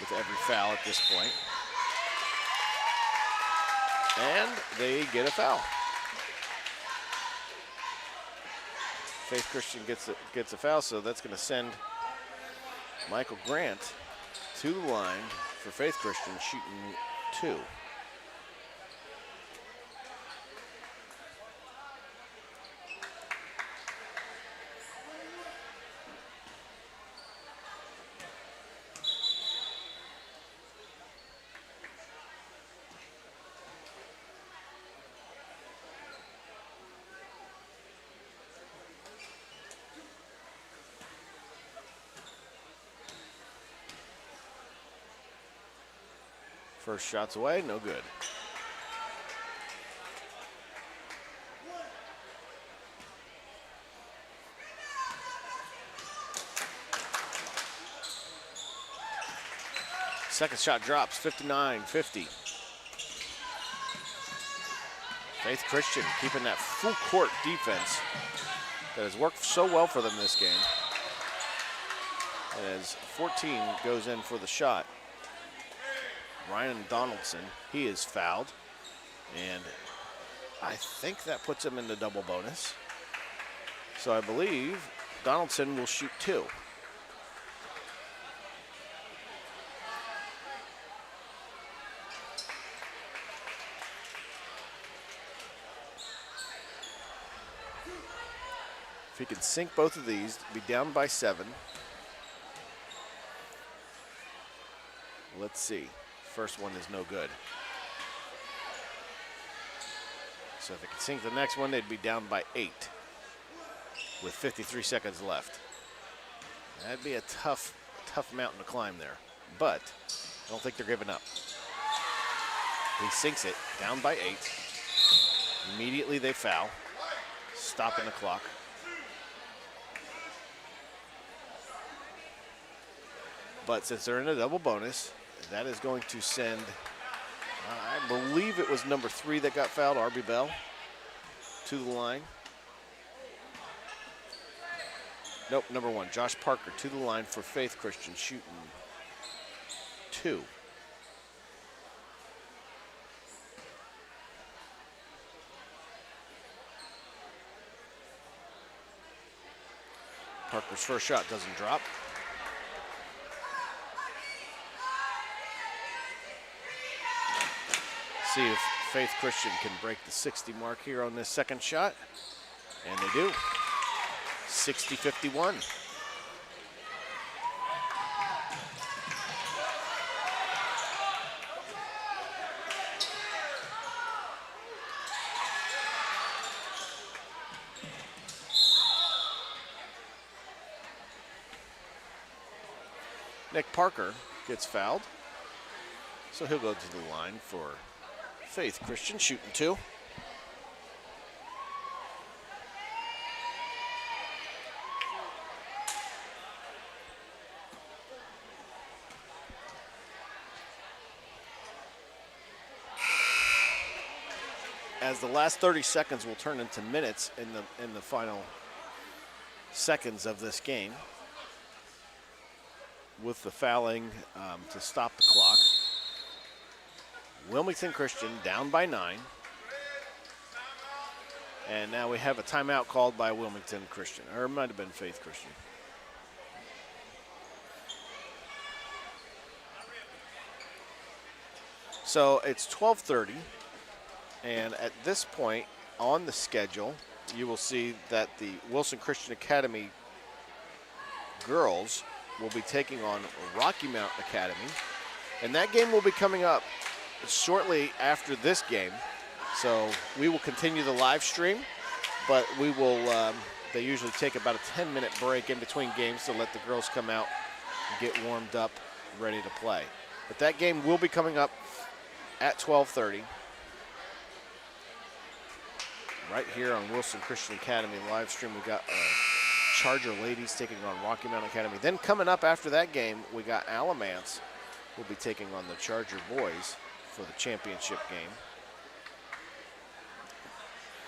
with every foul at this point. And they get a foul. Faith Christian gets a foul, so that's going to send Michael Grant to the line for Faith Christian shooting 2. First shot's away, no good. Second shot drops, 59-50. Faith Christian keeping that full court defense that has worked so well for them this game. And as 14 goes in for the shot, Ryan Donaldson, he is fouled, and I think that puts him in the double bonus. So I believe Donaldson will shoot 2. If he can sink both of these, be down by 7. Let's see. First one is no good. So if it can sink the next one, they'd be down by 8 with 53 seconds left. That'd be a tough mountain to climb there, but I don't think they're giving up. He sinks it, down by 8. Immediately they foul, stopping the clock. But since they're in a double bonus, that is going to send, I believe it was number 3 that got fouled, Arby Bell, to the line. Nope, number 1, Josh Parker, to the line for Faith Christian, shooting 2. Parker's first shot doesn't drop. See if Faith Christian can break the 60 mark here on this second shot. And they do. 60-51. Nick Parker gets fouled, so he'll go to the line for Faith Christian, shooting 2. As the last 30 seconds will turn into minutes in the final seconds of this game, with the fouling to stop the clock. Wilmington Christian down by 9. And now we have a timeout called by Wilmington Christian, or it might have been Faith Christian. So it's 12:30, and at this point on the schedule, you will see that the Wilson Christian Academy girls will be taking on Rocky Mount Academy, and that game will be coming up shortly after this game. So we will continue the live stream, but we will, they usually take about a 10-minute break in between games to let the girls come out and get warmed up, ready to play. But that game will be coming up at 12:30. Right here on Wilson Christian Academy live stream, we got Charger ladies taking on Rocky Mount Academy. Then coming up after that game, we got Alamance will be taking on the Charger boys for the championship game.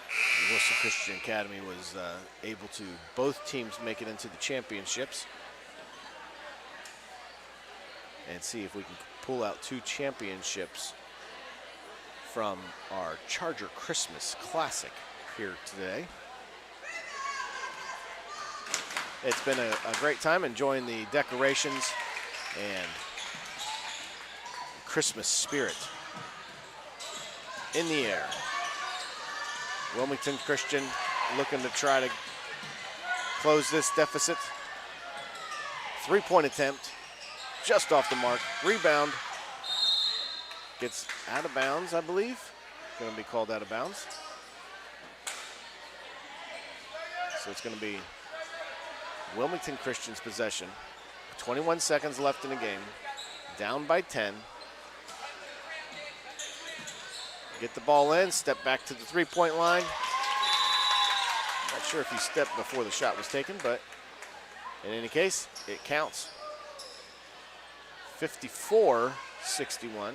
The Wilson Christian Academy was able to, both teams make it into the championships. And see if we can pull out 2 championships from our Charger Christmas Classic here today. It's been a great time enjoying the decorations and Christmas spirit in the air. Wilmington Christian looking to try to close this deficit. 3-point attempt, just off the mark. Rebound, gets out of bounds, I believe. Going to be called out of bounds. So it's going to be Wilmington Christian's possession. 21 seconds left in the game. Down by 10. Get the ball in, step back to the 3-point line. Not sure if he stepped before the shot was taken, but in any case, it counts. 54-61.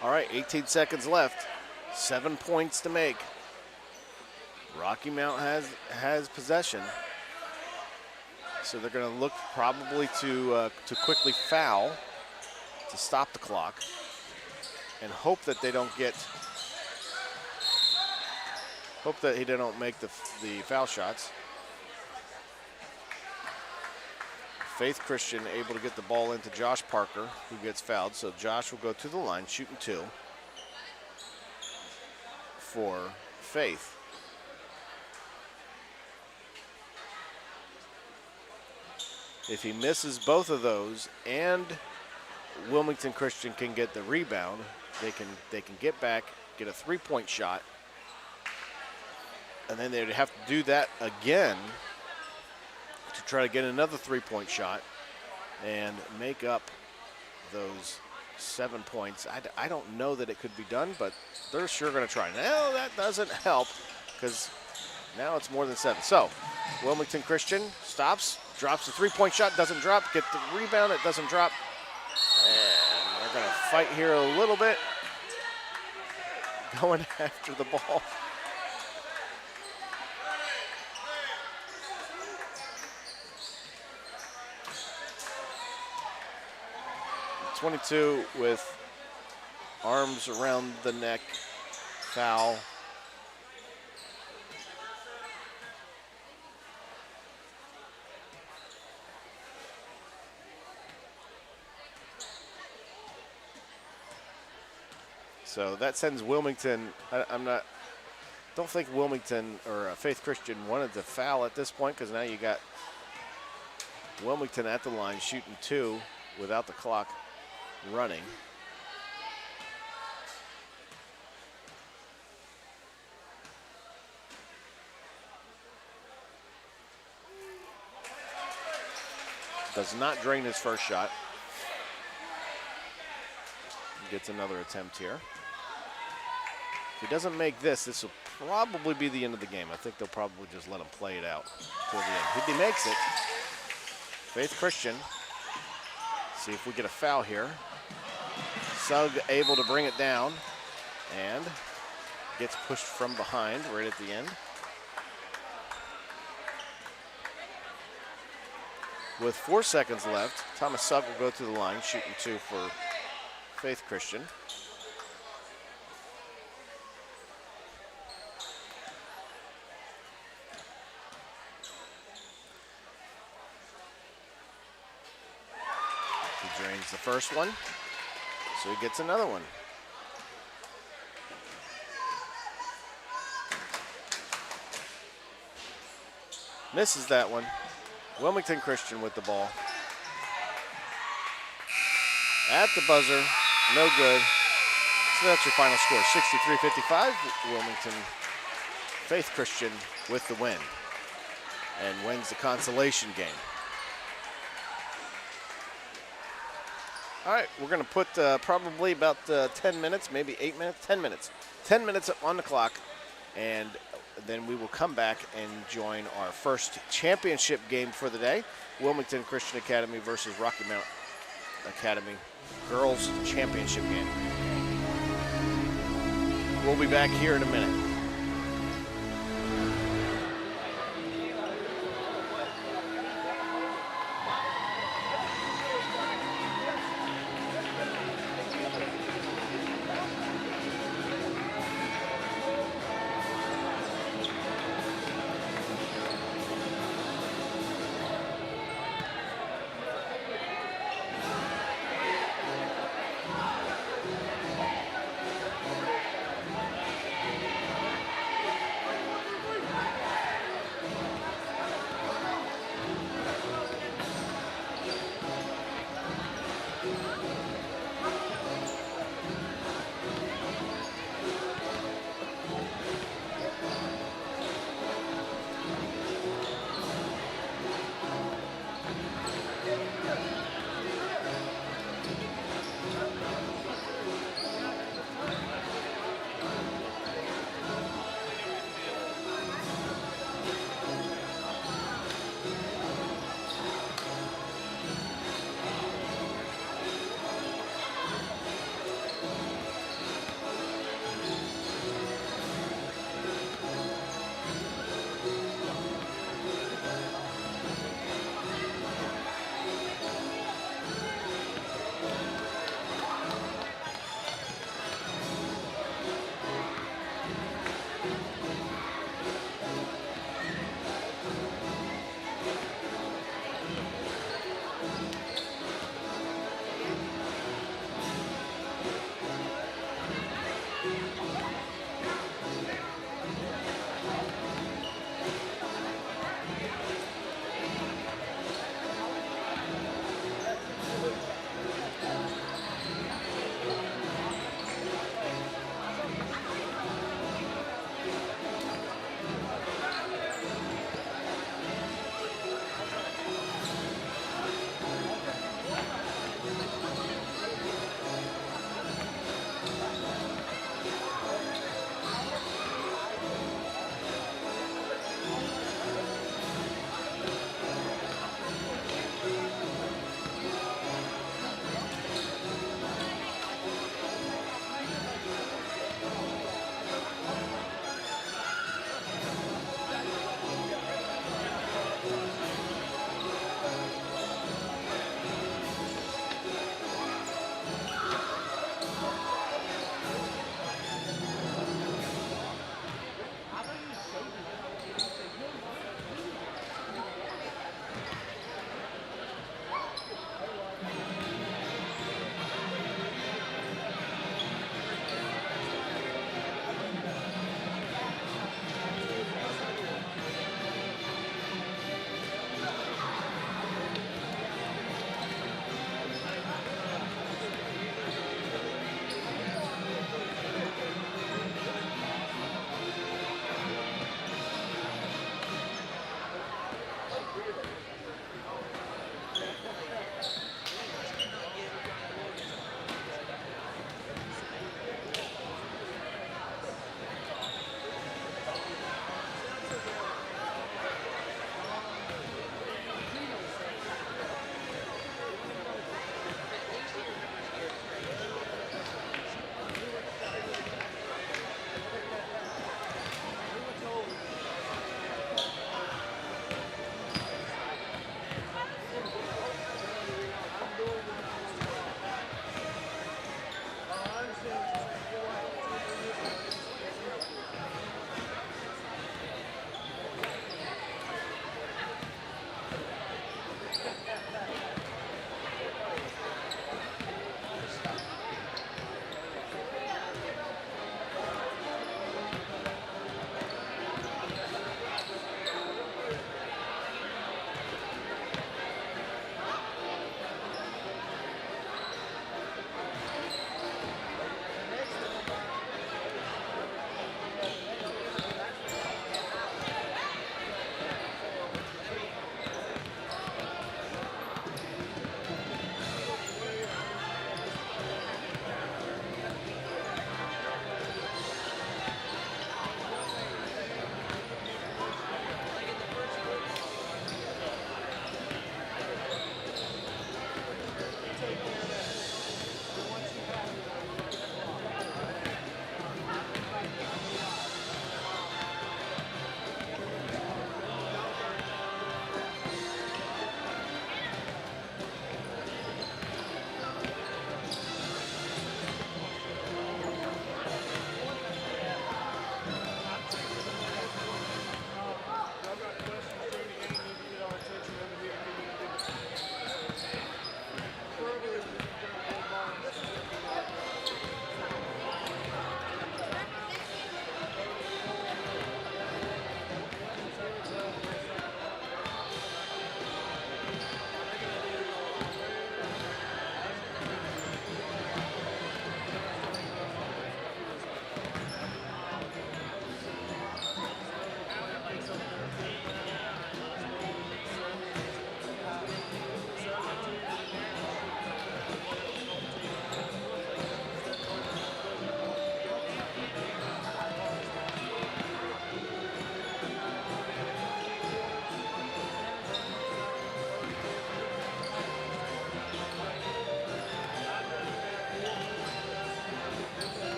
All right, 18 seconds left. 7 points to make. Rocky Mount has possession. So they're going to look probably to quickly foul to stop the clock and hope that they don't get, hope that he don't make the foul shots. Faith Christian able to get the ball into Josh Parker, who gets fouled. So Josh will go to the line, shooting 2 for Faith. If he misses both of those and Wilmington Christian can get the rebound, they can get back, get a 3-point shot, and then they'd have to do that again to try to get another 3-point shot and make up those 7 points. I don't know that it could be done, but they're sure going to try. Now that doesn't help because now it's more than 7. So Wilmington Christian stops, drops the 3-point shot, doesn't drop, get the rebound, it doesn't drop. And they're going to fight here a little bit, going after the ball. 22 with arms around the neck, foul. So that sends Wilmington. Don't think Wilmington or Faith Christian wanted to foul at this point because now you got Wilmington at the line shooting 2 without the clock running. Does not drain his first shot. Gets another attempt here. If he doesn't make this, this will probably be the end of the game. I think they'll probably just let him play it out till the end. If he makes it, Faith Christian, see if we get a foul here. Sugg able to bring it down and gets pushed from behind right at the end. With 4 seconds left, Thomas Sugg will go to the line, shooting 2 for Faith Christian. He drains the first one, so he gets another one. Misses that one. Wilmington Christian with the ball. At the buzzer, no good. So that's your final score, 63-55. Wilmington Faith Christian with the win and wins the consolation game. All right, we're going to put probably about 10 minutes, maybe 8 minutes, 10 minutes. 10 minutes on the clock, and then we will come back and join our first championship game for the day, Wilmington Christian Academy versus Rocky Mount Academy Girls Championship game. We'll be back here in a minute.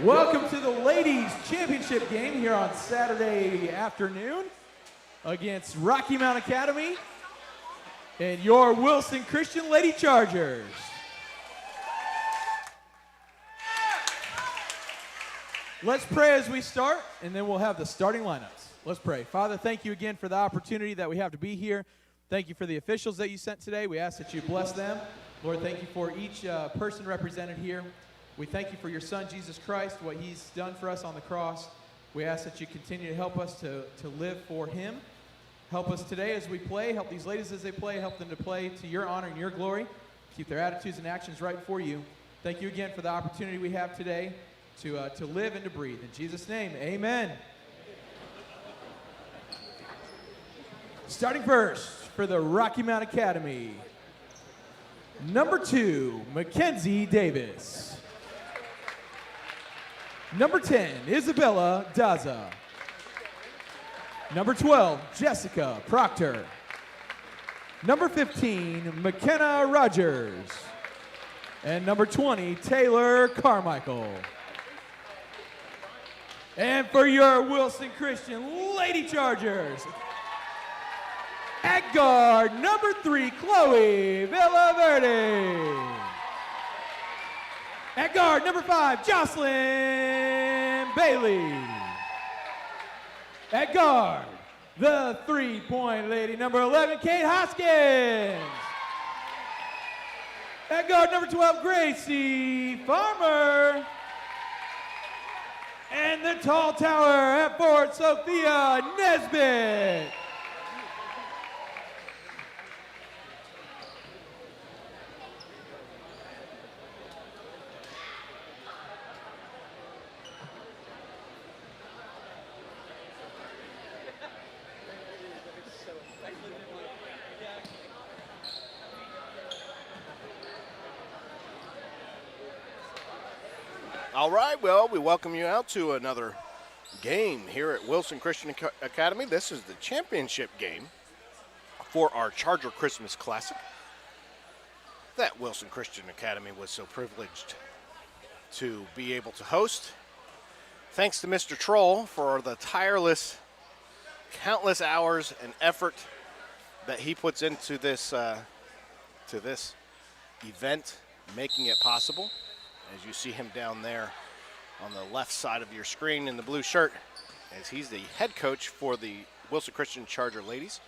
Welcome to the ladies championship game here on Saturday afternoon against Rocky Mount Academy and your Wilson Christian Lady Chargers. Let's pray as we start, and then we'll have the starting lineups. Let's pray. Father, thank you again for the opportunity that we have to be here. Thank you for the officials that you sent today. We ask that you bless them. Lord, thank you for each person represented here. We thank you for your son, Jesus Christ, what he's done for us on the cross. We ask that you continue to help us to live for him. Help us today as we play. Help these ladies as they play. Help them to play to your honor and your glory. Keep their attitudes and actions right before you. Thank you again for the opportunity we have today to live and to breathe. In Jesus' name, amen. Starting first for the Rocky Mount Academy, number 2, Mackenzie Davis. Number 10, Isabella Daza. Number 12, Jessica Proctor. Number 15, McKenna Rogers. And number 20, Taylor Carmichael. And for your Wilson Christian Lady Chargers, at guard, number 3, Chloe Villaverde. At guard, number 5, Jocelyn Bailey. At guard, the three-point lady, number 11, Kate Hoskins. At guard, number 12, Gracie Farmer. And the tall tower at Fort Sophia Nesbitt. All right, well, we welcome you out to another game here at Wilson Christian Academy. This is the championship game for our Charger Christmas Classic that Wilson Christian Academy was so privileged to be able to host. Thanks to Mr. Troll for the tireless, countless hours and effort that he puts into this event, making it possible. As you see him down there on the left side of your screen in the blue shirt, as he's the head coach for the Wilson Christian Charger ladies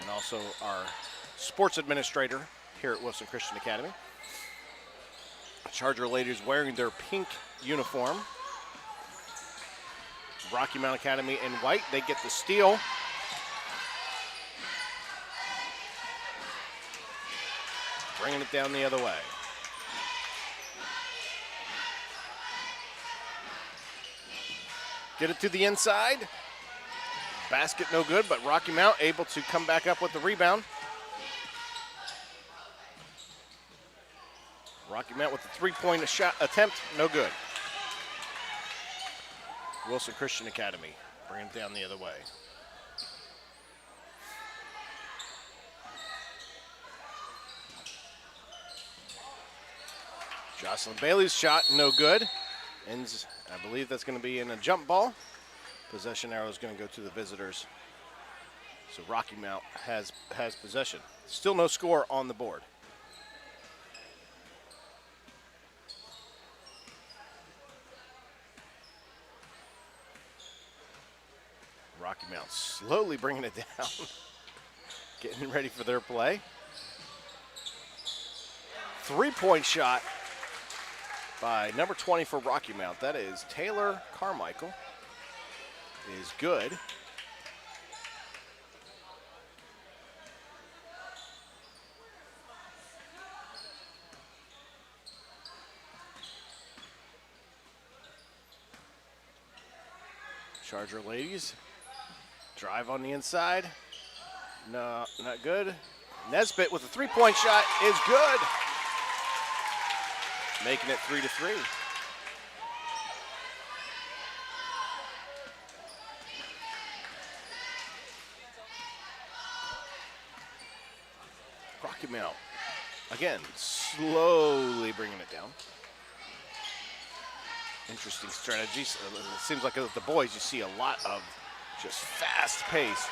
and also our sports administrator here at Wilson Christian Academy. Charger ladies wearing their pink uniform. Rocky Mount Academy in white. They get the steal. Bringing it down the other way. Get it to the inside. Basket no good, but Rocky Mount able to come back up with the rebound. Rocky Mount with the three-point shot attempt, no good. Wilson Christian Academy bringing it down the other way. Jocelyn Bailey's shot, no good. Ends, I believe that's going to be in a jump ball. Possession arrow is going to go to the visitors. So Rocky Mount has possession. Still no score on the board. Rocky Mount slowly bringing it down. Getting ready for their play. Three-point shot by number 20 for Rocky Mount. That is Taylor Carmichael. Is good. Charger ladies drive on the inside. No, not good. Nesbitt with a three-point shot is good. Making it 3-3. Rocky Mount, again, slowly bringing it down. Interesting strategies. It seems like with the boys, you see a lot of just fast pace.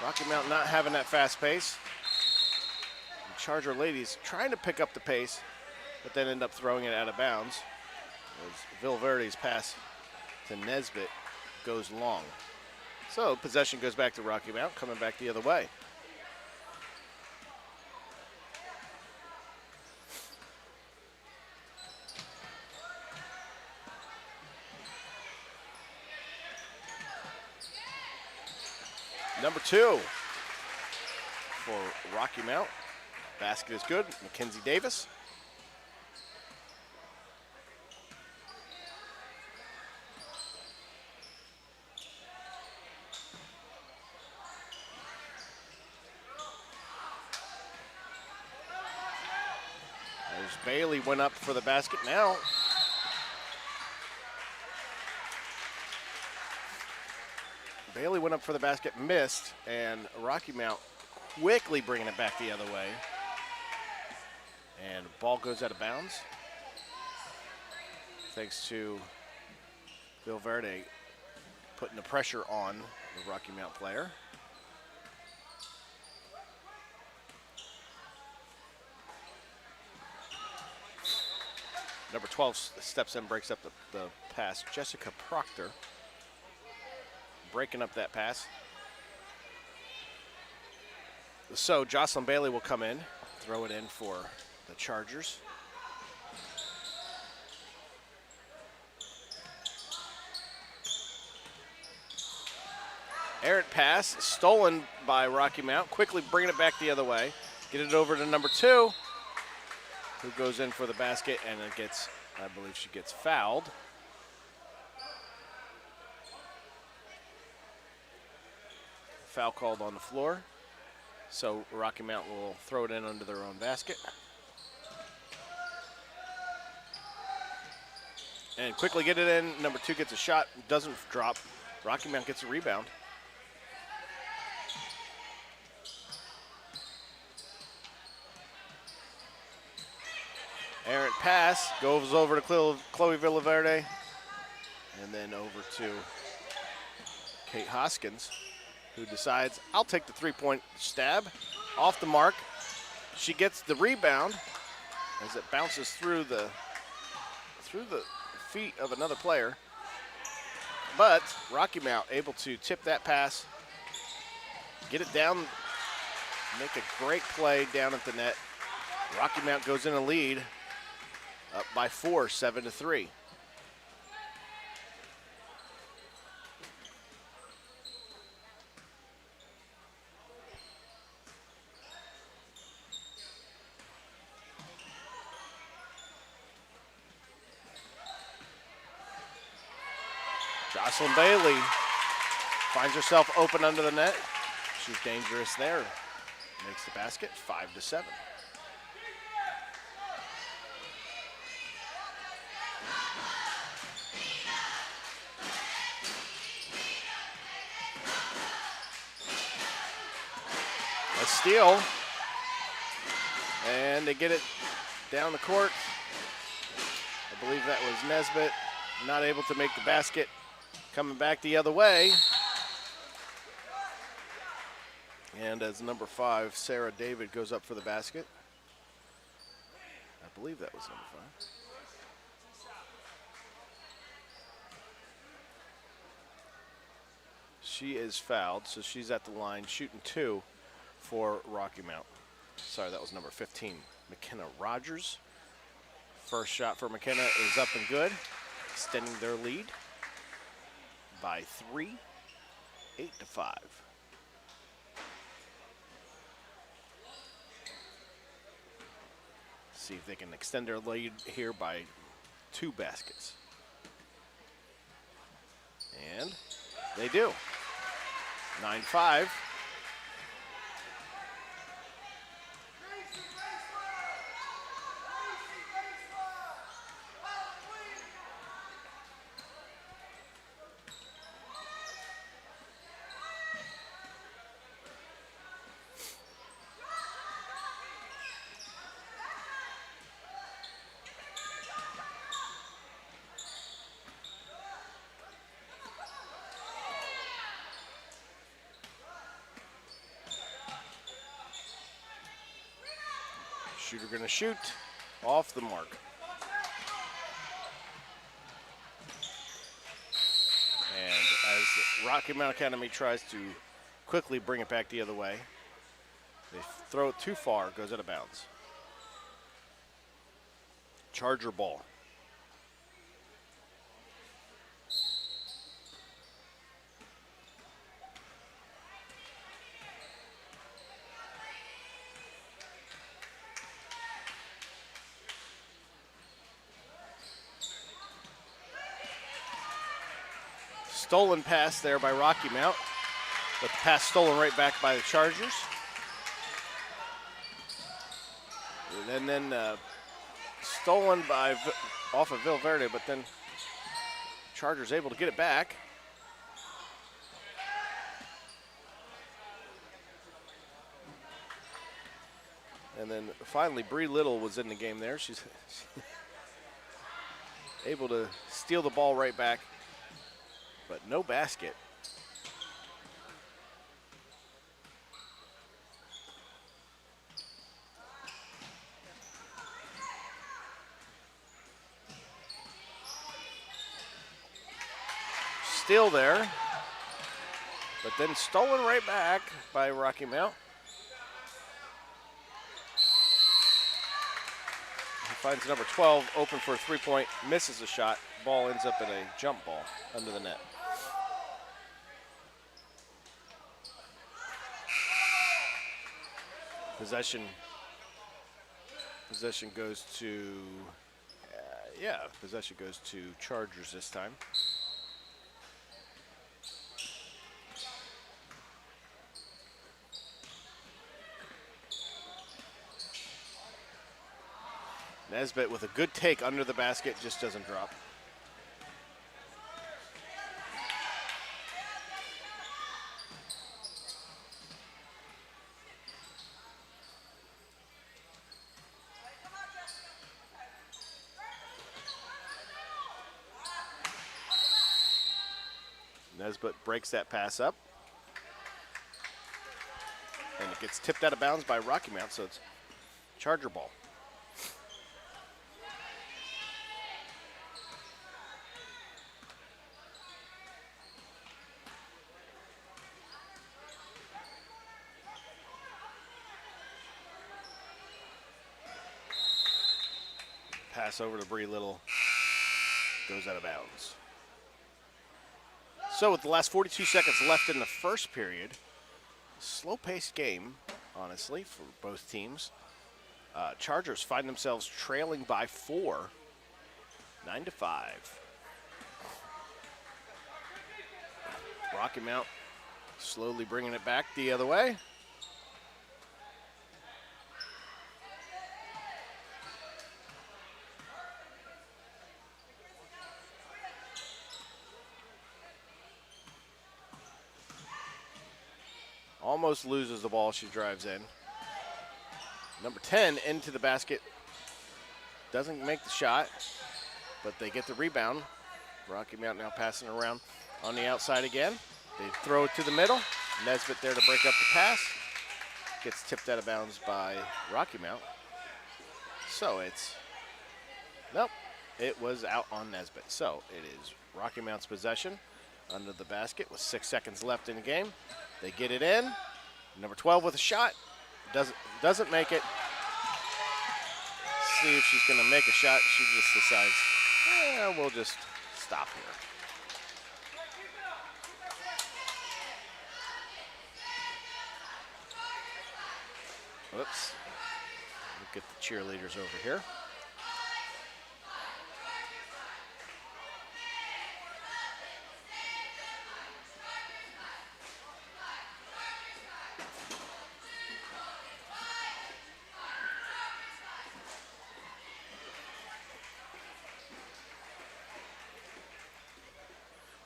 Rocky Mount not having that fast pace. And Charger ladies trying to pick up the pace, but then end up throwing it out of bounds as Vilverde's pass to Nesbitt goes long. So possession goes back to Rocky Mount, coming back the other way. Number 2 for Rocky Mount. Basket is good. Mackenzie Davis. There's Bailey went up for the basket now. Bailey went up for the basket, missed, and Rocky Mount quickly bringing it back the other way. And ball goes out of bounds. Thanks to Vilverde putting the pressure on the Rocky Mount player. Number 12 steps in, breaks up the pass. Jessica Proctor breaking up that pass. So Jocelyn Bailey will come in, throw it in for the Chargers. Errant pass, stolen by Rocky Mount. Quickly bringing it back the other way. Get it over to number 2, who goes in for the basket, and it gets, I believe she gets fouled. Foul called on the floor. So Rocky Mount will throw it in under their own basket. And quickly get it in. Number 2 gets a shot, doesn't drop. Rocky Mount gets a rebound. Errant pass goes over to Chloe Villaverde, and then over to Kate Hoskins, who decides, I'll take the three-point stab off the mark. She gets the rebound as it bounces through the feet of another player. But Rocky Mount able to tip that pass, get it down, make a great play down at the net. Rocky Mount goes in a lead, up by 4, 7-3. Jocelyn Bailey finds herself open under the net. She's dangerous there. Makes the basket, 5-7. A steal. And they get it down the court. I believe that was Nesbitt. Not able to make the basket. Coming back the other way. And as number 5, Sarah David, goes up for the basket. I believe that was number 5. She is fouled, so she's at the line shooting 2 for Rocky Mount. Sorry, that was number 15, McKenna Rogers. First shot for McKenna is up and good, extending their lead by 3, 8-5. See if they can extend their lead here by 2 baskets. And they do. 9-5. Shooter going to shoot off the mark. And as Rocky Mount Academy tries to quickly bring it back the other way, they throw it too far, goes out of bounds. Charger ball. Stolen pass there by Rocky Mount, but the pass stolen right back by the Chargers. And then stolen by off of Villaverde, but then Chargers able to get it back. And then finally, Bree Little was in the game there. She's able to steal the ball right back, but no basket. Still there, but then stolen right back by Rocky Mount. He finds number 12 open for a three-point, misses a shot. Ball ends up in a jump ball under the net. Possession goes to, possession goes to Chargers this time. Nesbitt with a good take under the basket, just doesn't drop. Nesbitt breaks that pass up. And it gets tipped out of bounds by Rocky Mount, so it's Charger ball. Pass over to Bree Little, goes out of bounds. So with the last 42 seconds left in the first period, slow-paced game, honestly, for both teams. Chargers find themselves trailing by 4, 9-5. Rocky Mount slowly bringing it back the other way. Almost loses the ball, she drives in. Number 10 into the basket. Doesn't make the shot, but they get the rebound. Rocky Mount now passing around on the outside again. They throw it to the middle. Nesbitt there to break up the pass. Gets tipped out of bounds by Rocky Mount. So it's, nope, it was out on Nesbitt. So it is Rocky Mount's possession under the basket with 6 seconds left in the game. They get it in. Number 12 with a shot. Doesn't make it. See if she's going to make a shot. She just decides, we'll just stop here. Whoops. We'll get the cheerleaders over here.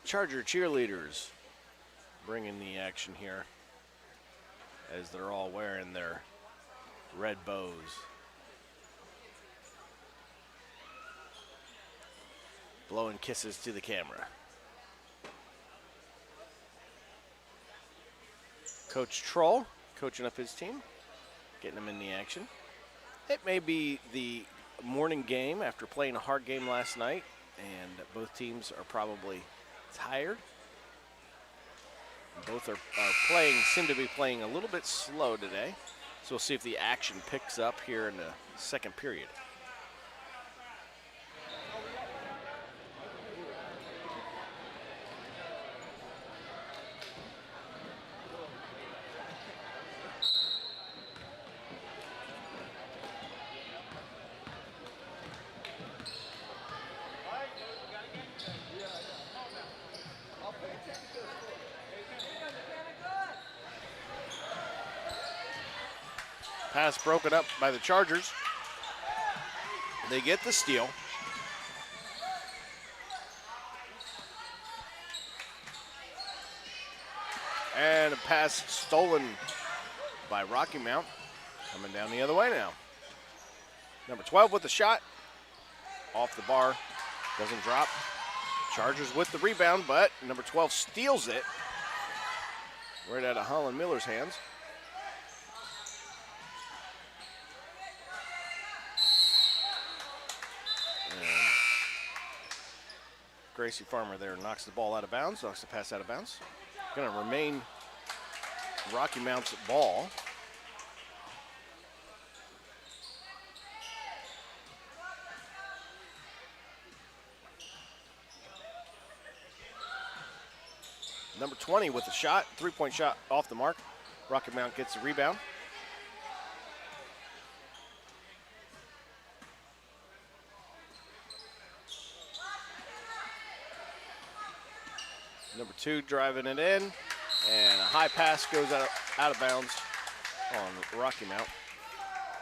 Charger cheerleaders bringing the action here as they're all wearing their red bows. Blowing kisses to the camera. Coach Troll coaching up his team, getting them in the action. It may be the morning game after playing a hard game last night, and both teams are probably tired. Both are seem to be playing a little bit slow today. So we'll see if the action picks up here in the second period. Pass broken up by the Chargers. They get the steal. And a pass stolen by Rocky Mount. Coming down the other way now. Number 12 with the shot. Off the bar. Doesn't drop. Chargers with the rebound, but number 12 steals it. Right out of Holland Miller's hands. Gracie Farmer there knocks the ball out of bounds, knocks the pass out of bounds. Going to remain Rocky Mount's ball. Number 20 with the shot, three-point shot off the mark. Rocky Mount gets the rebound. Number 2 driving it in, and a high pass goes out of bounds on Rocky Mount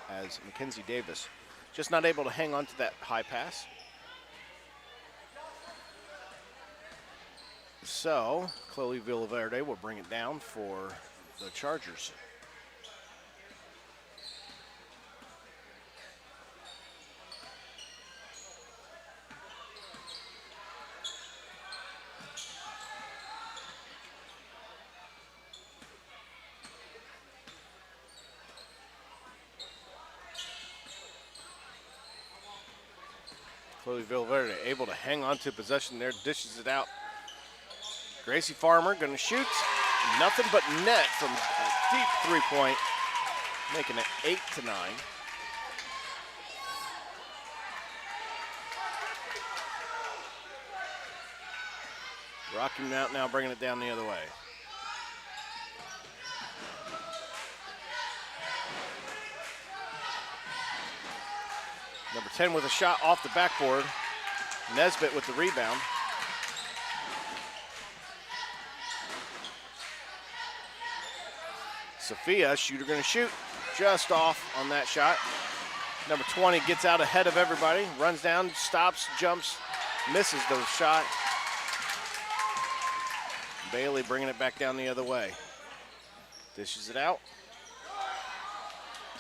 as Mackenzie Davis just not able to hang on to that high pass. So Chloe Villaverde will bring it down for the Chargers. Chloe Villaverde able to hang on to possession there, dishes it out. Gracie Farmer going to shoot. Nothing but net from a deep three-point, making it 8-9. Rocky Mount now bringing it down the other way. Number 10 with a shot off the backboard. Nesbitt with the rebound. Sophia, shooter going to shoot. Just off on that shot. Number 20 gets out ahead of everybody. Runs down, stops, jumps, misses the shot. Bailey bringing it back down the other way. Dishes it out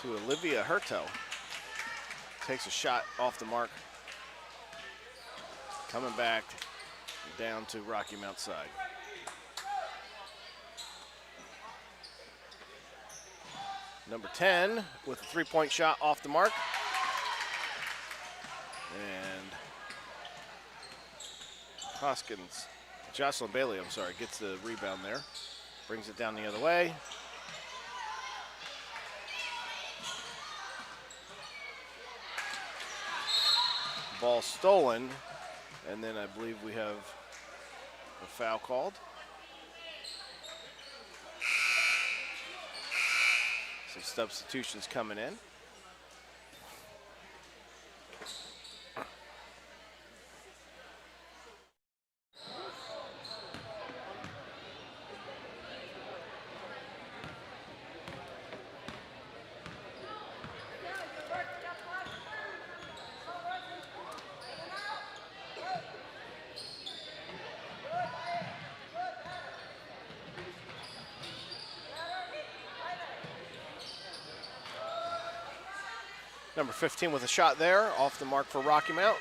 to Olivia Herto. Takes a shot off the mark. Coming back down to Rocky Mount side. Number 10 with a three-point shot off the mark. And Hoskins, Jocelyn Bailey, I'm sorry, gets the rebound there. Brings it down the other way. Ball stolen, and then I believe we have a foul called. Some substitutions coming in. Number 15 with a shot there, off the mark for Rocky Mount.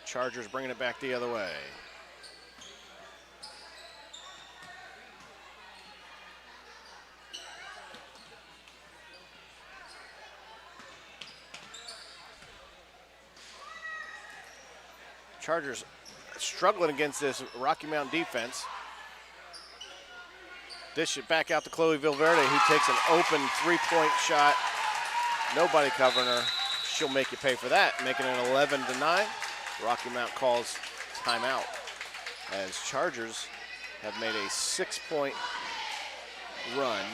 Chargers bringing it back the other way. Chargers struggling against this Rocky Mount defense. Dish it back out to Chloe Vilverde, who takes an open three-point shot. Nobody covering her. She'll make you pay for that, making it 11-9. Rocky Mount calls timeout as Chargers have made a 6-point run,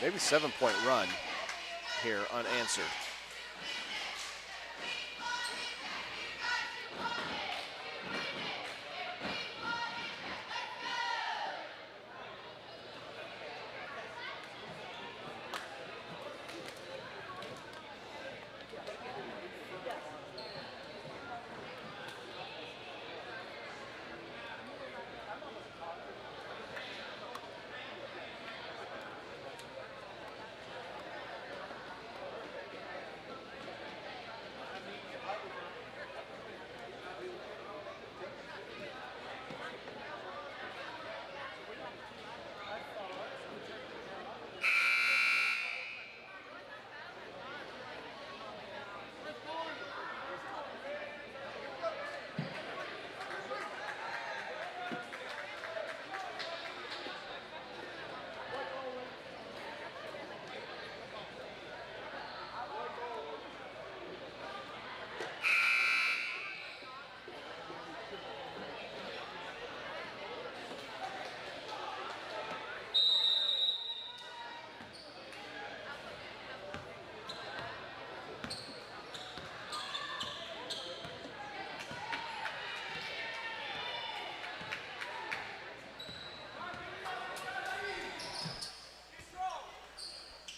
maybe 7-point run here unanswered.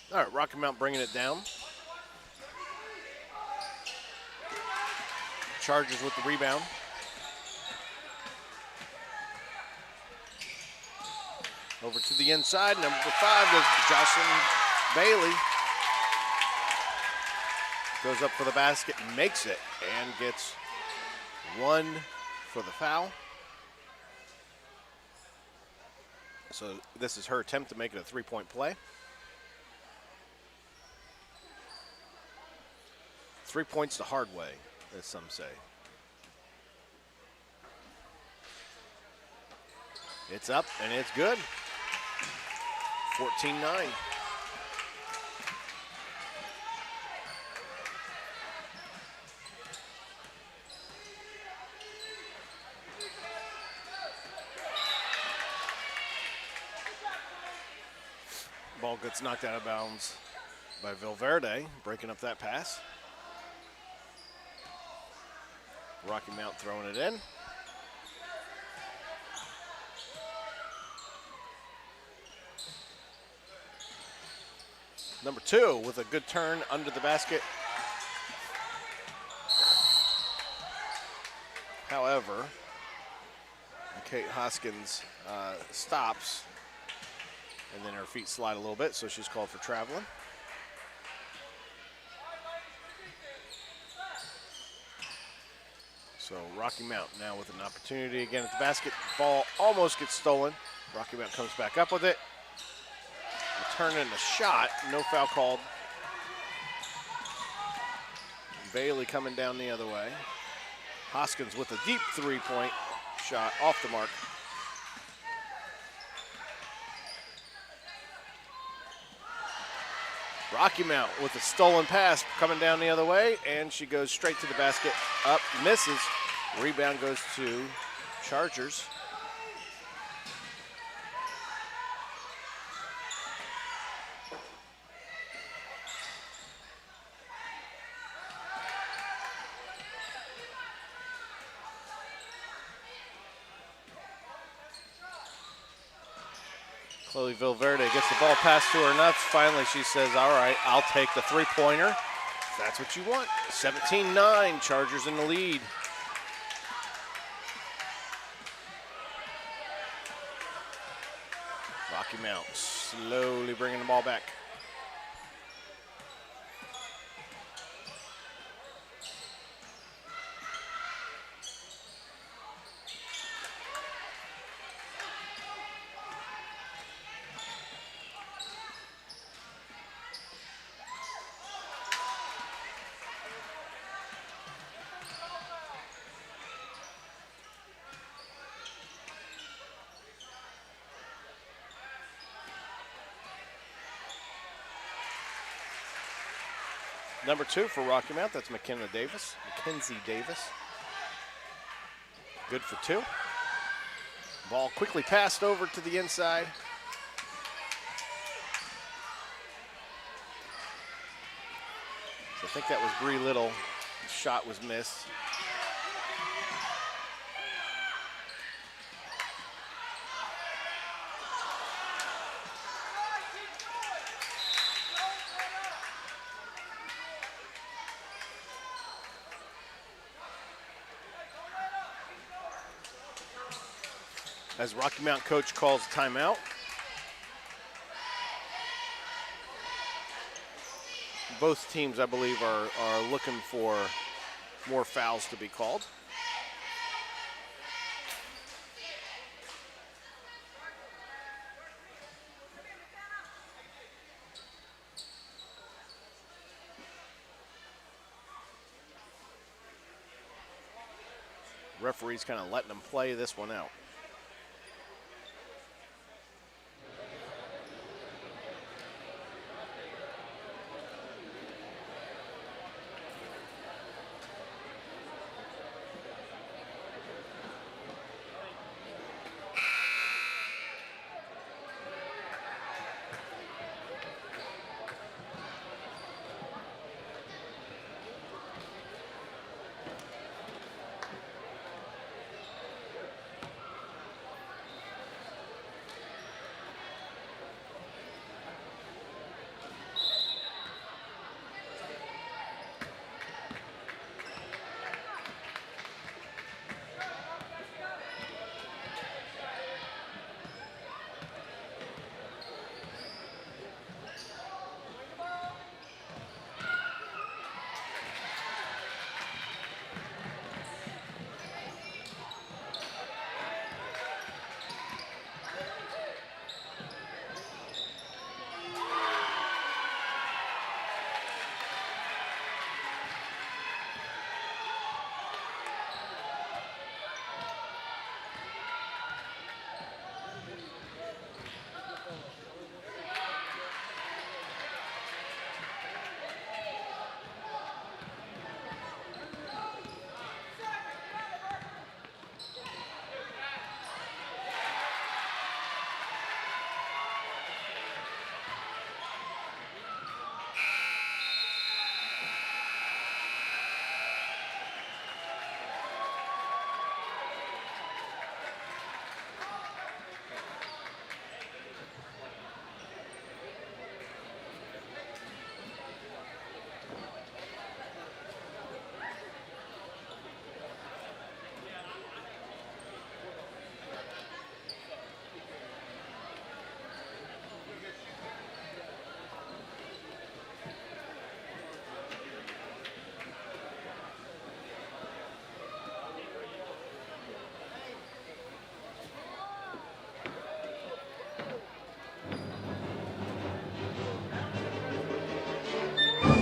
All right, Rocky Mount bringing it down. Chargers with the rebound. Over to the inside, number 5 is Jocelyn Bailey. Goes up for the basket, makes it, and gets 1 for the foul. So this is her attempt to make it a 3-point play. 3 points the hard way, as some say. It's up and it's good. 14-9. Ball gets knocked out of bounds by Vilverde, breaking up that pass. Rocky Mount throwing it in. Number 2 with a good turn under the basket. However, Kate Hoskins stops, and then her feet slide a little bit, so she's called for traveling. So Rocky Mount now with an opportunity again at the basket. Ball almost gets stolen. Rocky Mount comes back up with it. Turn in the shot, no foul called. Bailey coming down the other way. Hoskins with a deep 3-point shot off the mark. Rocky Mount with a stolen pass coming down the other way, and she goes straight to the basket, up, misses. Rebound goes to Chargers. Chloe Vilverde gets the ball passed to her nuts. Finally, she says, all right, I'll take the 3-pointer. If that's what you want. 17-9, Chargers in the lead. Rocky Mount slowly bringing the ball back. Number 2 for Rocky Mount, that's Mackenzie Davis. Good for 2. Ball quickly passed over to the inside. So I think that was Bree Little. The shot was missed. As Rocky Mount coach calls timeout. Both teams, I believe, are looking for more fouls to be called. Referee's kind of letting them play this one out.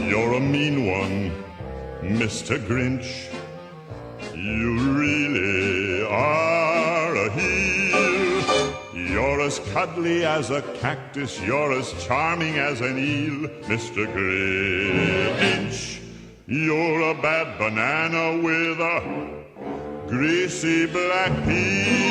You're a mean one, Mr. Grinch. You really are a heel. You're as cuddly as a cactus. You're as charming as an eel, Mr. Grinch. You're a bad banana with a greasy black peel.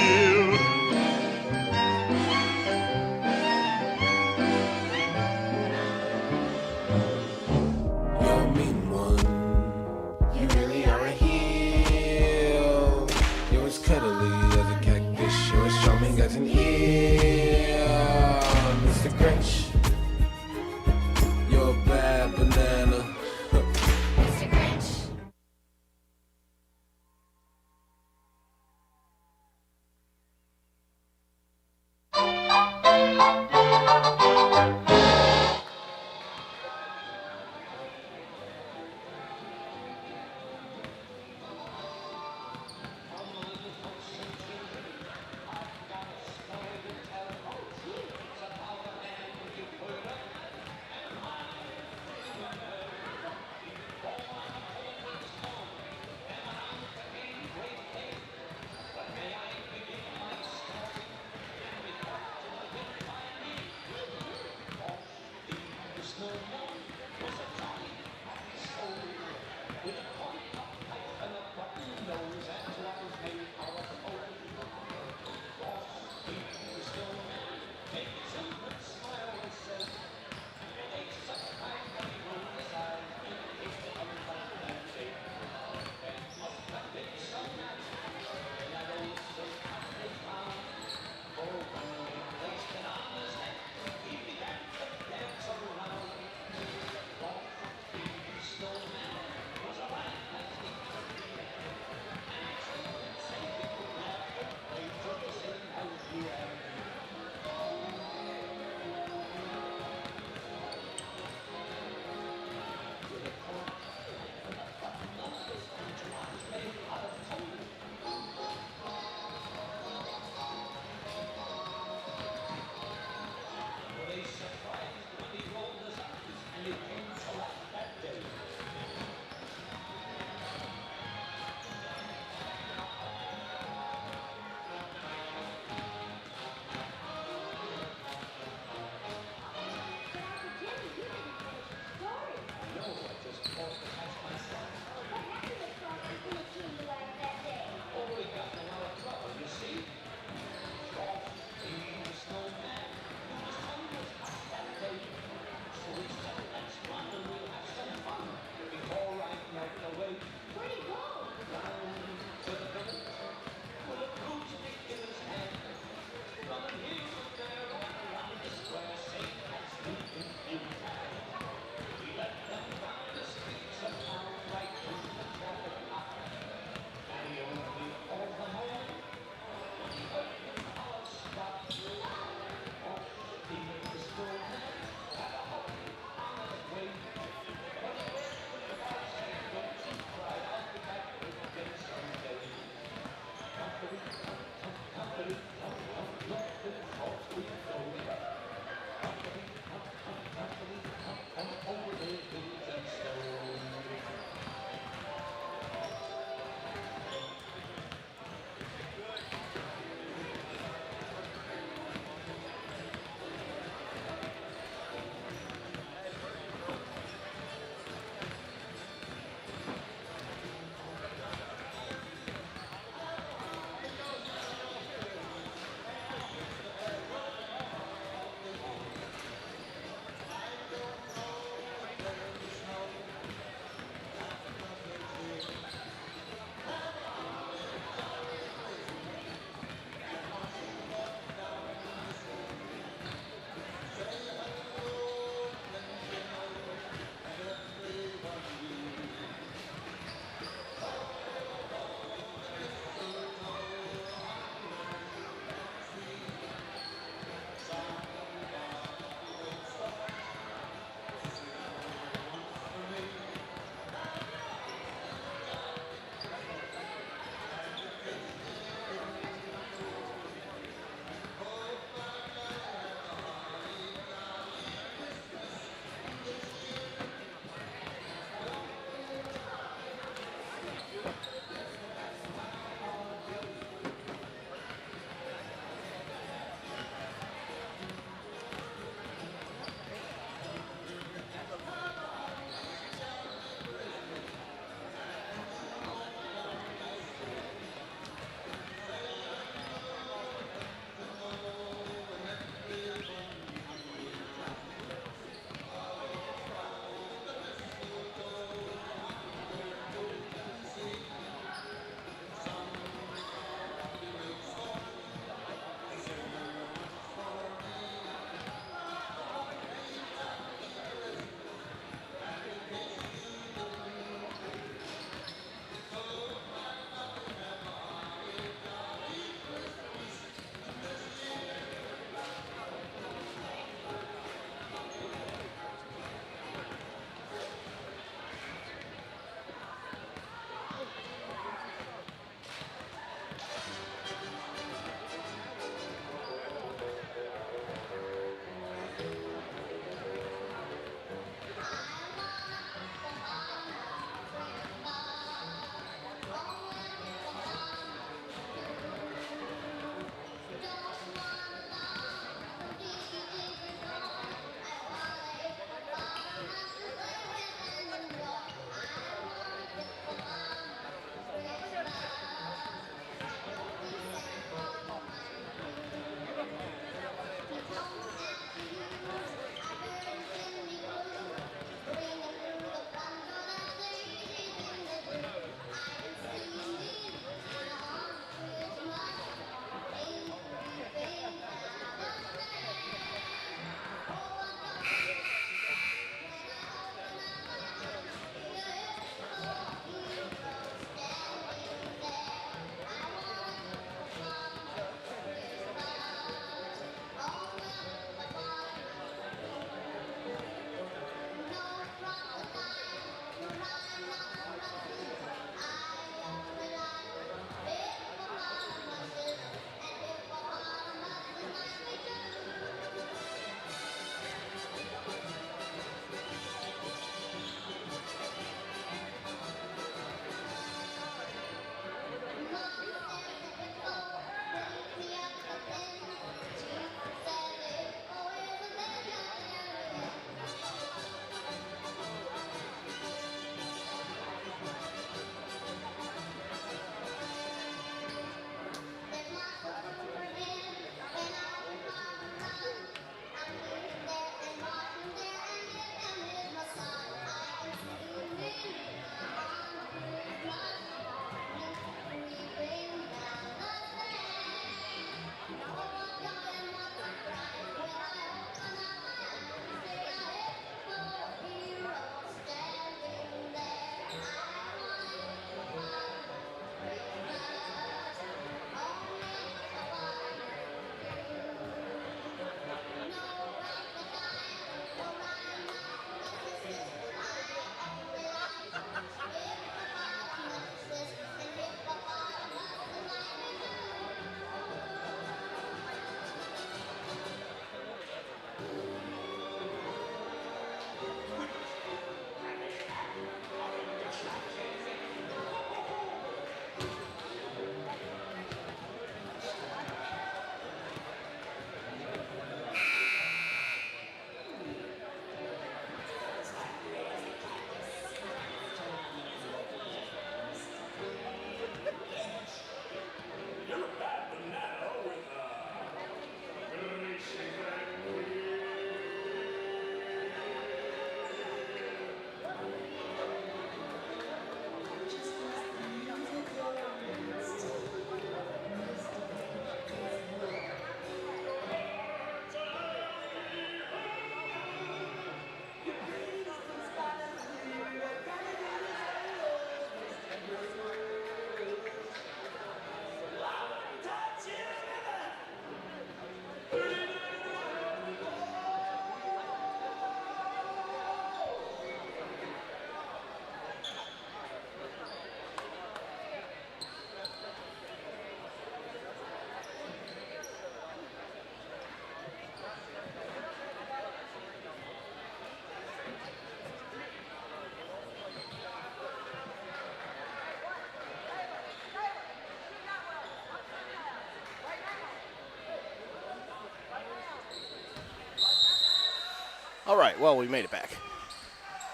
All right, well, we made it back.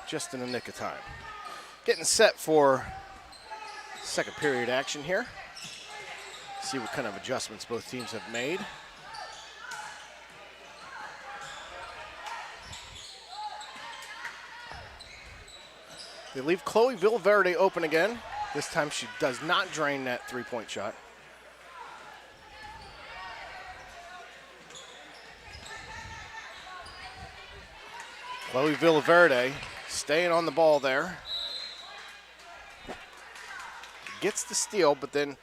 Just in the nick of time. Getting set for second period action here. See what kind of adjustments both teams have made. They leave Chloe Villaverde open again. This time she does not drain that three-point shot. Chloe Villaverde staying on the ball there. Gets the steal, but then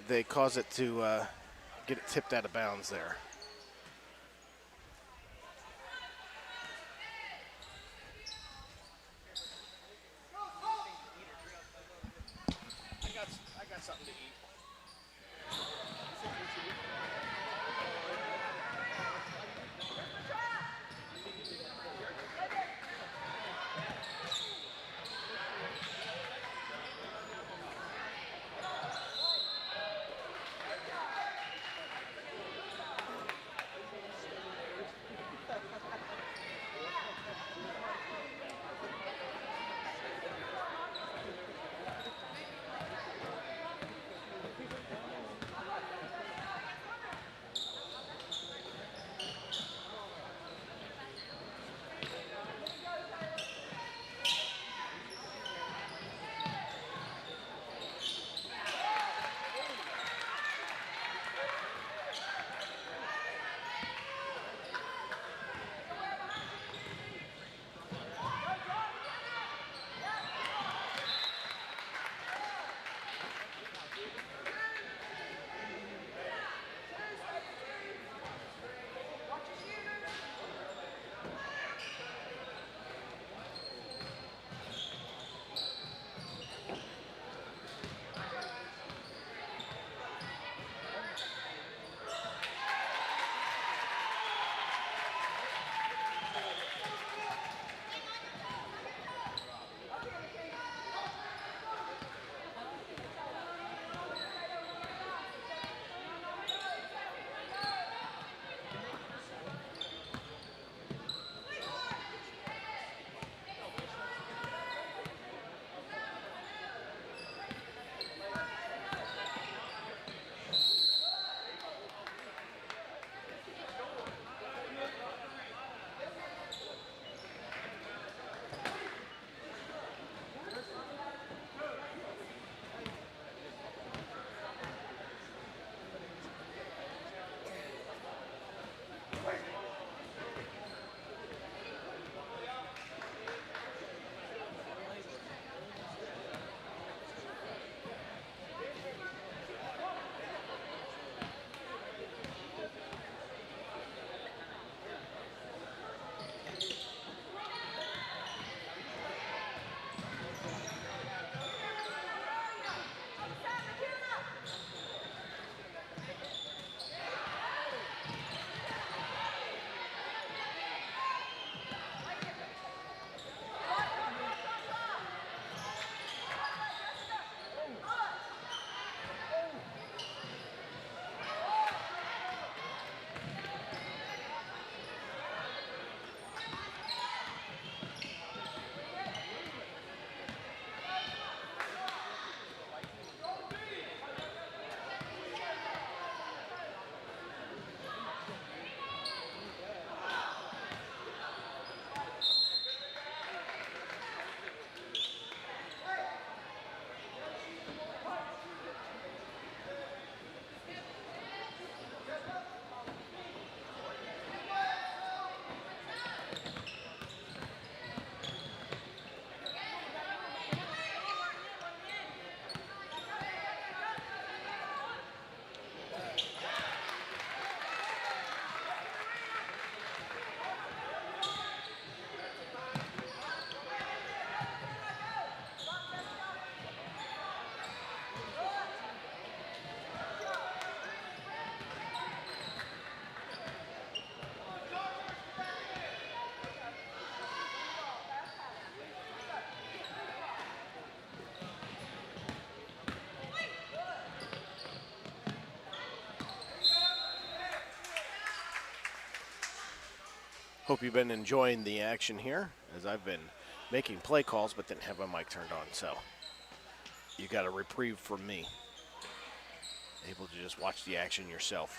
they cause it to get it tipped out of bounds there. I got something to eat. Hope you've been enjoying the action here, as I've been making play calls but didn't have my mic turned on, so you got a reprieve from me. Able to just watch the action yourself.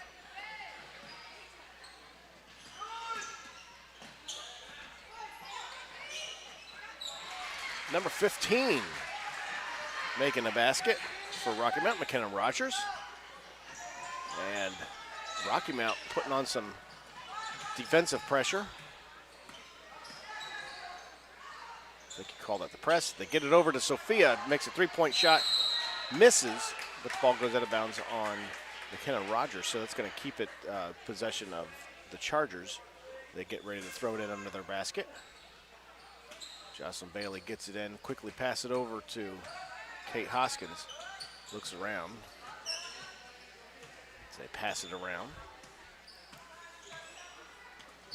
Number 15 making a basket for Rocky Mount, McKenna Rogers. And Rocky Mount putting on some defensive pressure. I think you call that the press. They get it over to Sophia, makes a three-point shot, misses, but the ball goes out of bounds on McKenna Rogers, so that's going to keep it possession of the Chargers. They get ready to throw it in under their basket. Jocelyn Bailey gets it in, quickly pass it over to Kate Hoskins. Looks around. They pass it around.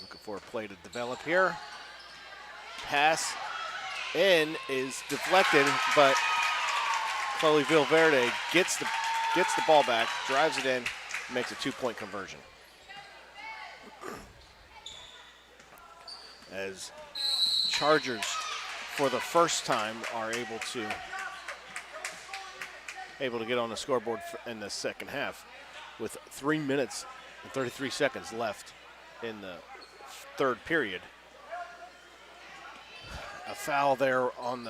Looking for a play to develop here. Pass in is deflected, but Chloe Villaverde gets the ball back, drives it in, makes a two-point conversion. As Chargers, for the first time, are able to get on the scoreboard in the second half with 3 minutes and 33 seconds left in the third period. A foul there on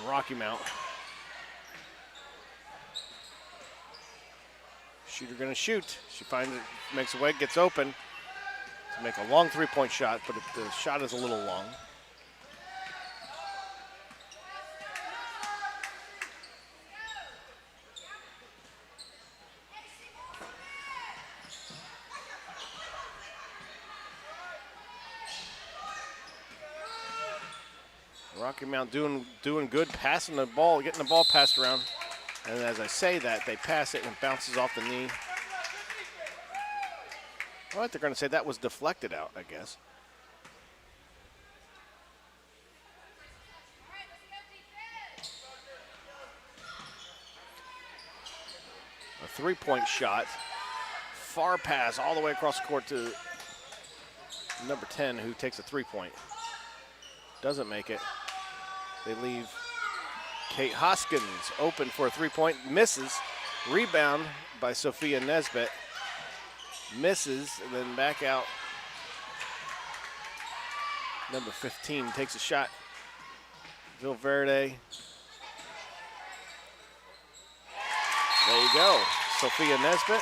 Rocky Mount. Shooter gonna shoot. She finds it, makes a way, gets open to make a long three-point shot, but the shot is a little long. Rocky Mount doing good, passing the ball, getting the ball passed around. And as I say that, they pass it and it bounces off the knee. All right, they're going to say that was deflected out, I guess. A three-point shot. Far pass all the way across the court to number 10, who takes a three-point. Doesn't make it. They leave Kate Hoskins open for a three-point, misses. Rebound by Sophia Nesbitt. Misses, and then back out. Number 15 takes a shot. Villaverde. There you go. Sophia Nesbitt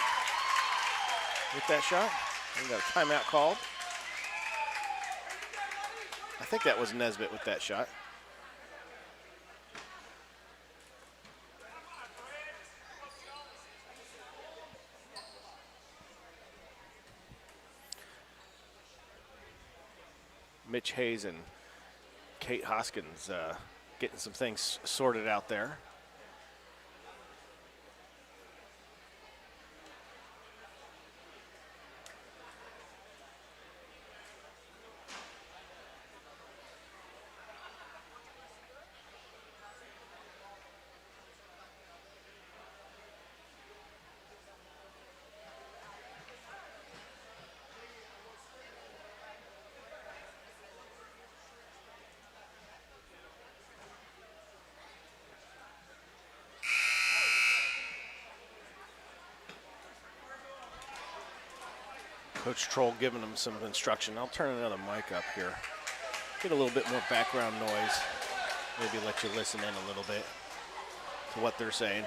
with that shot. We got a timeout called. I think that was Nesbitt with that shot. Mitch Hayes and Kate Hoskins getting some things sorted out there. Coach Troll giving them some instruction. I'll turn another mic up here. Get a little bit more background noise. Maybe let you listen in a little bit to what they're saying.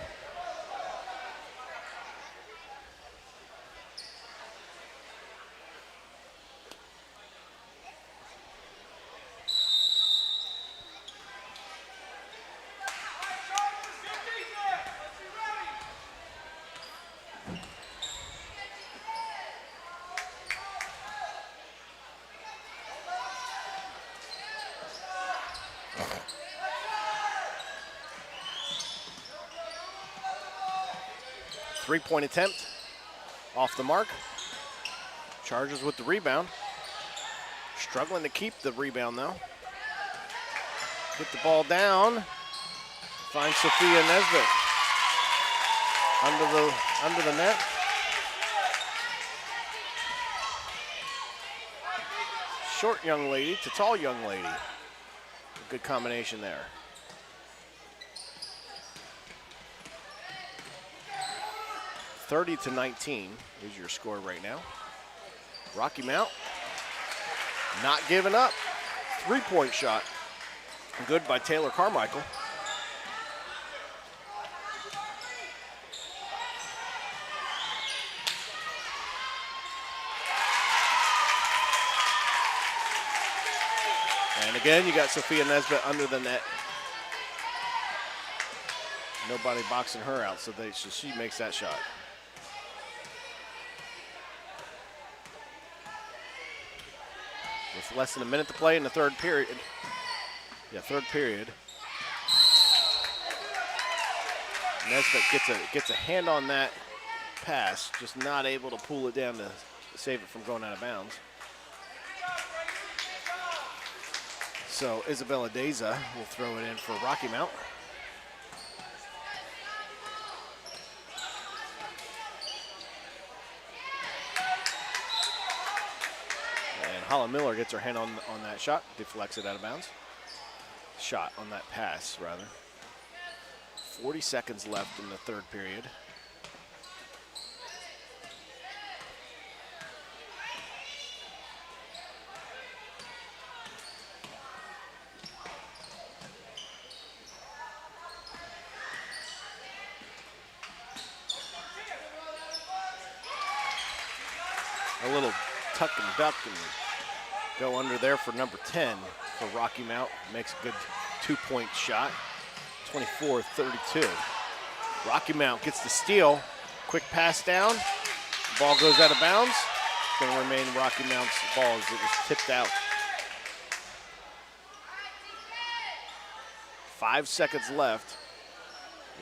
Three-point attempt off the mark. Chargers with the rebound. Struggling to keep the rebound though. Get the ball down. Finds Sophia Nesbitt under the net. short young lady to tall young lady. Good combination there. (30-19) is your score right now. Rocky Mount not giving up. 3-point shot. Good by Taylor Carmichael. And again, you got Sophia Nesbitt under the net. Nobody boxing her out, so she makes that shot. With less than a minute to play in the third period. Yeah, third period. Nesbitt gets a hand on that pass, just not able to pull it down to save it from going out of bounds. So Isabella Deza will throw it in for Rocky Mount. And Hala Miller gets her hand on that shot, deflects it out of bounds. Shot on that pass, rather. 40 seconds left in the third period. A little tuck and duck and go under there for number 10 for Rocky Mount. Makes a good 2-point shot, 24-32. Rocky Mount gets the steal. Quick pass down. Ball goes out of bounds. It's going to remain Rocky Mount's ball as it was tipped out. 5 seconds left.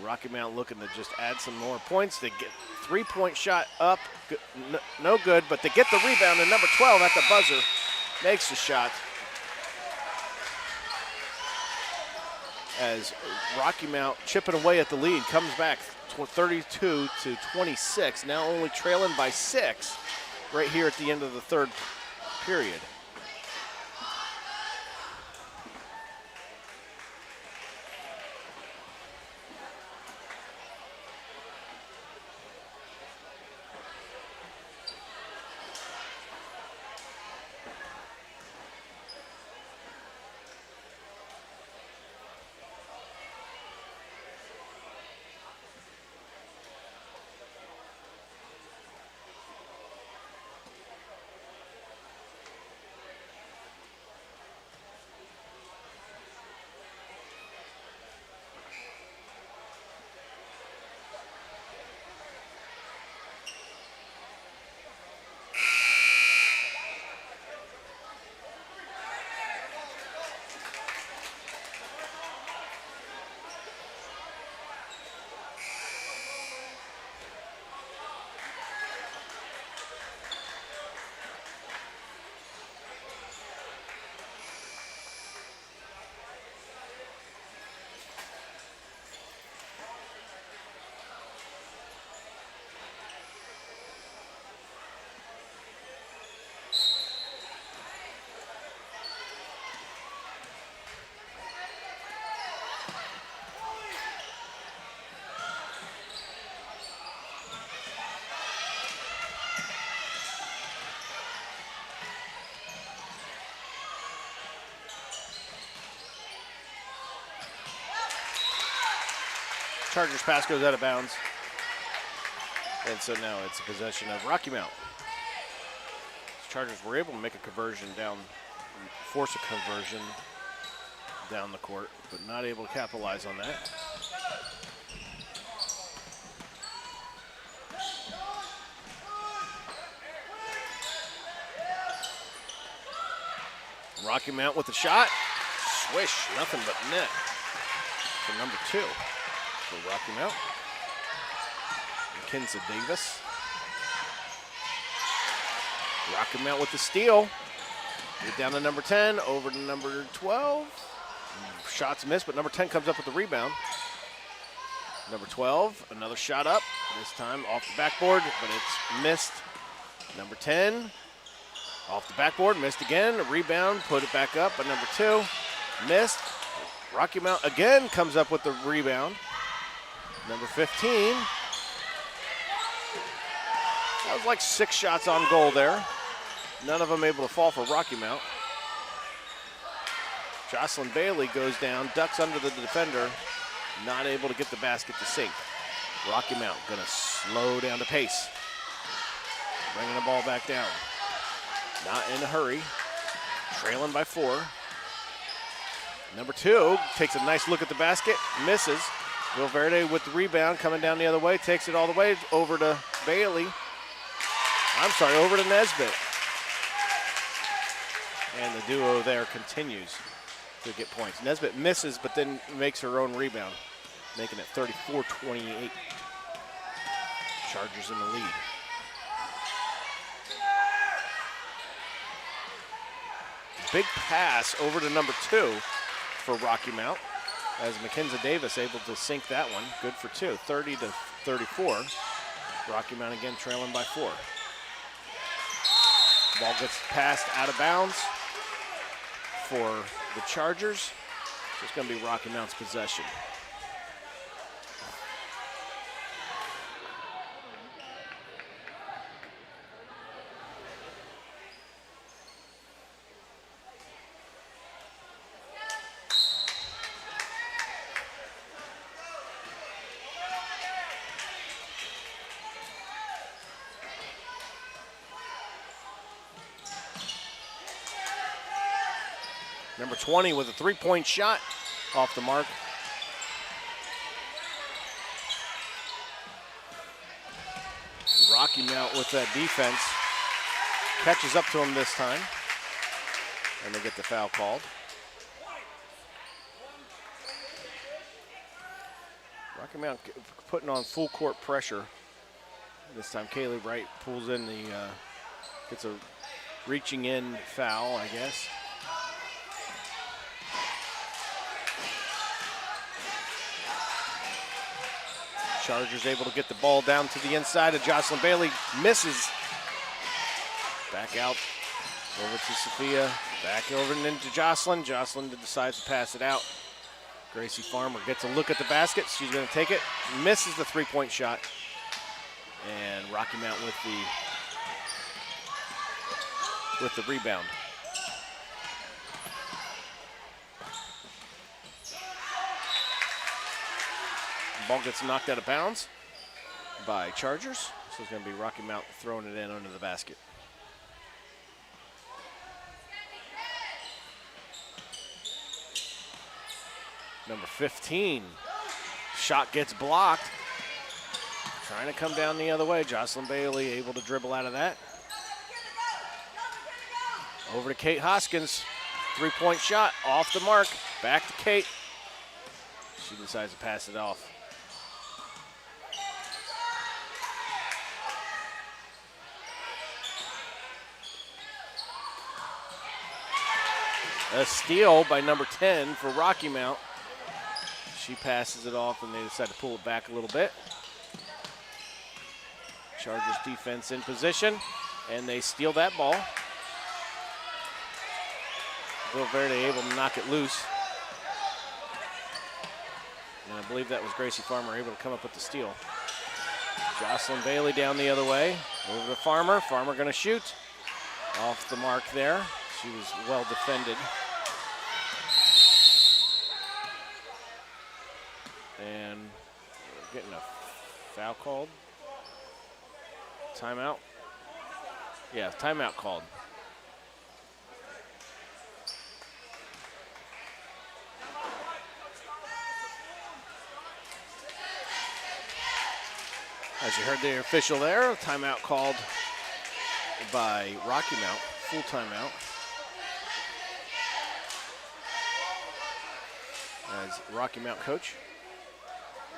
Rocky Mount looking to just add some more points. They get 3-point shot up, no good, but they get the rebound, and number 12 at the buzzer makes the shot. As Rocky Mount chipping away at the lead, comes back 32-26, now only trailing by 6 right here at the end of the third period. Chargers pass goes out of bounds. And so now it's a possession of Rocky Mount. Chargers were able to make a conversion down, force a conversion down the court, but not able to capitalize on that. Rocky Mount with the shot. Swish, nothing but net for number 2 for Rocky Mount. Kinsa Davis. Rocky Mount with the steal. Get down to number 10, over to number 12. Shots missed, but number 10 comes up with the rebound. Number 12, another shot up. This time off the backboard, but it's missed. Number 10 Off the backboard, missed again. A rebound, put it back up, but number 2 missed. Rocky Mount again comes up with the rebound. Number 15. That was like 6 shots on goal there. None of them able to fall for Rocky Mount. Jocelyn Bailey goes down, ducks under the defender, not able to get the basket to sink. Rocky Mount gonna slow down the pace. Bringing the ball back down. Not in a hurry. Trailing by 4. Number 2 takes a nice look at the basket, misses. Vilverde with the rebound, coming down the other way, takes it all the way over to Bailey. Over to Nesbitt. And the duo there continues to get points. Nesbitt misses, but then makes her own rebound, making it 34-28. Chargers in the lead. Big pass over to number 2 for Rocky Mount, as Mackenzie Davis able to sink that one. Good for 2, 30-34. Rocky Mount again trailing by 4. Ball gets passed out of bounds for the Chargers. So it's going to be Rocky Mount's possession. Number 20 with a 3-point shot off the mark. Rocky Mount with that defense catches up to him this time, and they get the foul called. Rocky Mount putting on full court pressure. This time Kaylee Wright pulls in gets a reaching in foul, I guess. Chargers able to get the ball down to the inside of Jocelyn Bailey. Misses. Back out over to Sophia. Back over and into Jocelyn. Jocelyn decides to pass it out. Gracie Farmer gets a look at the basket. She's going to take it. Misses the 3-point shot. And Rocky Mount with the rebound. Ball gets knocked out of bounds by Chargers. So it's going to be Rocky Mount throwing it in under the basket. Number 15. Shot gets blocked. Trying to come down the other way. Jocelyn Bailey able to dribble out of that. Over to Kate Hoskins. 3-point shot off the mark. Back to Kate. She decides to pass it off. A steal by number 10 for Rocky Mount. She passes it off and they decide to pull it back a little bit. Chargers defense in position and they steal that ball. Vilverde able to knock it loose. And I believe that was Gracie Farmer able to come up with the steal. Jocelyn Bailey down the other way. Over to Farmer. Farmer going to shoot. Off the mark there. She was well defended. And we're getting a foul called. Timeout. Yeah, timeout called. As you heard the official there, timeout called by Rocky Mount, full timeout. As Rocky Mount coach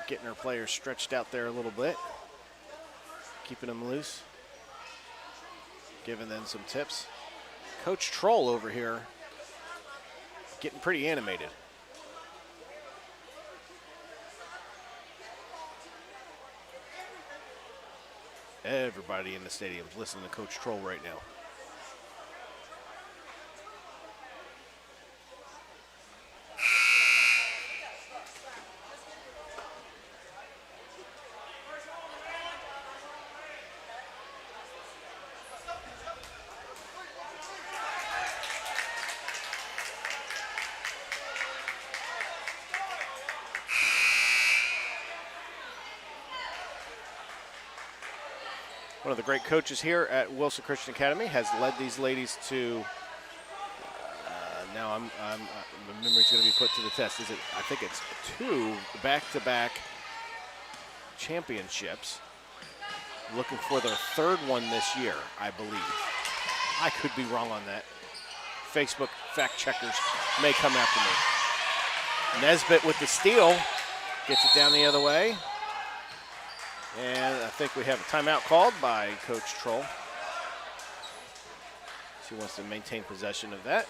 getting her players stretched out there a little bit, keeping them loose, giving them some tips. Coach Troll over here getting pretty animated. Everybody in the stadium is listening to Coach Troll right now. one of the great coaches here at Wilson Christian Academy, has led these ladies to, now my memory's going to be put to the test. I think it's 2 back-to-back championships. Looking for their 3rd one this year, I believe. I could be wrong on that. Facebook fact checkers may come after me. Nesbitt with the steal, gets it down the other way. And I think we have a timeout called by Coach Troll. She wants to maintain possession of that.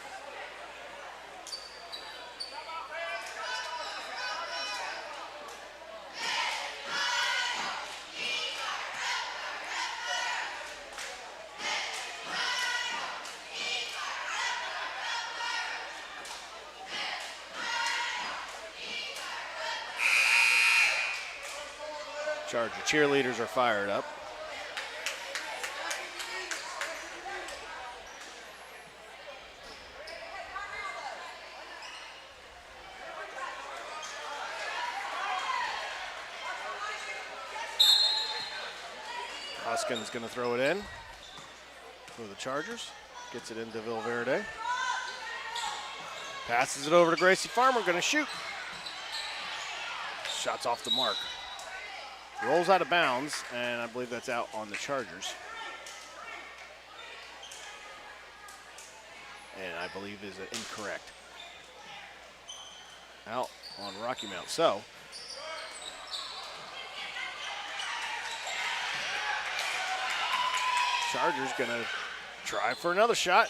Charger cheerleaders are fired up. Hoskins going to throw it in for the Chargers. Gets it into Villaverde. Passes it over to Gracie Farmer, going to shoot. Shots off the mark. Rolls out of bounds, and I believe that's out on the Chargers. And I believe is incorrect. Out on Rocky Mount. So, Chargers gonna try for another shot.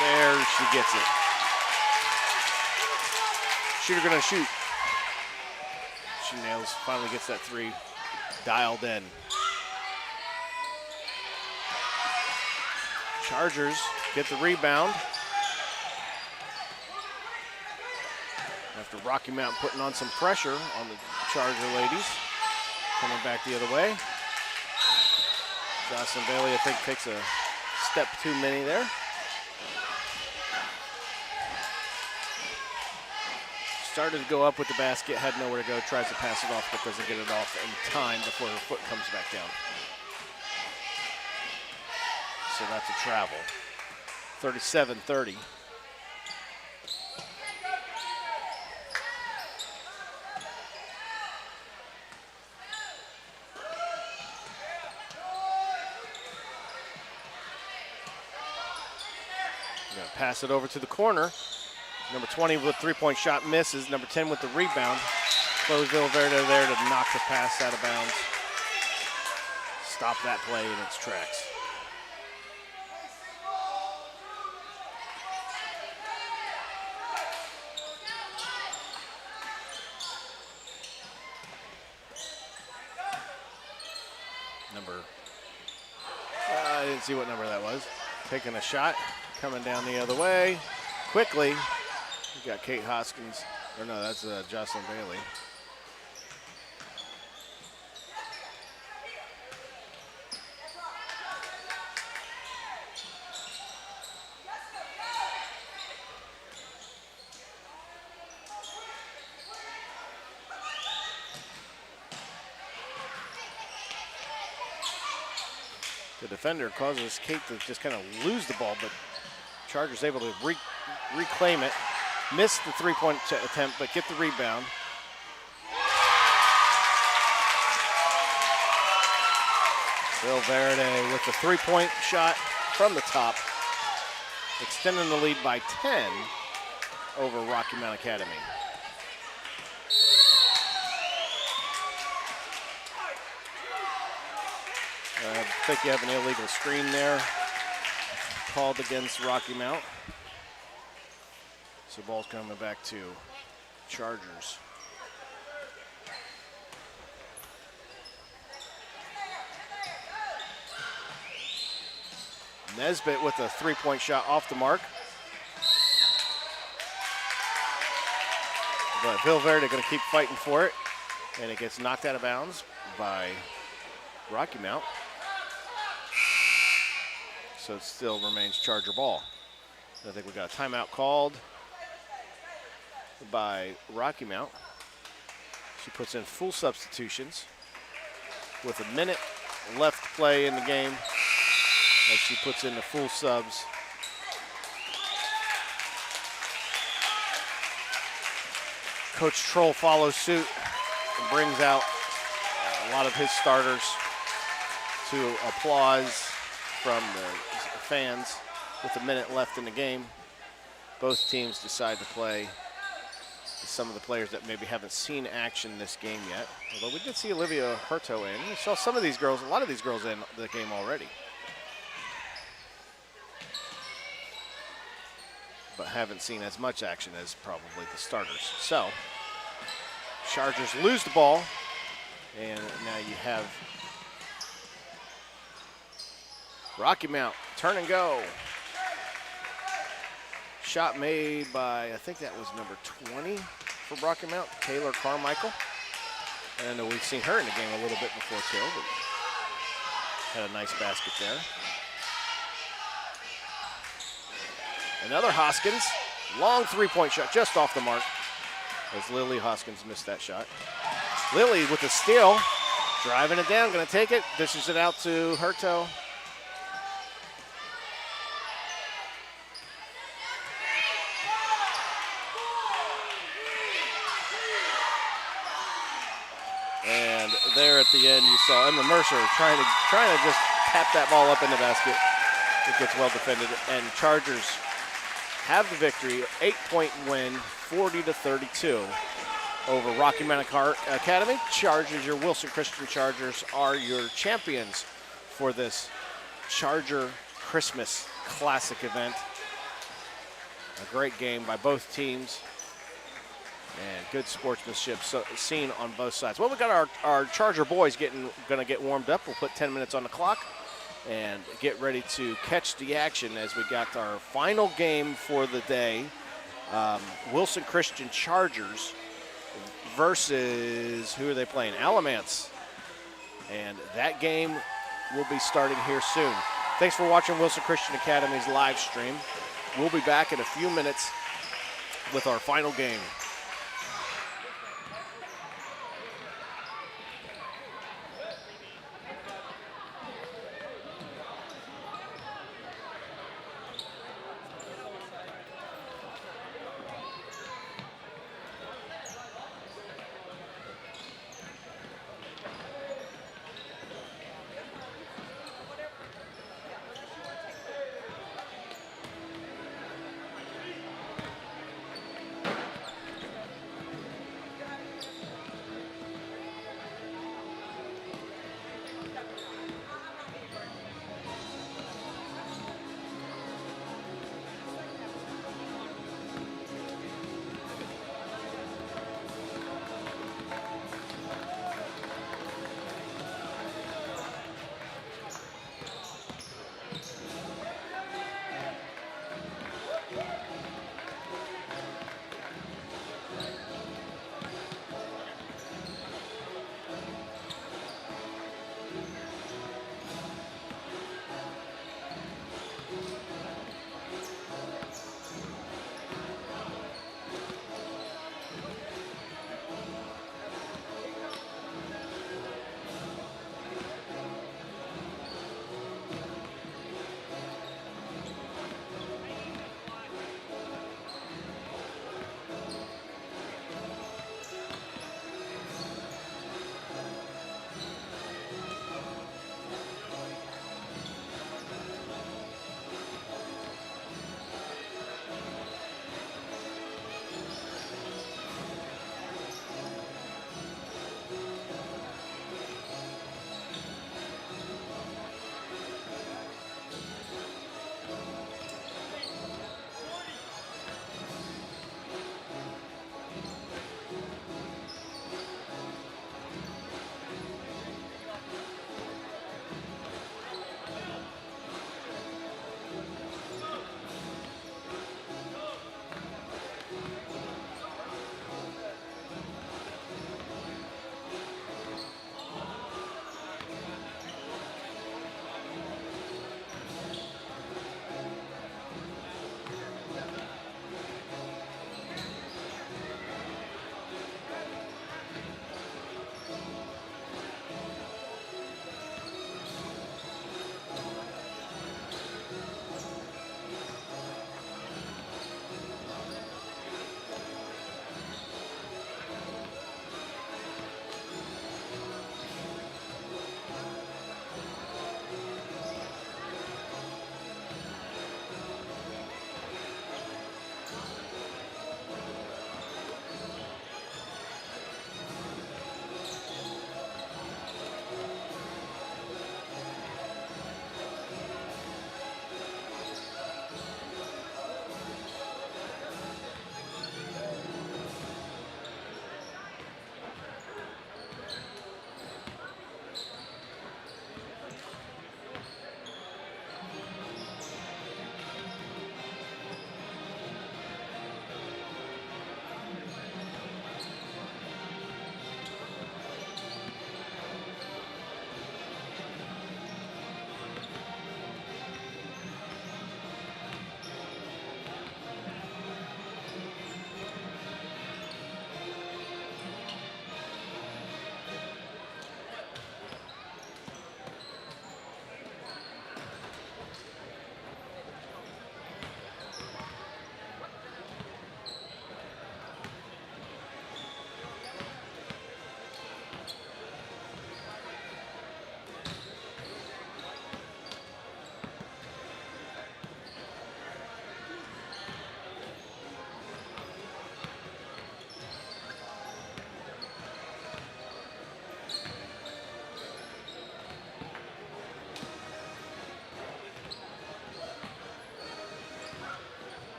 There she gets it. Shooter gonna shoot. She nails, finally gets that 3 dialed in. Chargers get the rebound. After Rocky Mount putting on some pressure on the Charger ladies. Coming back the other way. Jocelyn Bailey, I think, takes a step too many there. Started to go up with the basket, had nowhere to go, tries to pass it off, but doesn't get it off in time before her foot comes back down. So that's a travel. 37-30. Gonna pass it over to the corner. Number 20 with 3-point shot misses. Number 10 with the rebound. Chloe Villaverde there to knock the pass out of bounds. Stop that play in its tracks. I didn't see what number that was. Taking a shot, coming down the other way. Quickly, we got Kate Hoskins, or no, that's Jocelyn Bailey. The defender causes Kate to just kind of lose the ball, but Chargers able to reclaim it. Missed the 3-point attempt, but get the rebound. Villaverde with the 3-point shot from the top, extending the lead by 10 over Rocky Mount Academy. I think you have an illegal screen there called against Rocky Mount. So ball's coming back to Chargers. Nesbitt with a 3-point shot off the mark. But Villaverde going to keep fighting for it. And it gets knocked out of bounds by Rocky Mount. So it still remains Charger ball. I think we got a timeout called by Rocky Mount. She puts in full substitutions with 1 minute left to play in the game as she puts in the full subs. Coach Troll follows suit and brings out a lot of his starters to applause from the fans with a minute left in the game. Both teams decide to play some of the players that maybe haven't seen action this game yet. Although we did see Olivia Hurto in. We saw some of these girls, a lot of these girls in the game already. But haven't seen as much action as probably the starters. So, Chargers lose the ball, and now you have Rocky Mount, turn and go. Shot made by, I think that was number 20 for Rocky Mount, Taylor Carmichael. And we've seen her in the game a little bit before too, but had a nice basket there. Another Hoskins, long three-point shot, just off the mark, as Lily Hoskins missed that shot. Lily with the steal, driving it down, gonna take it, dishes it out to Hurto. And there at the end, you saw Emma Mercer trying to just tap that ball up in the basket. It gets well defended, and Chargers have the victory, 8-point win, 40-32 over Rocky Mount Academy. Chargers, your Wilson Christian Chargers, are your champions for this Charger Christmas Classic event. A great game by both teams. And good sportsmanship seen on both sides. Well, we got our Charger boys gonna get warmed up. We'll put 10 minutes on the clock and get ready to catch the action as we got our final game for the day. Wilson Christian Chargers versus, who are they playing? Alamance. And that game will be starting here soon. Thanks for watching Wilson Christian Academy's live stream. We'll be back in a few minutes with our final game.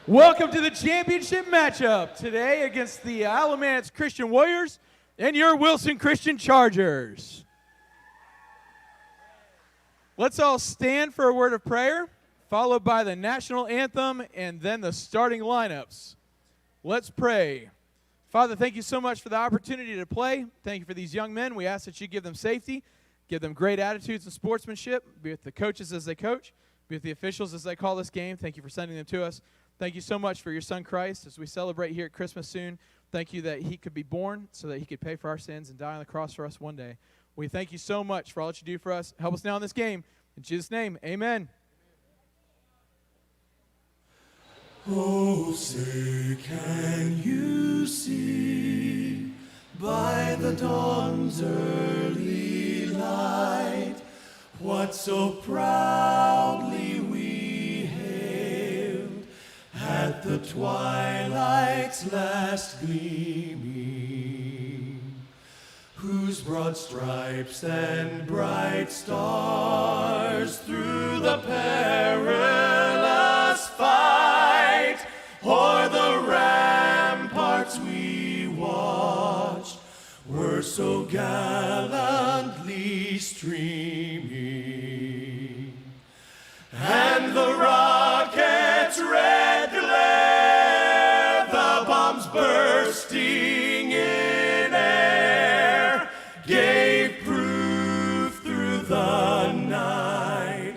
Welcome to the championship matchup today against the Alamance Christian Warriors and your Wilson Christian Chargers. Let's all stand for a word of prayer, followed by the national anthem and then the starting lineups. Let's pray. Father, thank you so much for the opportunity to play. Thank you for these young men. We ask that you give them safety, give them great attitudes and sportsmanship, be with the coaches as they coach, be with the officials as they call this game. Thank you for sending them to us. Thank you so much for your son Christ as we celebrate here at Christmas soon. Thank you that he could be born so that he could pay for our sins and die on the cross for us one day. We thank you so much for all that you do for us. Help us now in this game. In Jesus' name, amen. Oh, say can you see by the dawn's early light what so proudly we hailed at the twilight's last gleaming, whose broad stripes and bright stars through the perilous fight o'er the ramparts we watched were so gallantly streaming, and the rocket's red glare, the bombs bursting in air, gave proof through the night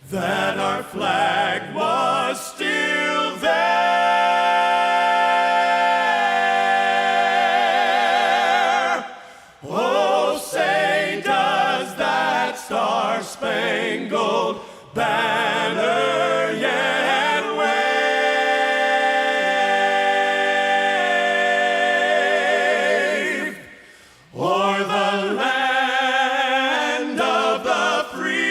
that our flag was still there. Oh, say does that star-spangled banner yet wave o'er the land of the free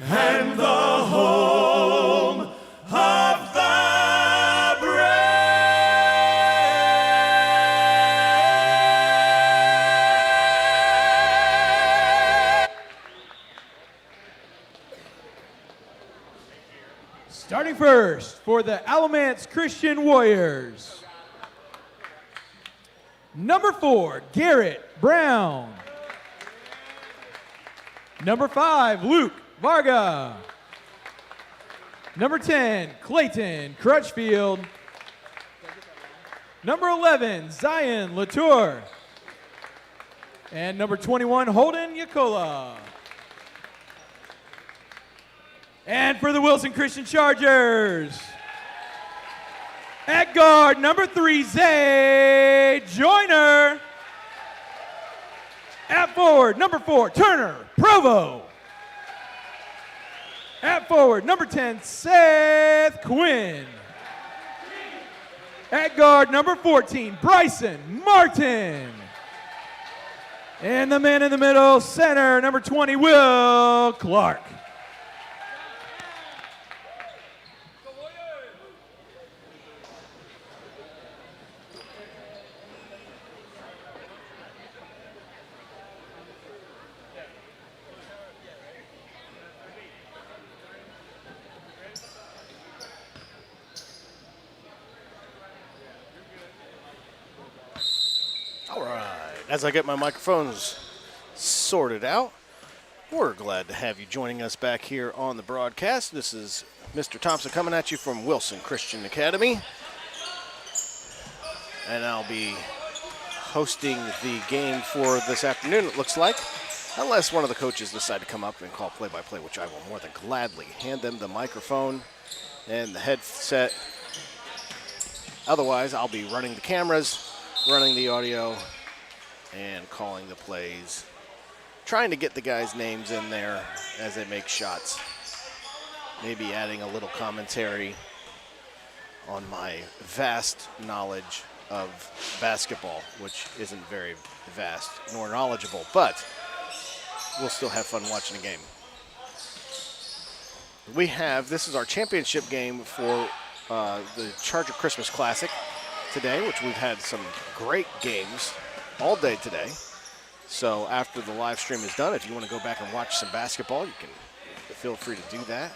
and the home of the brave. Starting first for the Alamance Christian Warriors. Number 4, Garrett Brown. Number 5, Luke Varga. Number 10, Clayton Crutchfield. Number 11, Zion Latour. And number 21, Holden Yakola. And for the Wilson Christian Chargers, at guard, number 3, Zay Joyner. At forward, number 4, Turner Provo. At forward, number 10, Seth Quinn. At guard, number 14, Bryson Martin. And the man in the middle, center, number 20, Will Clark. All right, as I get my microphones sorted out, we're glad to have you joining us back here on the broadcast. This is Mr. Thompson coming at you from Wilson Christian Academy. And I'll be hosting the game for this afternoon, it looks like, unless one of the coaches decide to come up and call play-by-play, which I will more than gladly hand them the microphone and the headset. Otherwise, I'll be running the cameras, running the audio, and calling the plays. Trying to get the guys' names in there as they make shots. Maybe adding a little commentary on my vast knowledge of basketball, which isn't very vast nor knowledgeable, but we'll still have fun watching the game. This is our championship game for the Charger Christmas Classic today, which we've had some great games all day today. So after the live stream is done, if you want to go back and watch some basketball, you can feel free to do that.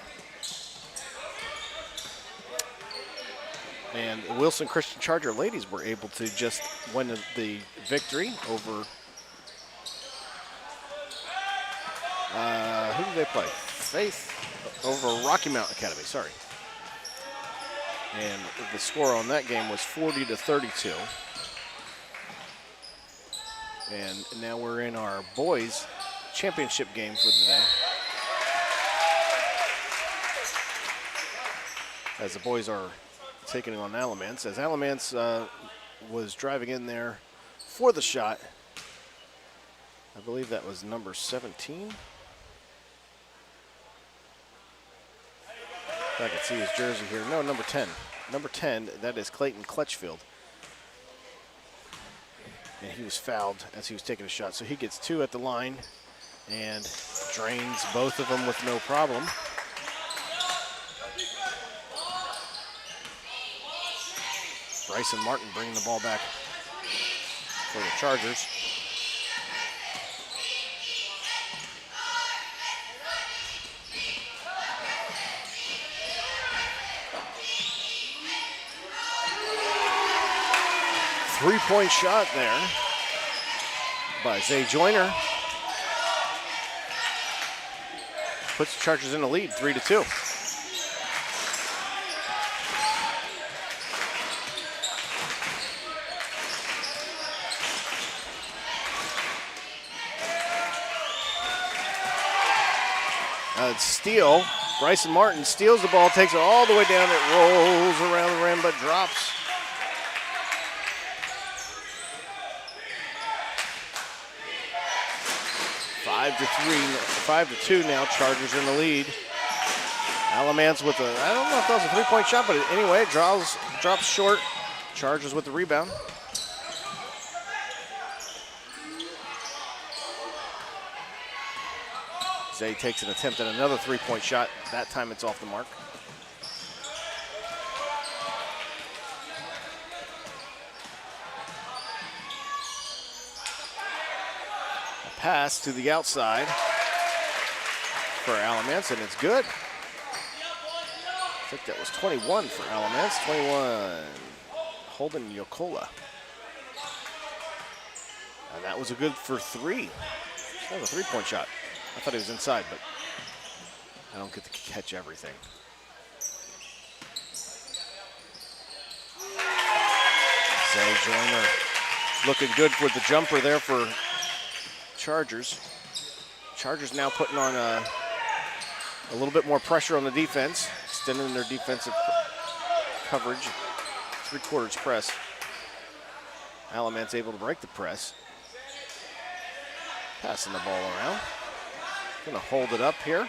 And the Wilson Christian Charger ladies were able to just win the victory over, who did they play? Faith over Rocky Mountain Academy, sorry. And the score on that game was 40-32. And now we're in our boys championship game for the day. As the boys are taking on Alamance. As Alamance was driving in there for the shot. I believe that was number 17. If I can see his jersey here. No, number 10. Number 10, that is Clayton Clutchfield. And he was fouled as he was taking a shot. So he gets 2 at the line and drains both of them with no problem. Bryson Martin bringing the ball back for the Chargers. Three-point shot there by Zay Joyner. Puts the Chargers in the lead, 3-2. Steal. Bryson Martin steals the ball, takes it all the way down. It rolls around the rim, but drops. Five to two now. Chargers in the lead. Alamance with a, I don't know if that was a three-point shot, but anyway, it drops short. Chargers with the rebound. Zay takes an attempt at another three-point shot. That time it's off the mark. A pass to the outside for Alamance, and it's good. I think that was 21 for Alamance. 21, Holden Yokola. And that was a good for 3. That was a three-point shot. I thought he was inside, but I don't get to catch everything. Zay Joyner looking good with the jumper there for Chargers. Chargers now putting on a little bit more pressure on the defense, extending their defensive coverage. Three-quarters press. Alamance able to break the press. Passing the ball around. Gonna hold it up here.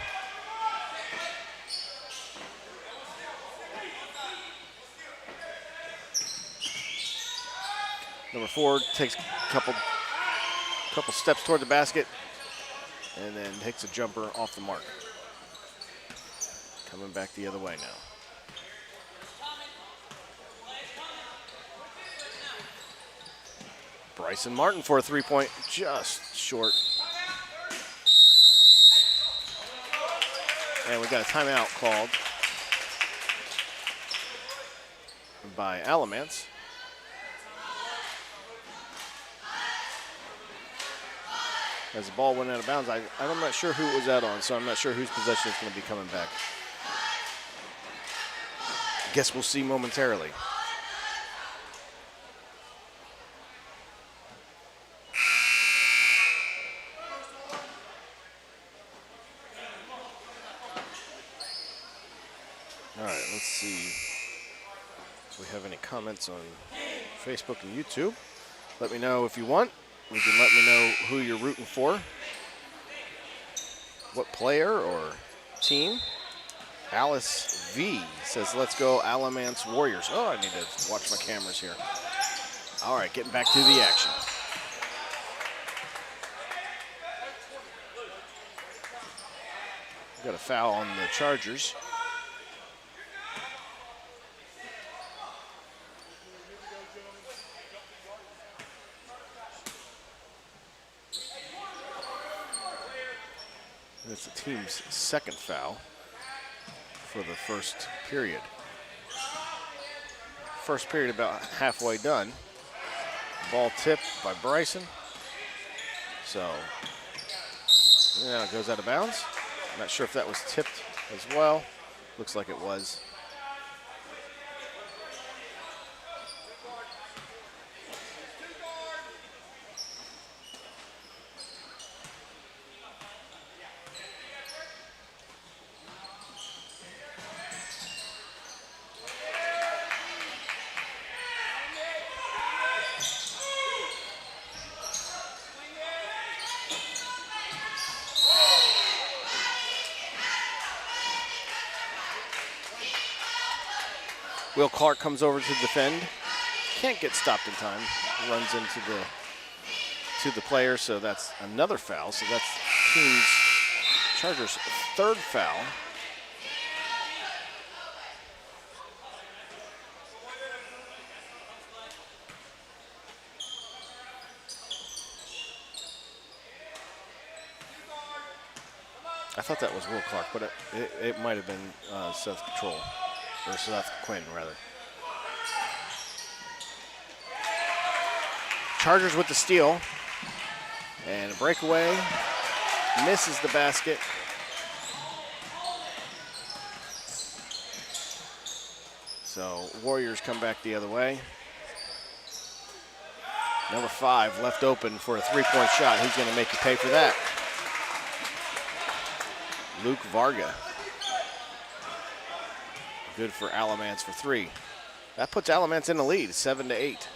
Number 4 takes a couple steps toward the basket and then takes a jumper off the mark. Coming back the other way now. Bryson Martin for a three-point, just short. And we got a timeout called by Alamance. As the ball went out of bounds, I'm not sure who it was out on, so I'm not sure whose possession is going to be coming back. Guess we'll see momentarily. All right, let's see if we have any comments on Facebook and YouTube. Let me know if you want. You can let me know who you're rooting for. What player or team. Alice V says, let's go Alamance Warriors. Oh, I need to watch my cameras here. All right, getting back to the action. Got a foul on the Chargers. It's the team's second foul for the first period. First period about halfway done. Ball tipped by Bryson. So, yeah, it goes out of bounds. I'm not sure if that was tipped as well. Looks like it was. Will Clark comes over to defend. Can't get stopped in time. Runs into the player, so that's another foul. So that's Chargers' third foul. I thought that was Will Clark, but it might have been Seth Control, or Seth Quinn, rather. Chargers with the steal, and a breakaway, misses the basket. So Warriors come back the other way. Number 5 left open for a three-point shot. He's going to make you pay for that. Luke Varga. Good for Alamance for 3. That puts Alamance in the lead, 7-8.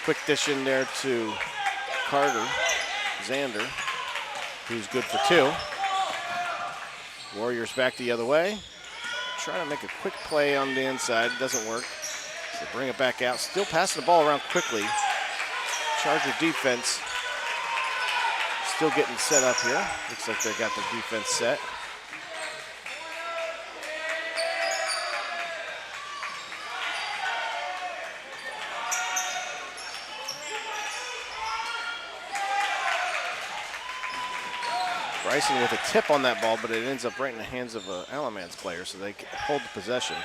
Quick dish in there to Carter Zander, who's good for 2. Warriors back the other way. Trying to make a quick play on the inside. Doesn't work. So bring it back out. Still passing the ball around quickly. Charger defense still getting set up here. Looks like they got the defense set. Bryson with a tip on that ball, but it ends up right in the hands of an Alamance player, so they hold the possession.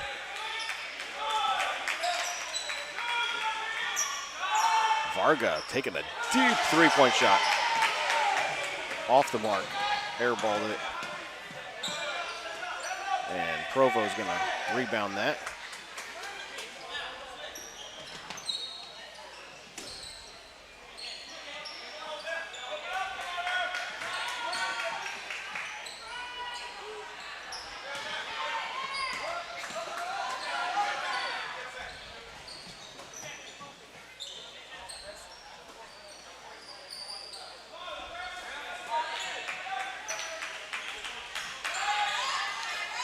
Varga taking a deep three-point shot. Off the mark, airballed it. And Provo's gonna rebound that.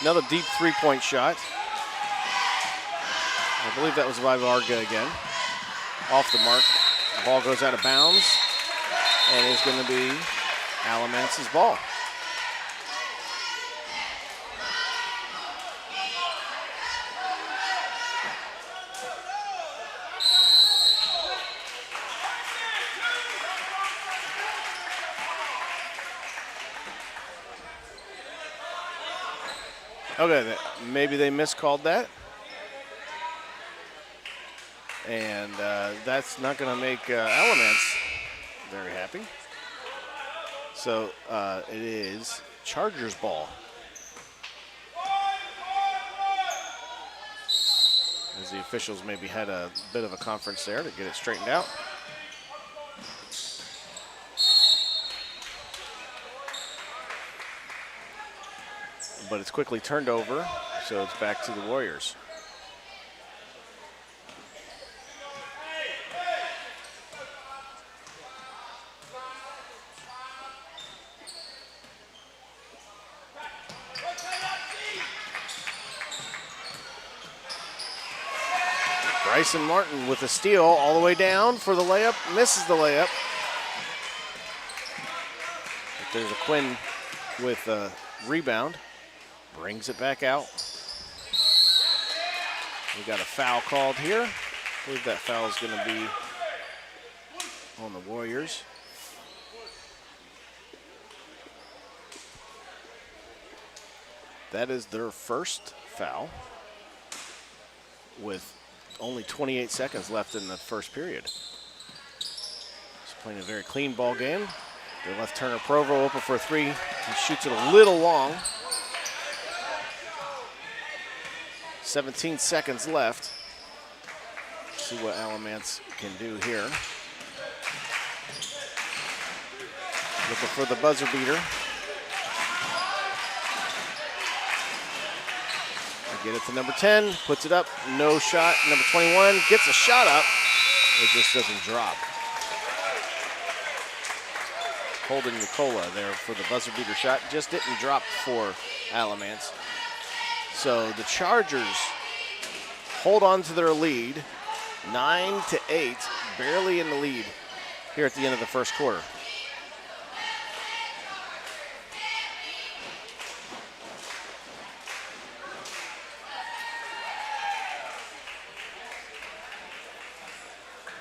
Another deep three-point shot. I believe that was by Varga again. Off the mark. The ball goes out of bounds. And it's going to be Alamance's ball. Okay, maybe they miscalled that. And that's not going to make Alamance very happy. So it is Chargers ball. As the officials maybe had a bit of a conference there to get it straightened out. But it's quickly turned over, so it's back to the Warriors. Bryson Martin with a steal all the way down for the layup, misses the layup. But there's a Quinn with a rebound. Brings it back out. We got a foul called here. I believe that foul is going to be on the Warriors. That is their first foul with only 28 seconds left in the first period. Just playing a very clean ball game. They left Turner Provo open for a three. He shoots it a little long. 17 seconds left. See what Alamance can do here. Looking for the buzzer beater. Get it to number 10, puts it up, no shot. Number 21 gets a shot up. It just doesn't drop. Holden Nicola there for the buzzer beater shot. Just didn't drop for Alamance. So the Chargers hold on to their lead, 9-8, barely in the lead here at the end of the first quarter.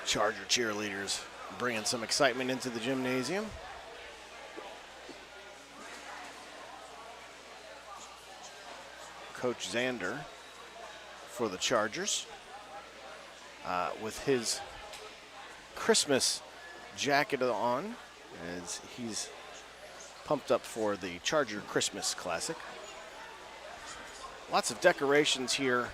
Charger cheerleaders bringing some excitement into the gymnasium. Coach Zander for the Chargers with his Christmas jacket on as he's pumped up for the Charger Christmas Classic. Lots of decorations here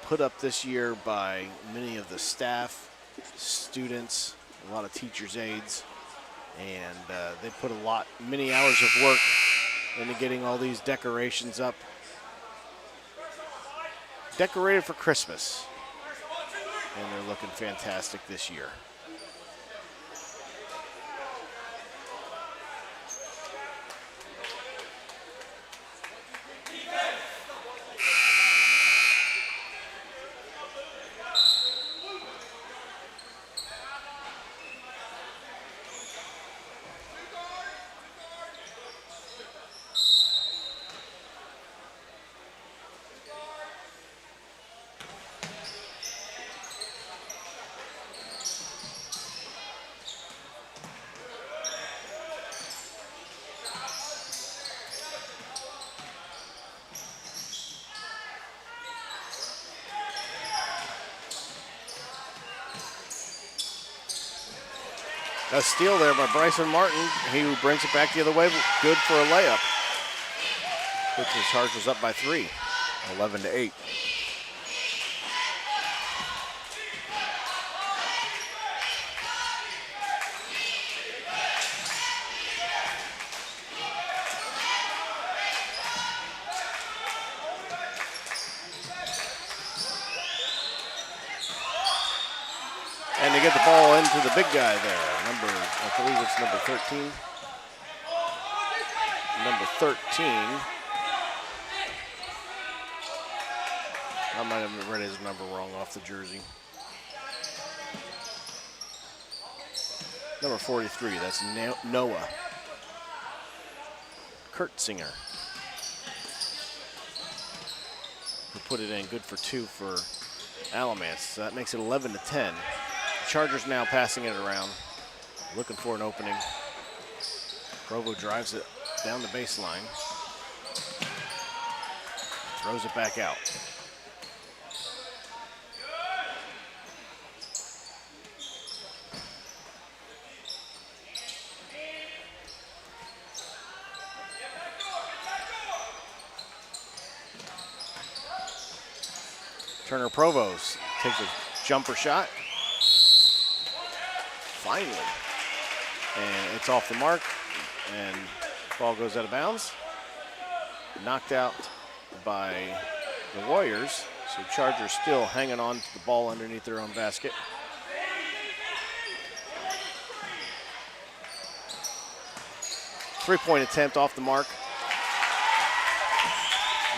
put up this year by many of the staff, students, a lot of teachers' aides, and they put many hours of work into getting all these decorations up. Decorated for Christmas, and they're looking fantastic this year. A steal there by Bryson Martin. He brings it back the other way, good for a layup. Puts the Chargers up by 3, 11-8. And they get the ball into the big guy there. I believe it's number 13. Number 13. I might have read his number wrong off the jersey. Number 43, that's Noah Kurtzinger, who put it in, good for 2 for Alamance. So that makes it 11-10. Chargers now passing it around, looking for an opening. Provo drives it down the baseline, throws it back out. Turner Provost takes a jumper shot. Finally. And it's off the mark, and ball goes out of bounds. Knocked out by the Warriors, so Chargers still hanging on to the ball underneath their own basket. Three-point attempt off the mark.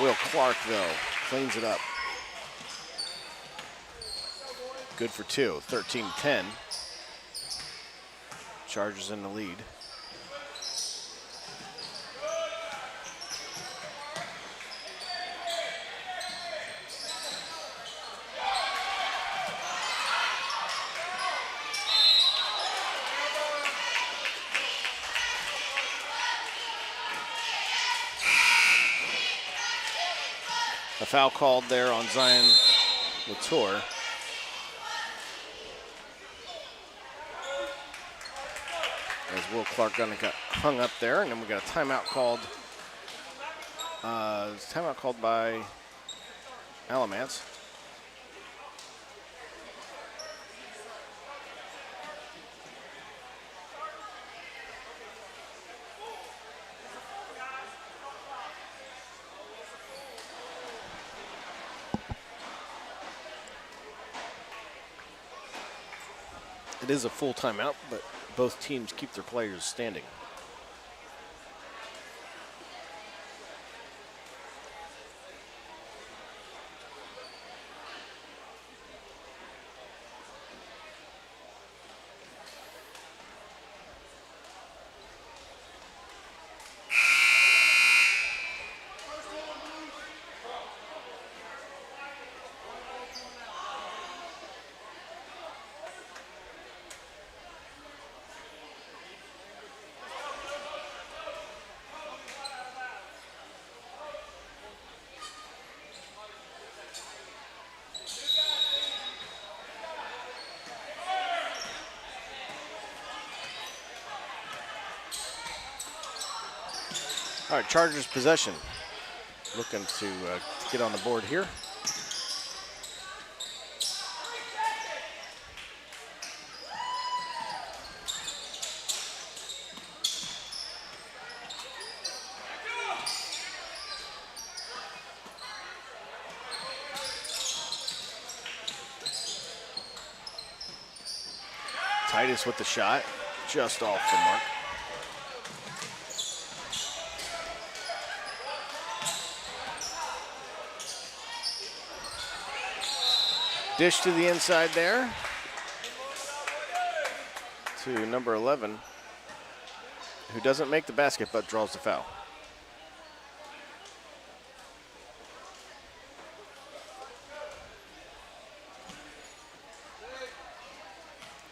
Will Clark, though, cleans it up. Good for 2, 13-10. Chargers in the lead. A foul called there on Zion Latour. As Will Clark got hung up there, and then we got a timeout called. Timeout called by Alamance. It is a full timeout, but both teams keep their players standing. All right, Chargers possession. Looking to get on the board here. Titus with the shot, just off the mark. Dish to the inside there to number 11, who doesn't make the basket but draws the foul.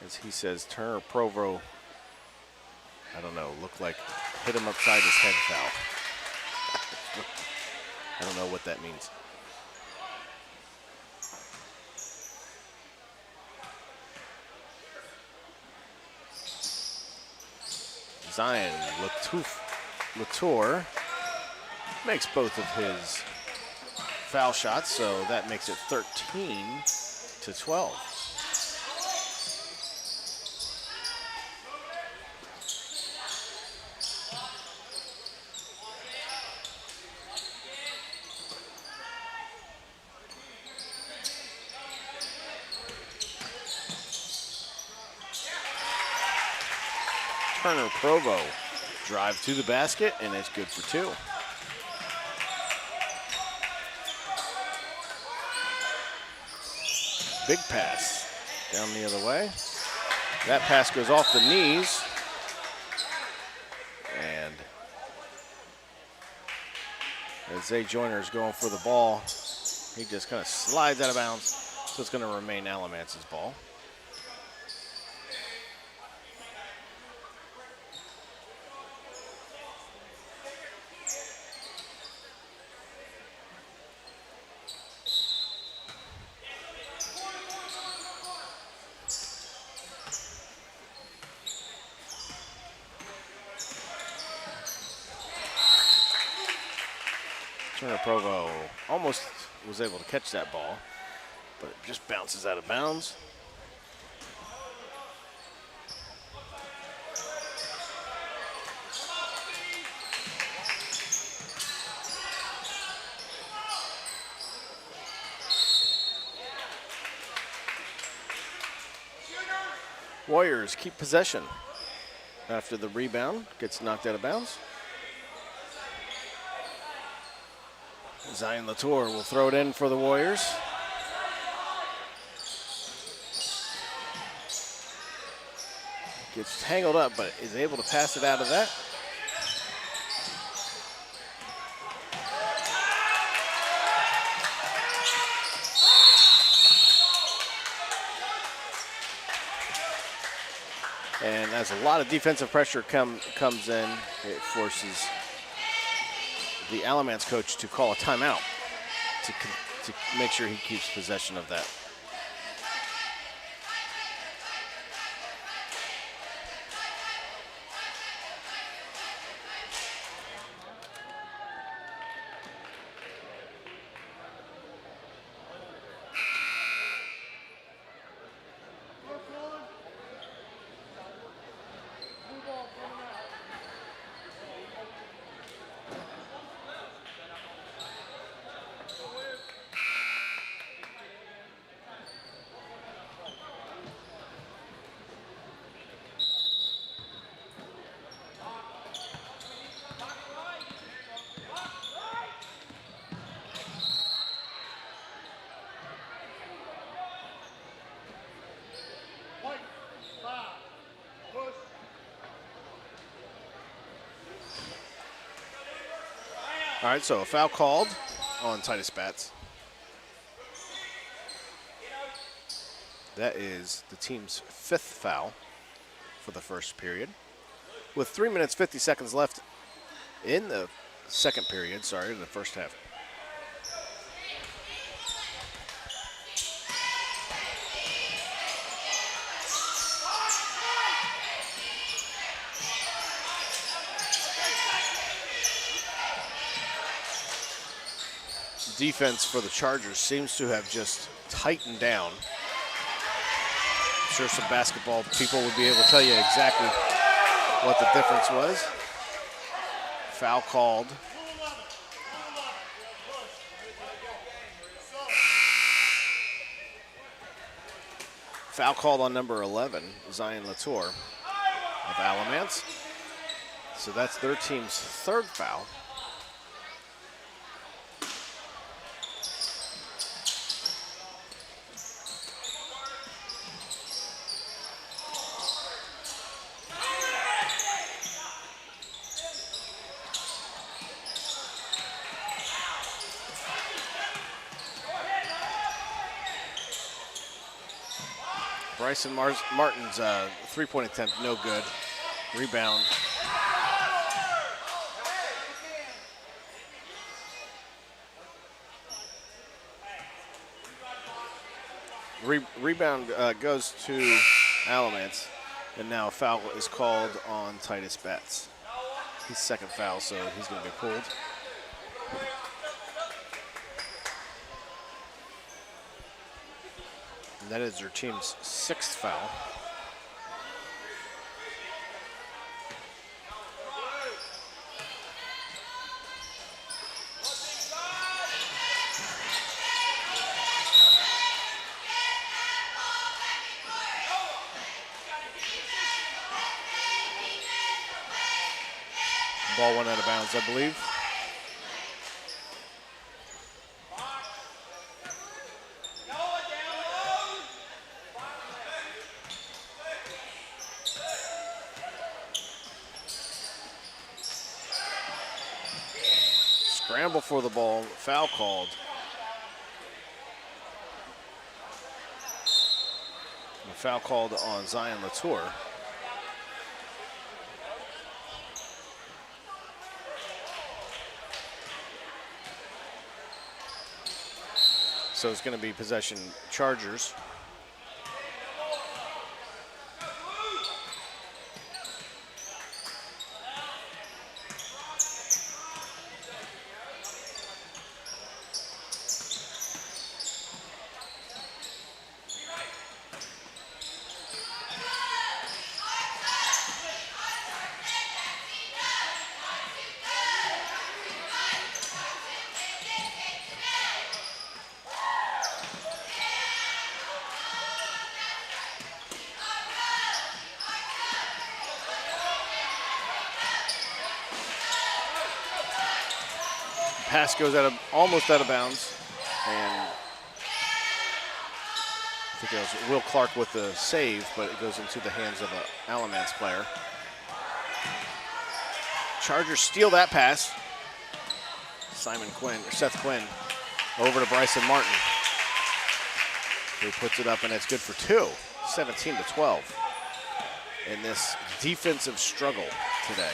As he says, Turner Provo, I don't know, looked like hit him upside his head foul. I don't know what that means. Zion Latour makes both of his foul shots, so that makes it 13-12. Turner Provo drive to the basket, and it's good for two. Big pass down the other way. That pass goes off the knees. And as Zay Joyner is going for the ball, he just kind of slides out of bounds. So it's going to remain Alamance's ball. Turner Provo almost was able to catch that ball, but it just bounces out of bounds. Warriors keep possession after the rebound gets knocked out of bounds. Zion Latour will throw it in for the Warriors. Gets tangled up, but is able to pass it out of that. And as a lot of defensive pressure comes in, it forces the Alamance coach to call a timeout to make sure he keeps possession of that. All right, so a foul called on Titus Batts. That is the team's 5th foul for the first period. With 3 minutes, 50 seconds left in the second period, in the first half. Defense for the Chargers seems to have just tightened down. I'm sure some basketball people would be able to tell you exactly what the difference was. Foul called. Foul called on number 11, Zion Latour of Alamance. So that's their team's 3rd foul. Bryson Martin's three-point attempt, no good. Rebound. Rebound goes to Alamance, and now a foul is called on Titus Batts. His 2nd foul, so he's going to be pulled. And that is their team's 6th foul. Ball went out of bounds, I believe. Scramble for the ball, foul called. A foul called on Zion Latour. So it's going to be possession Chargers. Pass goes almost out of bounds, and I think it was Will Clark with the save, but it goes into the hands of an Alamance player. Chargers steal that pass. Seth Quinn over to Bryson Martin, who puts it up, and it's good for 2, 17-12 in this defensive struggle today.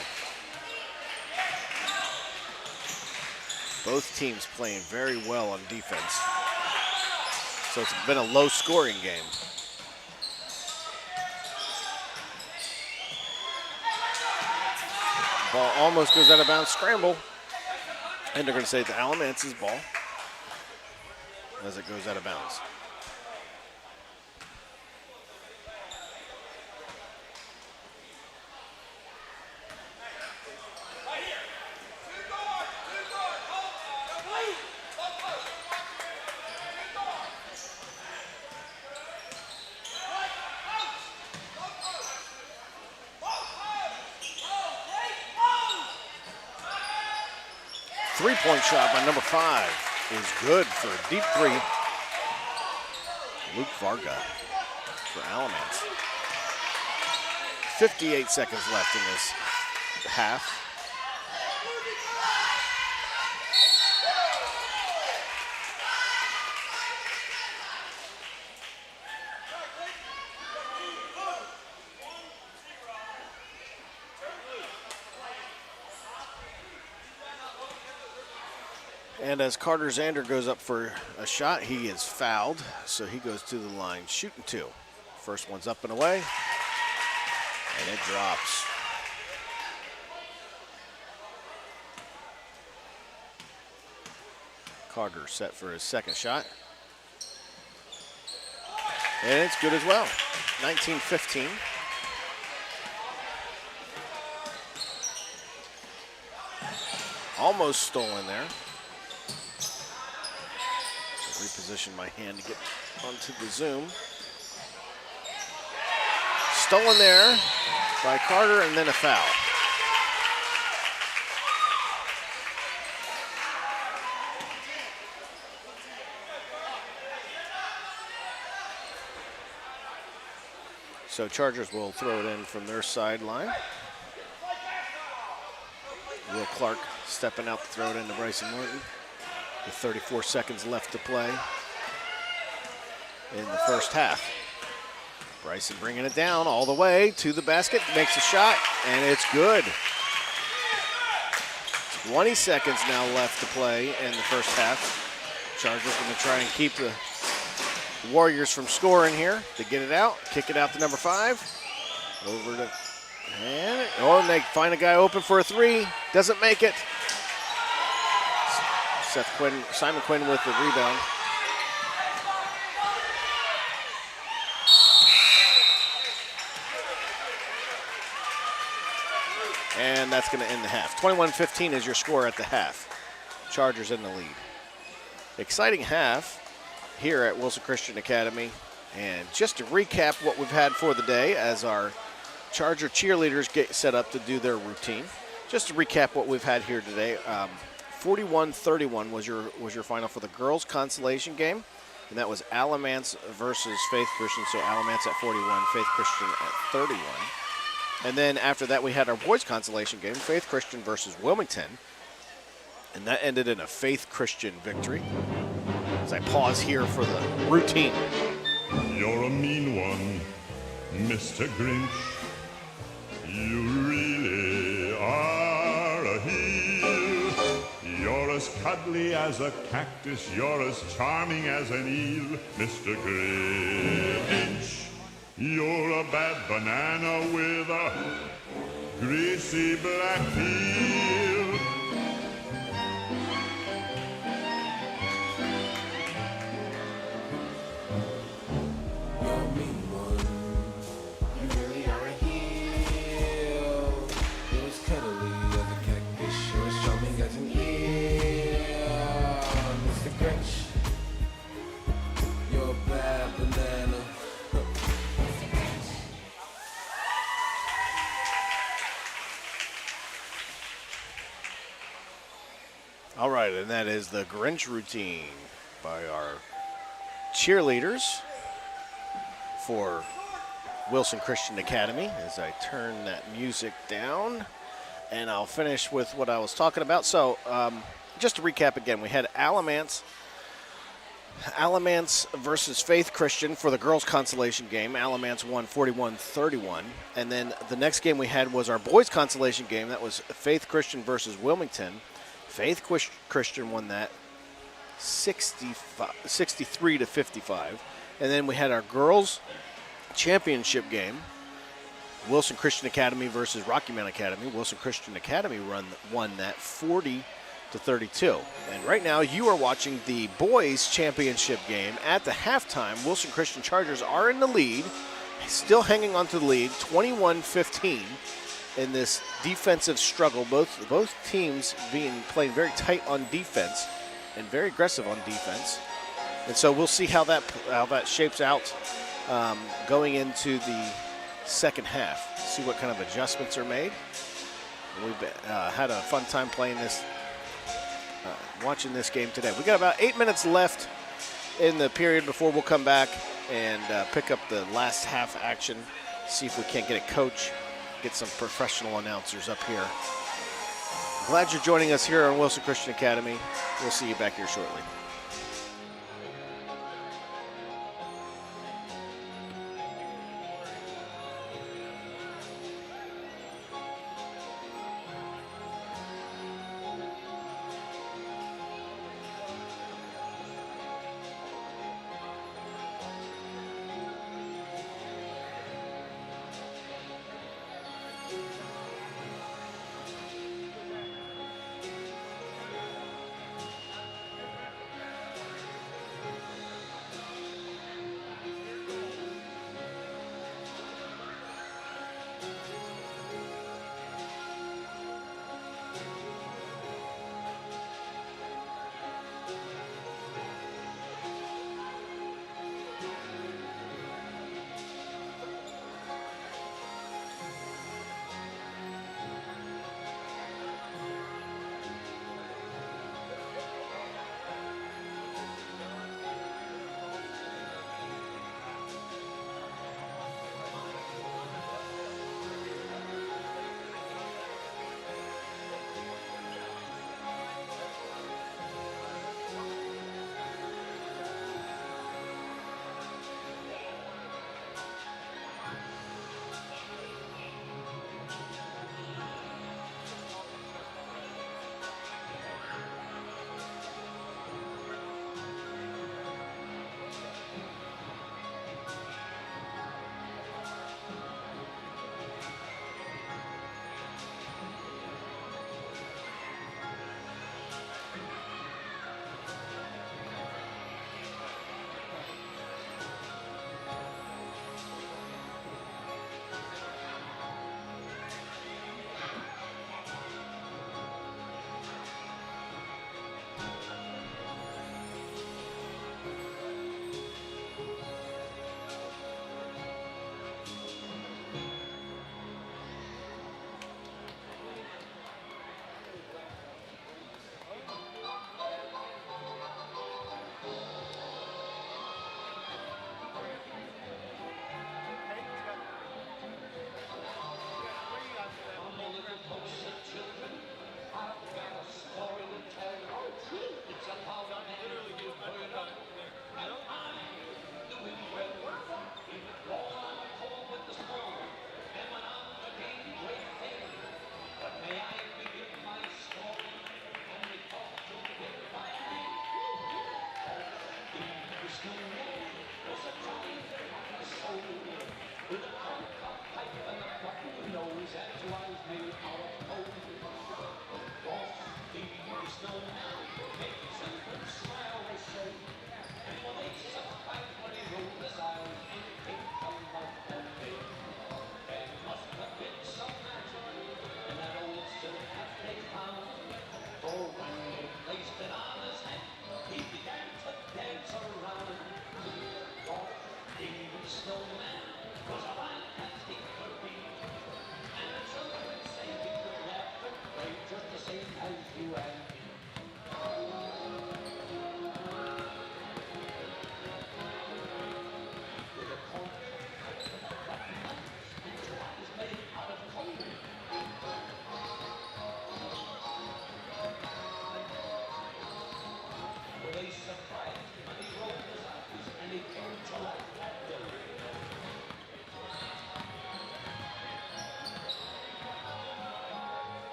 Both teams playing very well on defense. So it's been a low-scoring game. Ball almost goes out of bounds, scramble. And they're going to say it's Alamance's ball as it goes out of bounds. Three-point shot by number 5 is good for a deep three. Luke Varga for Alamance. 58 seconds left in this half. And as Carter Zander goes up for a shot, he is fouled, so he goes to the line shooting 2. First one's up and away, and it drops. Carter set for his second shot. And it's good as well, 19-15. Almost stolen there. Reposition my hand to get onto the zoom. Stolen there by Carter, and then a foul. So Chargers will throw it in from their sideline. Will Clark stepping out to throw it into Bryson Morton. With 34 seconds left to play in the first half. Bryson bringing it down all the way to the basket, makes a shot, and it's good. 20 seconds now left to play in the first half. Chargers going to try and keep the Warriors from scoring here. They get it out, kick it out to number 5. Over to, and they find a guy open for a 3. Doesn't make it. Simon Quinn with the rebound. And that's going to end the half. 21-15 is your score at the half. Chargers in the lead. Exciting half here at Wilson Christian Academy. And just to recap what we've had for the day as our Charger cheerleaders get set up to do their routine. Just to recap what we've had here today. 41-31 was your final for the girls' consolation game, and that was Alamance versus Faith Christian. So Alamance at 41, Faith Christian at 31. And then after that, we had our boys' consolation game, Faith Christian versus Wilmington, and that ended in a Faith Christian victory. As I pause here for the routine. You're a mean one, Mr. Grinch. You really are a heel. You're as cuddly as a cactus. You're as charming as an eel, Mr. Grinch. You're a bad banana with a greasy black peel. All right, and that is the Grinch routine by our cheerleaders for Wilson Christian Academy. As I turn that music down, and I'll finish with what I was talking about. So just to recap again, we had Alamance versus Faith Christian for the girls' consolation game. Alamance won 41-31. And then the next game we had was our boys' consolation game. That was Faith Christian versus Wilmington. Faith Christian won that 63 to 55. And then we had our girls championship game, Wilson Christian Academy versus Rocky Mount Academy. Wilson Christian Academy won that 40 to 32. And right now you are watching the boys championship game. At the halftime, Wilson Christian Chargers are in the lead, still hanging on to the lead, 21-15 in this defensive struggle. Both teams playing very tight on defense and very aggressive on defense. And so we'll see how that shapes out going into the second half. See what kind of adjustments are made. We've had a fun time playing this, watching this game today. We got about 8 minutes left in the period before we'll come back and pick up the last half action. See if we can't get a coach, get some professional announcers up here. Glad you're joining us here on Wilson Christian Academy. We'll see you back here shortly.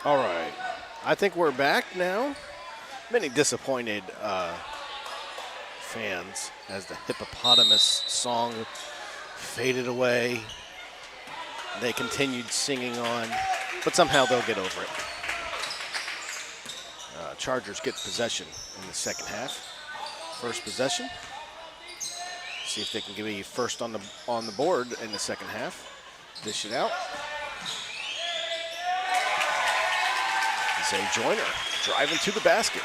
All right. I think we're back now. Many disappointed fans as the hippopotamus song faded away. They continued singing on, but somehow they'll get over it. Chargers get possession in the second half. First possession. See if they can give me first on the board in the second half. Dish it out. Zay Joyner driving to the basket.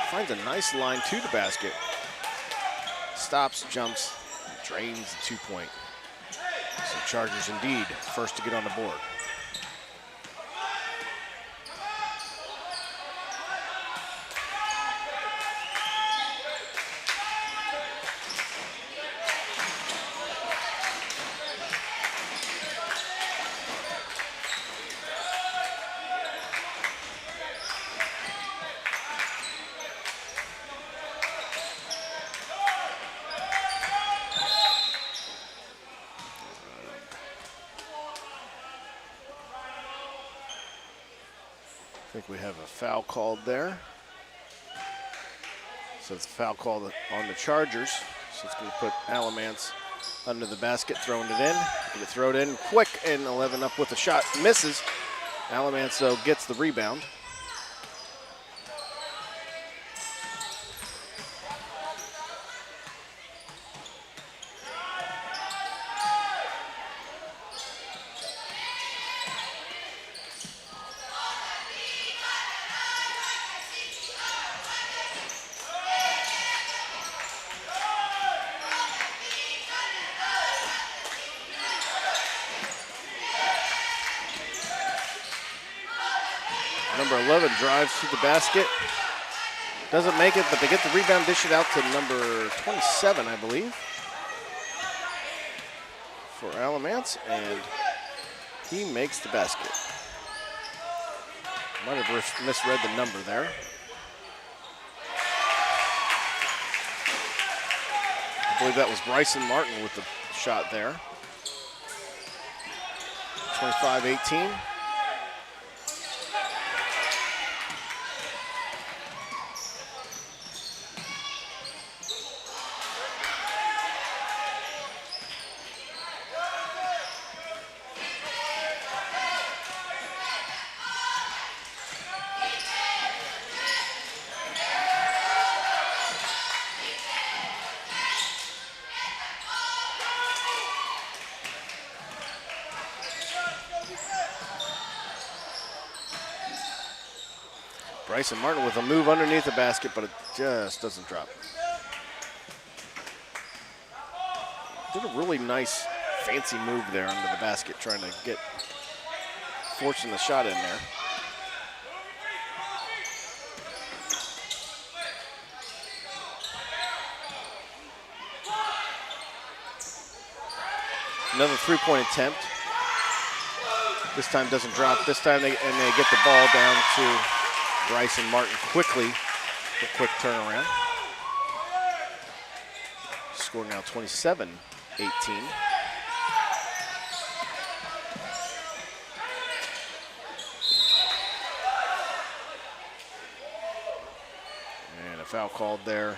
Finds a nice line to the basket. Stops, jumps, drains the 2-point. So Chargers indeed first to get on the board. I think we have a foul called there. So it's a foul called on the Chargers. So it's going to put Alamance under the basket, throwing it in. Going to throw it in quick, and 11 up with a shot. Misses. Alamance, though, gets the rebound. Number 11 drives to the basket. Doesn't make it, but they get the rebound, dish it out to number 27, I believe, for Alamance, and he makes the basket. Might have misread the number there. I believe that was Bryson Martin with the shot there. 25-18. Bryson Martin with a move underneath the basket, but it just doesn't drop. Did a really nice, fancy move there under the basket, trying to forcing the shot in there. Another three-point attempt. This time doesn't drop. This time they get the ball down to Bryson Martin quickly. A quick turnaround. Score now 27-18. And a foul called there.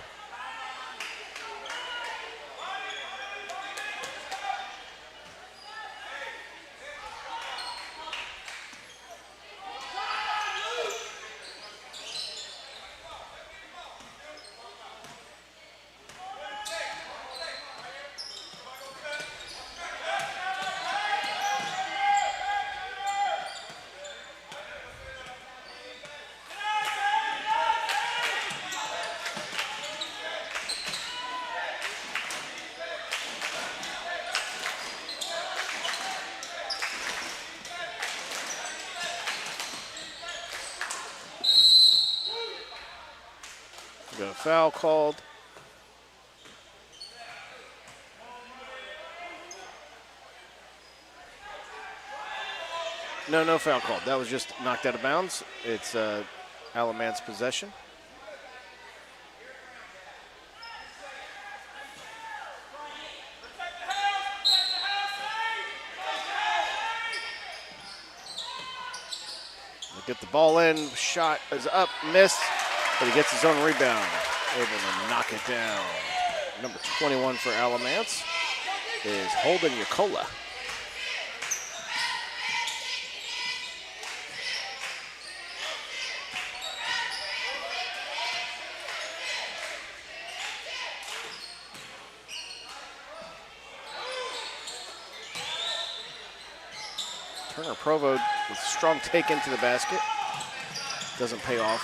Got a foul called. No foul called. That was just knocked out of bounds. It's Alamance possession. Get the ball in. Shot is up, missed, but he gets his own rebound. Able to knock it down. Number 21 for Alamance is Holden Yakola. Turner Provo with a strong take into the basket. Doesn't pay off.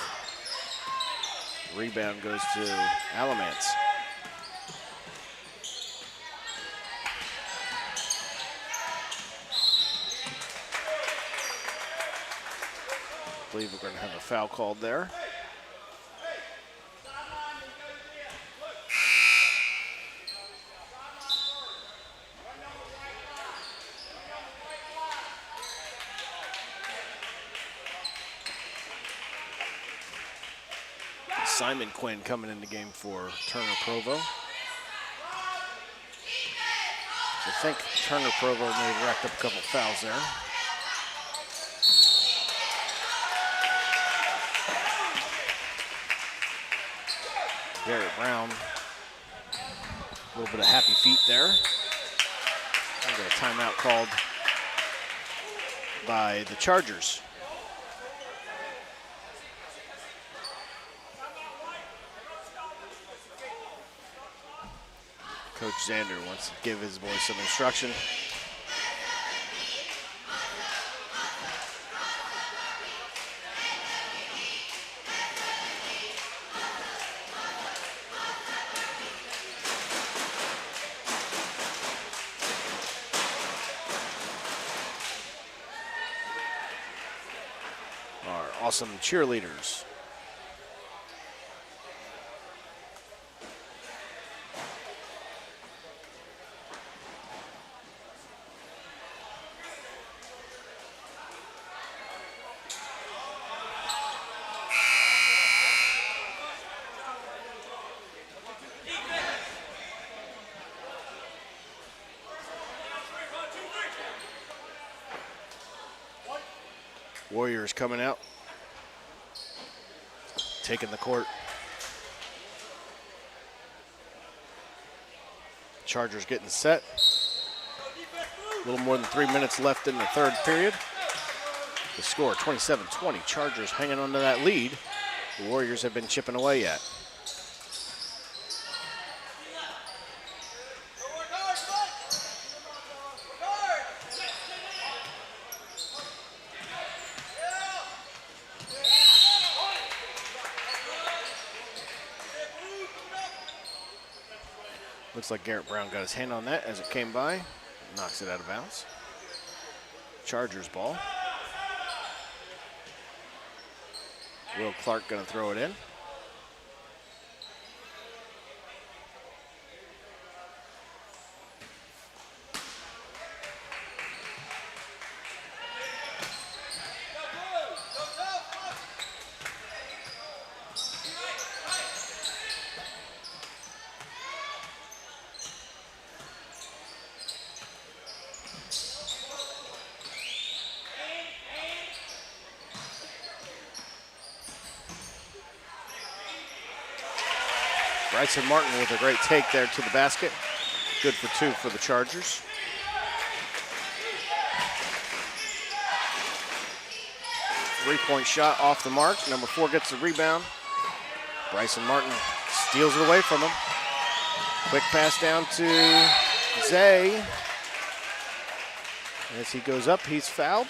Rebound goes to Alamance. I believe we're going to have a foul called there. Simon Quinn coming in the game for Turner Provo. I think Turner Provo may have racked up a couple fouls there. Garrett Brown, a little bit of happy feet there. And a timeout called by the Chargers. Coach Zander wants to give his boys some instruction. Our awesome cheerleaders. Warriors coming out, taking the court. Chargers getting set. A little more than 3 minutes left in the third period. The score 27-20. Chargers hanging on to that lead. The Warriors have been chipping away yet. Looks like Garrett Brown got his hand on that as it came by. Knocks it out of bounds. Chargers ball. Will Clark gonna throw it in. Bryson Martin with a great take there to the basket. Good for two for the Chargers. Three-point shot off the mark. Number 4 gets the rebound. Bryson Martin steals it away from him. Quick pass down to Zay. As he goes up, he's fouled.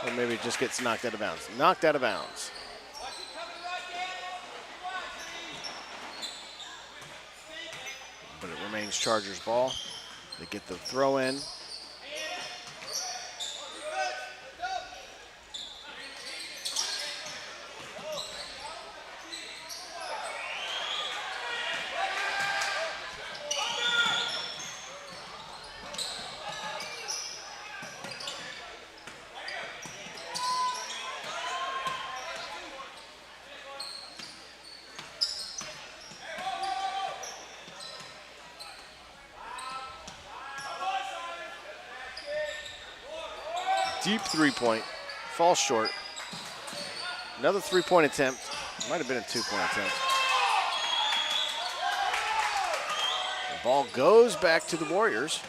Or maybe it just gets knocked out of bounds. Knocked out of bounds. But it remains Chargers ball. They get the throw in. Deep three-point falls short. Another three-point attempt. Might have been a two-point attempt. The ball goes back to the Warriors.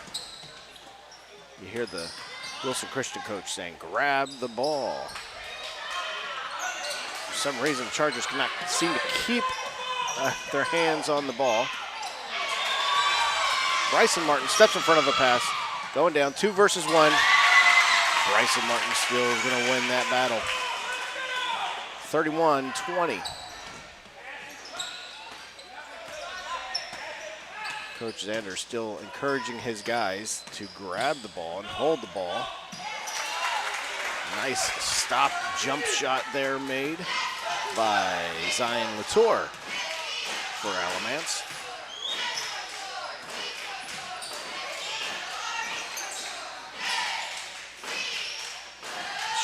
You hear the Wilson Christian coach saying, grab the ball. For some reason, the Chargers cannot seem to keep their hands on the ball. Bryson Martin steps in front of the pass. Going down 2 versus 1. Bryson Martin still going to win that battle. 31-20. Coach Zander still encouraging his guys to grab the ball and hold the ball. Nice stop jump shot there made by Zion Latour for Alamance.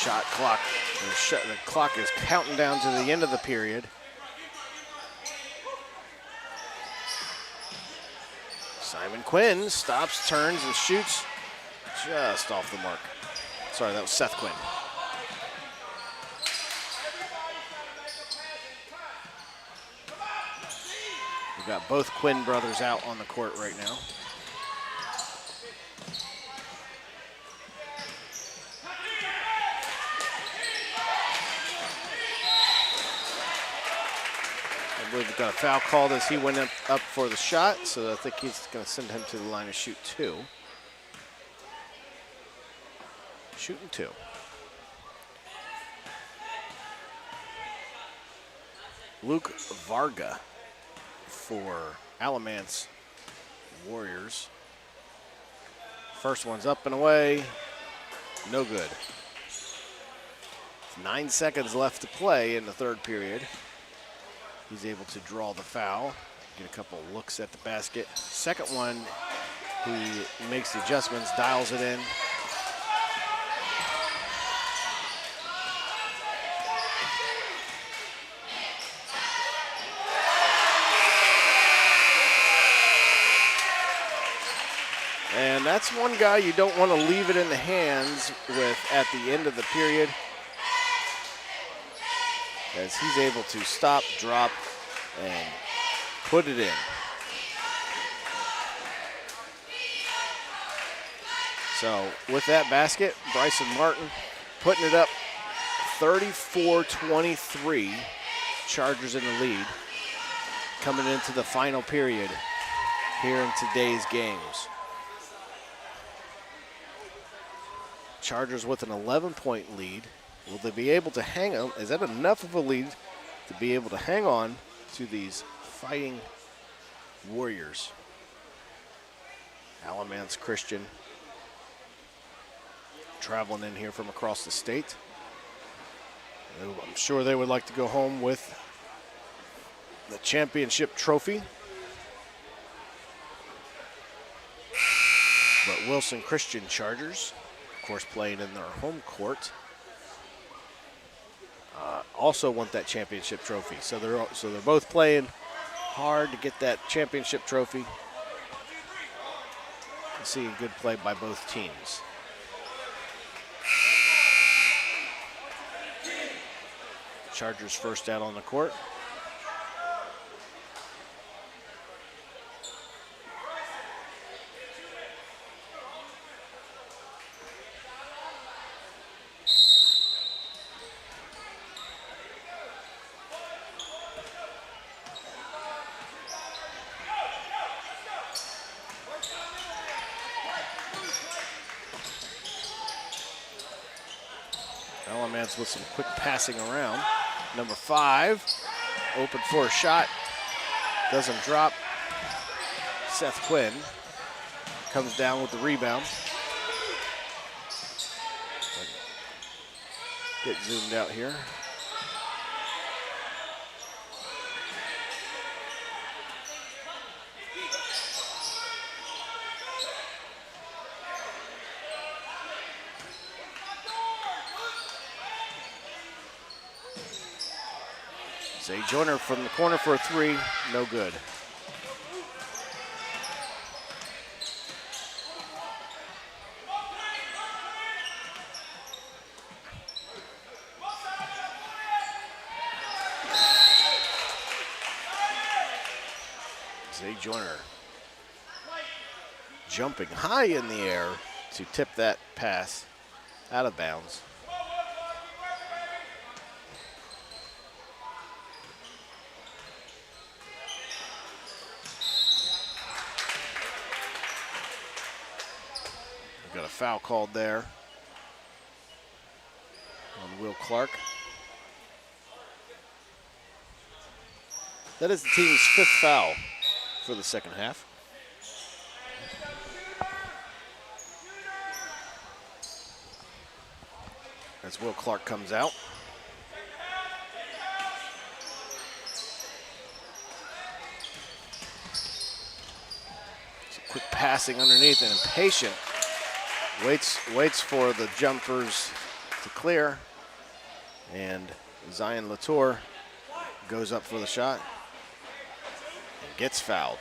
Shot clock, the clock is counting down to the end of the period. Simon Quinn stops, turns, and shoots just off the mark. Sorry, that was Seth Quinn. We've got both Quinn brothers out on the court right now. I believe we've got a foul called as he went up for the shot, so I think he's going to send him to the line to shoot 2. Shooting 2. Luke Varga for Alamance Warriors. First one's up and away. No good. 9 seconds left to play in the third period. He's able to draw the foul, get a couple looks at the basket. Second one, he makes the adjustments, dials it in. And that's one guy you don't want to leave it in the hands with at the end of the period, as he's able to stop, drop, and put it in. So with that basket, Bryson Martin putting it up 34-23. Chargers in the lead coming into the final period here in today's games. Chargers with an 11-point lead. Will they be able to hang on? Is that enough of a lead to be able to hang on to these fighting Warriors? Alamance Christian traveling in here from across the state. I'm sure they would like to go home with the championship trophy. But Wilson Christian Chargers, of course, playing in their home court, also want that championship trophy. So they're both playing hard to get that championship trophy. Seeing good play by both teams. Chargers first out on the court. Alamance with some quick passing around. Number 5, open for a shot, doesn't drop. Seth Quinn comes down with the rebound. Get zoomed out here. Zay Joyner from the corner for a 3, no good. Joyner jumping high in the air to tip that pass out of bounds. We've got a foul called there on Will Clark. That is the team's 5th foul for the second half. As Will Clark comes out. Some quick passing underneath and impatient. Waits for the jumpers to clear. And Zion Latour goes up for the shot and gets fouled.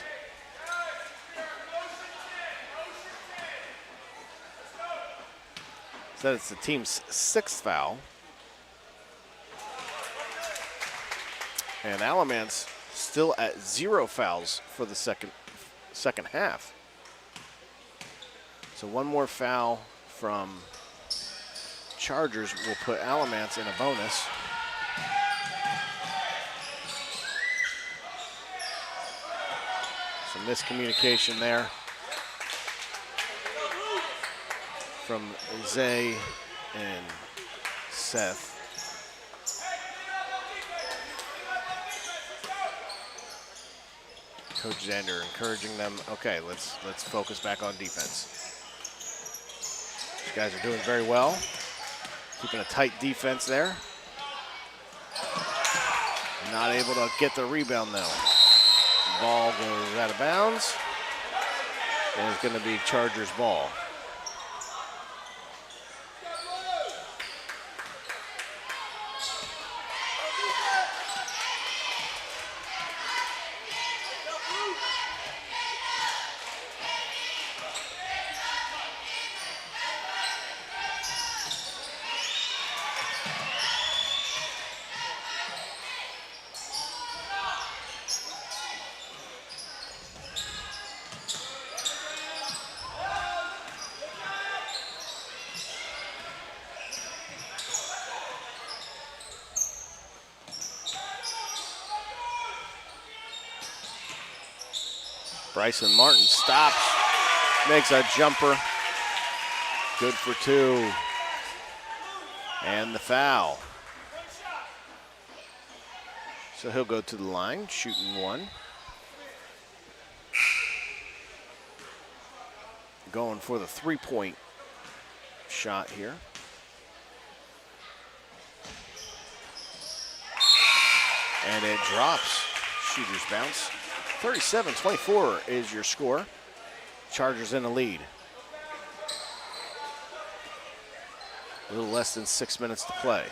So it's the team's 6th foul. And Alamance still at 0 fouls for the second half. So one more foul from Chargers will put Alamance in a bonus. Some miscommunication there from Zay and Seth. Coach Zander encouraging them, okay, let's focus back on defense. These guys are doing very well. Keeping a tight defense there. Not able to get the rebound though. Ball goes out of bounds. And it's going to be Chargers ball. Bryson Martin stops, makes a jumper, good for 2, and the foul. So he'll go to the line, shooting 1. Going for the 3-point shot here. And it drops, shooter's bounce. 37-24 is your score. Chargers in the lead. A little less than 6 minutes to play.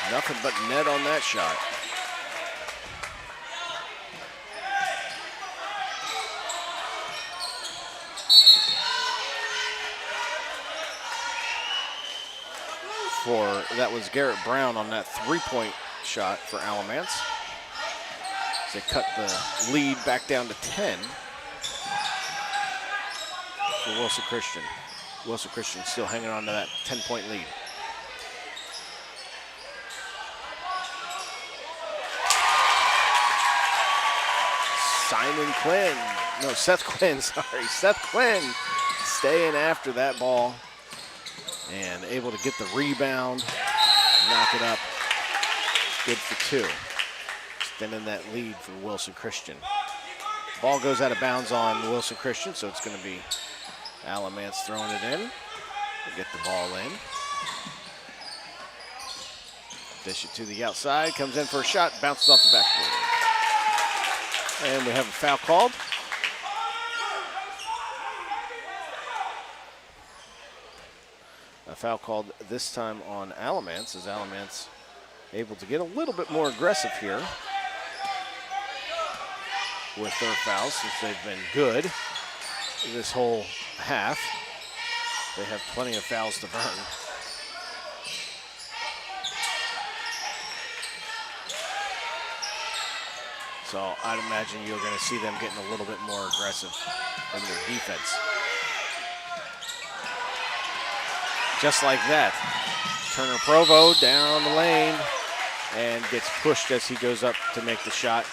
Nothing but net on that shot. That was Garrett Brown on that 3-point shot for Alamance. They cut the lead back down to 10 for Wilson Christian. Wilson Christian still hanging on to that 10-point lead. Seth Quinn, sorry. Seth Quinn staying after that ball and able to get the rebound, knock it up. Good for 2. Extending that lead for Wilson Christian. Ball goes out of bounds on Wilson Christian, so it's going to be Alamance throwing it in. We'll get the ball in. Dish it to the outside, comes in for a shot, bounces off the backboard. And we have a foul called. A foul called this time on Alamance, as Alamance able to get a little bit more aggressive here with their fouls, since they've been good this whole half. They have plenty of fouls to burn. So I'd imagine you're going to see them getting a little bit more aggressive in their defense. Just like that. Turner Provo down the lane and gets pushed as he goes up to make the shot.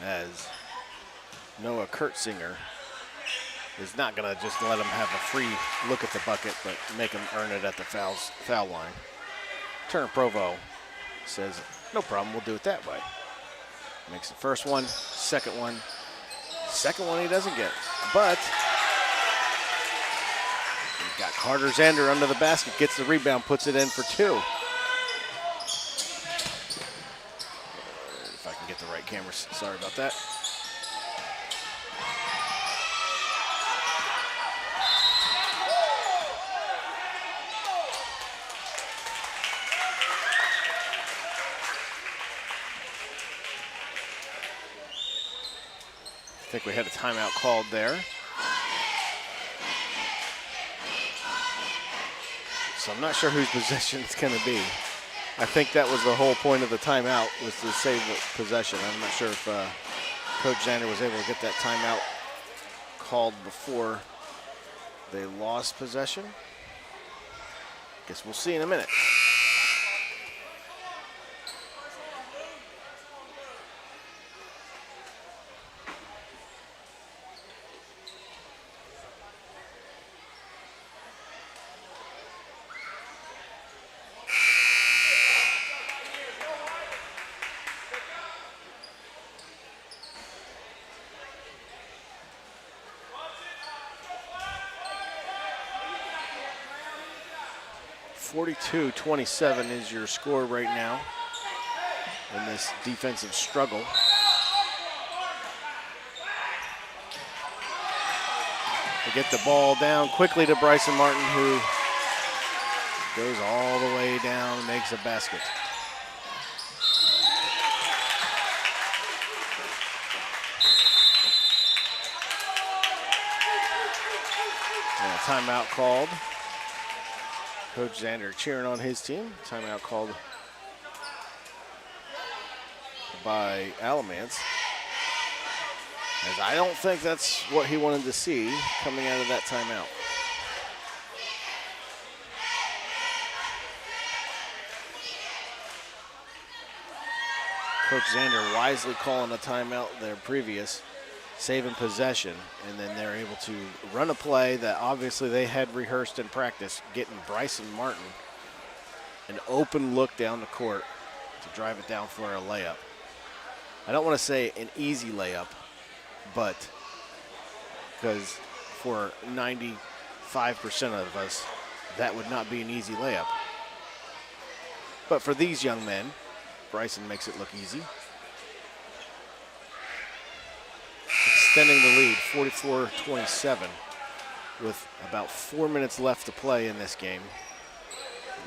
As Noah Kurtzinger is not going to just let him have a free look at the bucket, but make him earn it at the foul line. Turner Provo says, no problem, we'll do it that way. Makes the first one, second one he doesn't get. But he's got Carter Zander under the basket, gets the rebound, puts it in for two. If I can get the right camera, sorry about that. I think we had a timeout called there. So I'm not sure whose possession it's going to be. I think that was the whole point of the timeout, was to save possession. I'm not sure if Coach Zander was able to get that timeout called before they lost possession. Guess we'll see in a minute. (42-27) is your score right now in this defensive struggle. They get the ball down quickly to Bryson Martin, who goes all the way down and makes a basket. And a timeout called. Coach Zander cheering on his team. Timeout called by Alamance. As I don't think that's what he wanted to see coming out of that timeout. Coach Zander wisely calling a timeout there previous, saving possession, and then they're able to run a play that obviously they had rehearsed in practice, getting Bryson Martin an open look down the court to drive it down for a layup. I don't want to say an easy layup, but because for 95% of us, that would not be an easy layup. But for these young men, Bryson makes it look easy. Extending the lead, 44-27, with about 4 minutes left to play in this game.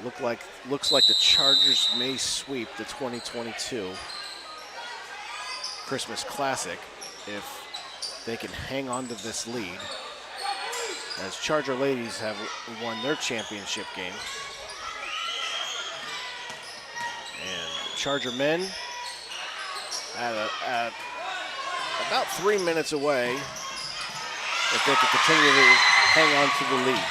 Looks like the Chargers may sweep the 2022 Christmas Classic if they can hang on to this lead, as Charger ladies have won their championship game. And Charger men at about 3 minutes away if they can continue to hang on to the lead.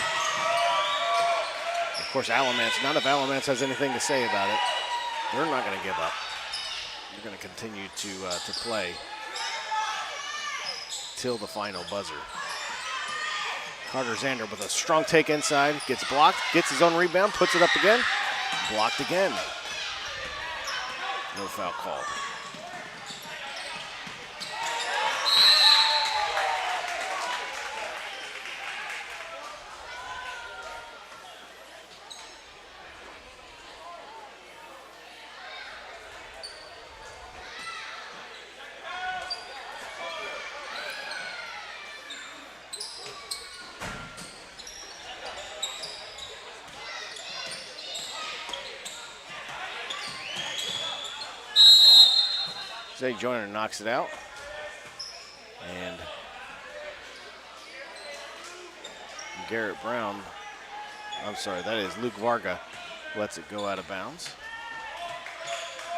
Of course, Alamance, none of Alamance has anything to say about it. They're not going to give up. They're going to continue to play till the final buzzer. Carter Zander with a strong take inside, gets blocked, gets his own rebound, puts it up again, blocked again. No foul called. Zay Joyner knocks it out. And Garrett Brown, I'm sorry, that is Luke Varga, lets it go out of bounds.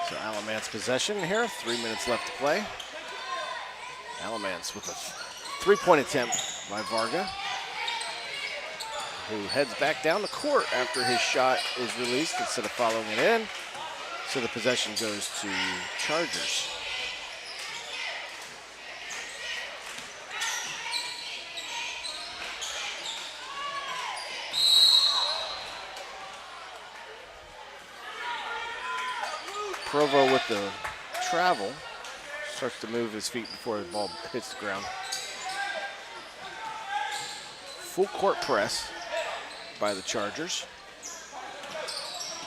So Alamance possession here, 3 minutes left to play. Alamance with a 3-point attempt by Varga, who heads back down the court after his shot is released instead of following it in. So the possession goes to Chargers. Provo with the travel, starts to move his feet before the ball hits the ground. Full court press by the Chargers.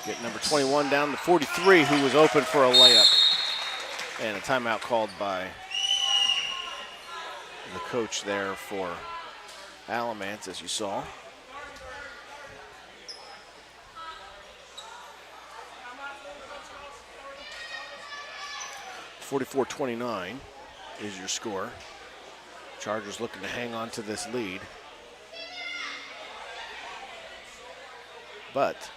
Get number 21 down to 43, who was open for a layup. And a timeout called by the coach there for Alamance, as you saw. (44-29) is your score. Chargers looking to hang on to this lead. But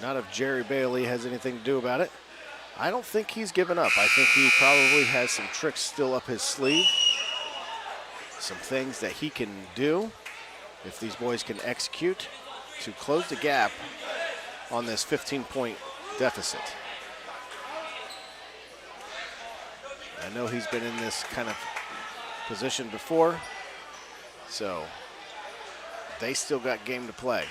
not if Jerry Bailey has anything to do about it. I don't think he's given up. I think he probably has some tricks still up his sleeve. Some things that he can do, if these boys can execute, to close the gap on this 15-point deficit. I know he's been in this kind of position before, so they still got game to play.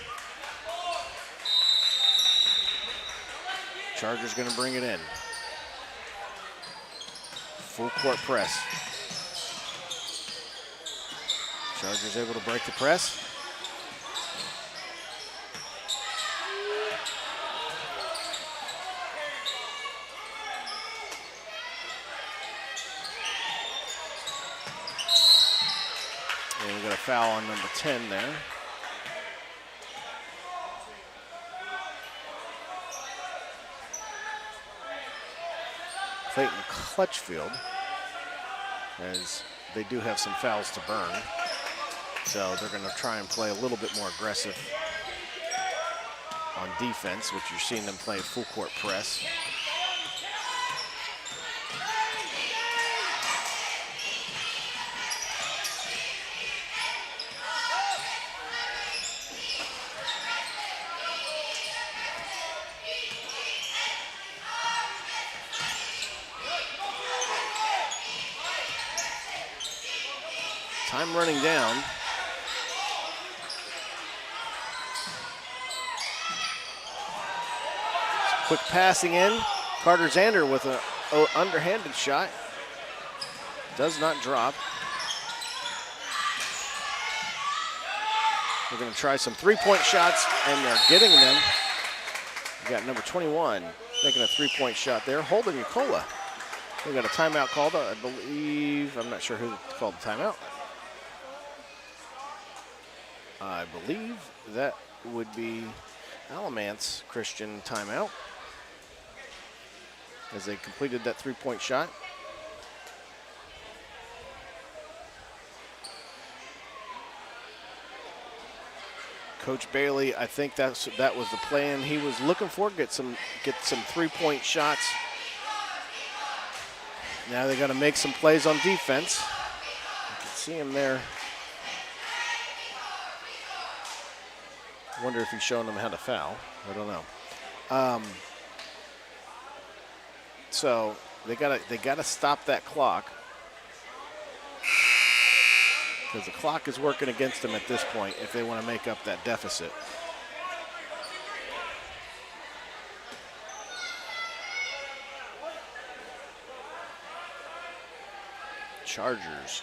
Chargers gonna bring it in. Full court press. Chargers able to break the press. And we got a foul on number 10 there. Clayton Clutchfield, as they do have some fouls to burn. So they're going to try and play a little bit more aggressive on defense, which you're seeing them play full court press. Time running down. Quick passing in. Carter Zander with an underhanded shot. Does not drop. We're going to try some three-point shots, and they're getting them. We got number 21 making a three-point shot there. Holden Nicola. We got a timeout called, I believe. I'm not sure who called the timeout. I believe that would be Alamance Christian timeout as they completed that three-point shot. Coach Bailey, I think that was the plan he was looking for. Get some three-point shots. Now they got to make some plays on defense. You can see him there. Wonder if he's showing them how to foul. I don't know. So they gotta stop that clock, because the clock is working against them at this point if they want to make up that deficit. Chargers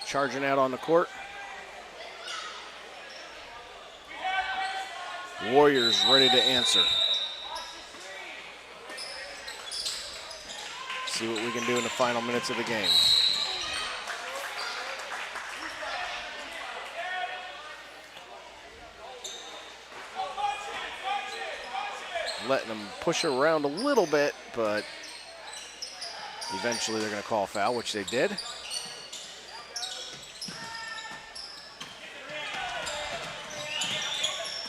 charging out on the court. Warriors ready to answer. See what we can do in the final minutes of the game. Letting them push around a little bit, but Eventually they're going to call a foul, which they did.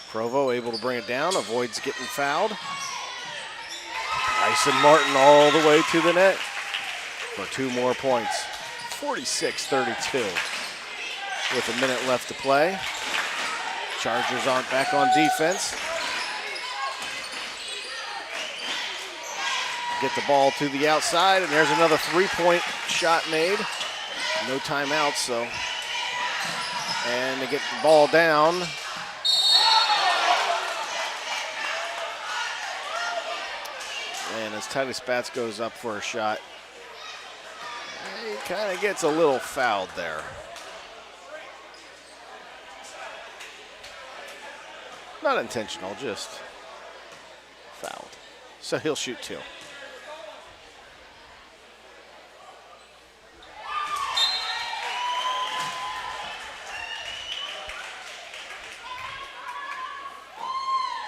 Provo able to bring it down, avoids getting fouled. Bryson Martin all the way to the net for 2 more points. 46-32 with a minute left to play. Chargers aren't back on defense. Get the ball to the outside, and there's another 3-point shot made. No timeouts, so. And they get the ball down. And as Titus Spatz goes up for a shot, he kind of gets a little fouled there. Not intentional, just fouled. So he'll shoot 2.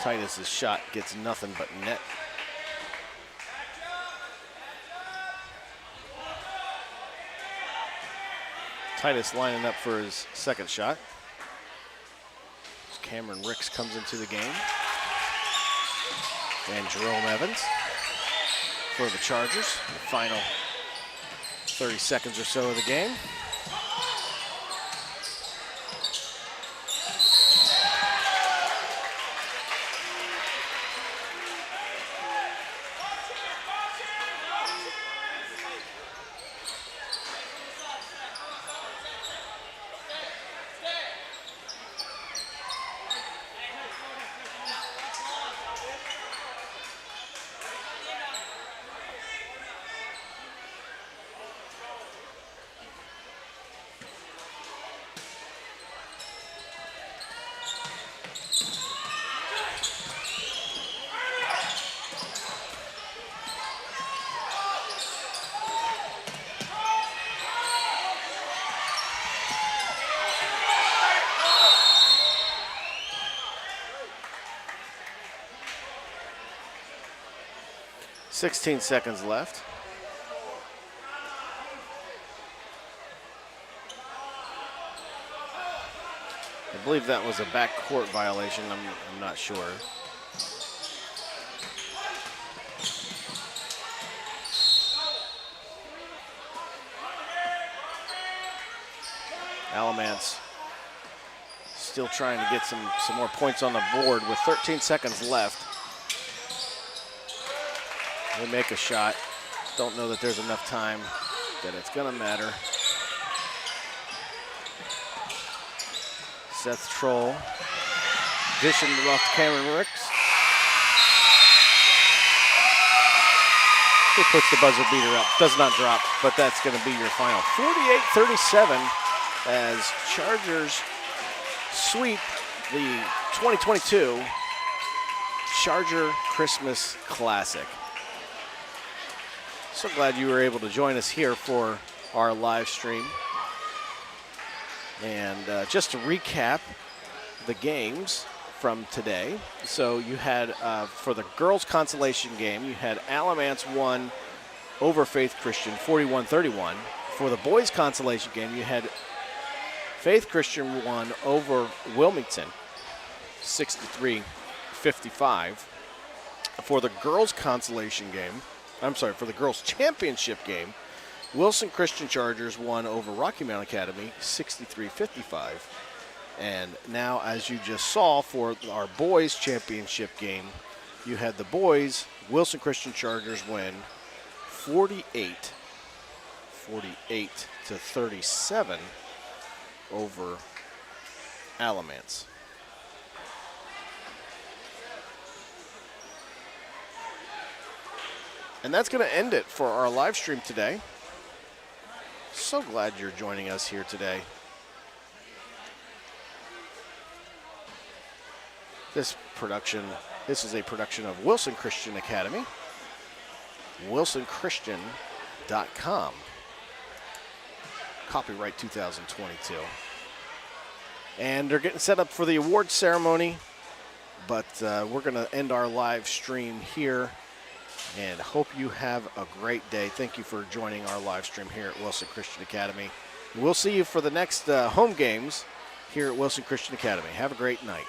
Titus's shot gets nothing but net. Titus lining up for his second shot. Cameron Ricks comes into the game. And Jerome Evans for the Chargers. The final 30 seconds or so of the game. .16 seconds left. I believe that was a backcourt violation. I'm not sure. Alamance still trying to get some more points on the board with 13 seconds left. They make a shot. Don't know that there's enough time that it's gonna matter. Seth Troll dishing it off to Cameron Ricks. He puts the buzzer beater up. Does not drop, but that's gonna be your final. 48-37 as Chargers sweep the 2022 Charger Christmas Classic. So glad you were able to join us here for our live stream. And just to recap the games from today. So you had, for the girls' consolation game, you had Alamance won over Faith Christian 41-31. For the boys' consolation game, you had Faith Christian won over Wilmington 63-55. For the girls' consolation game, for the girls' championship game, Wilson Christian Chargers won over Rocky Mount Academy 63-55. And now, as you just saw, for our boys' championship game, you had the boys, Wilson Christian Chargers win 48-37 over Alamance. And that's going to end it for our live stream today. So glad you're joining us here today. This is a production of Wilson Christian Academy, wilsonchristian.com. Copyright 2022. And they're getting set up for the award ceremony, but we're going to end our live stream here and hope you have a great day. Thank you for joining our live stream here at Wilson Christian Academy. We'll see you for the next home games here at Wilson Christian Academy. Have a great night.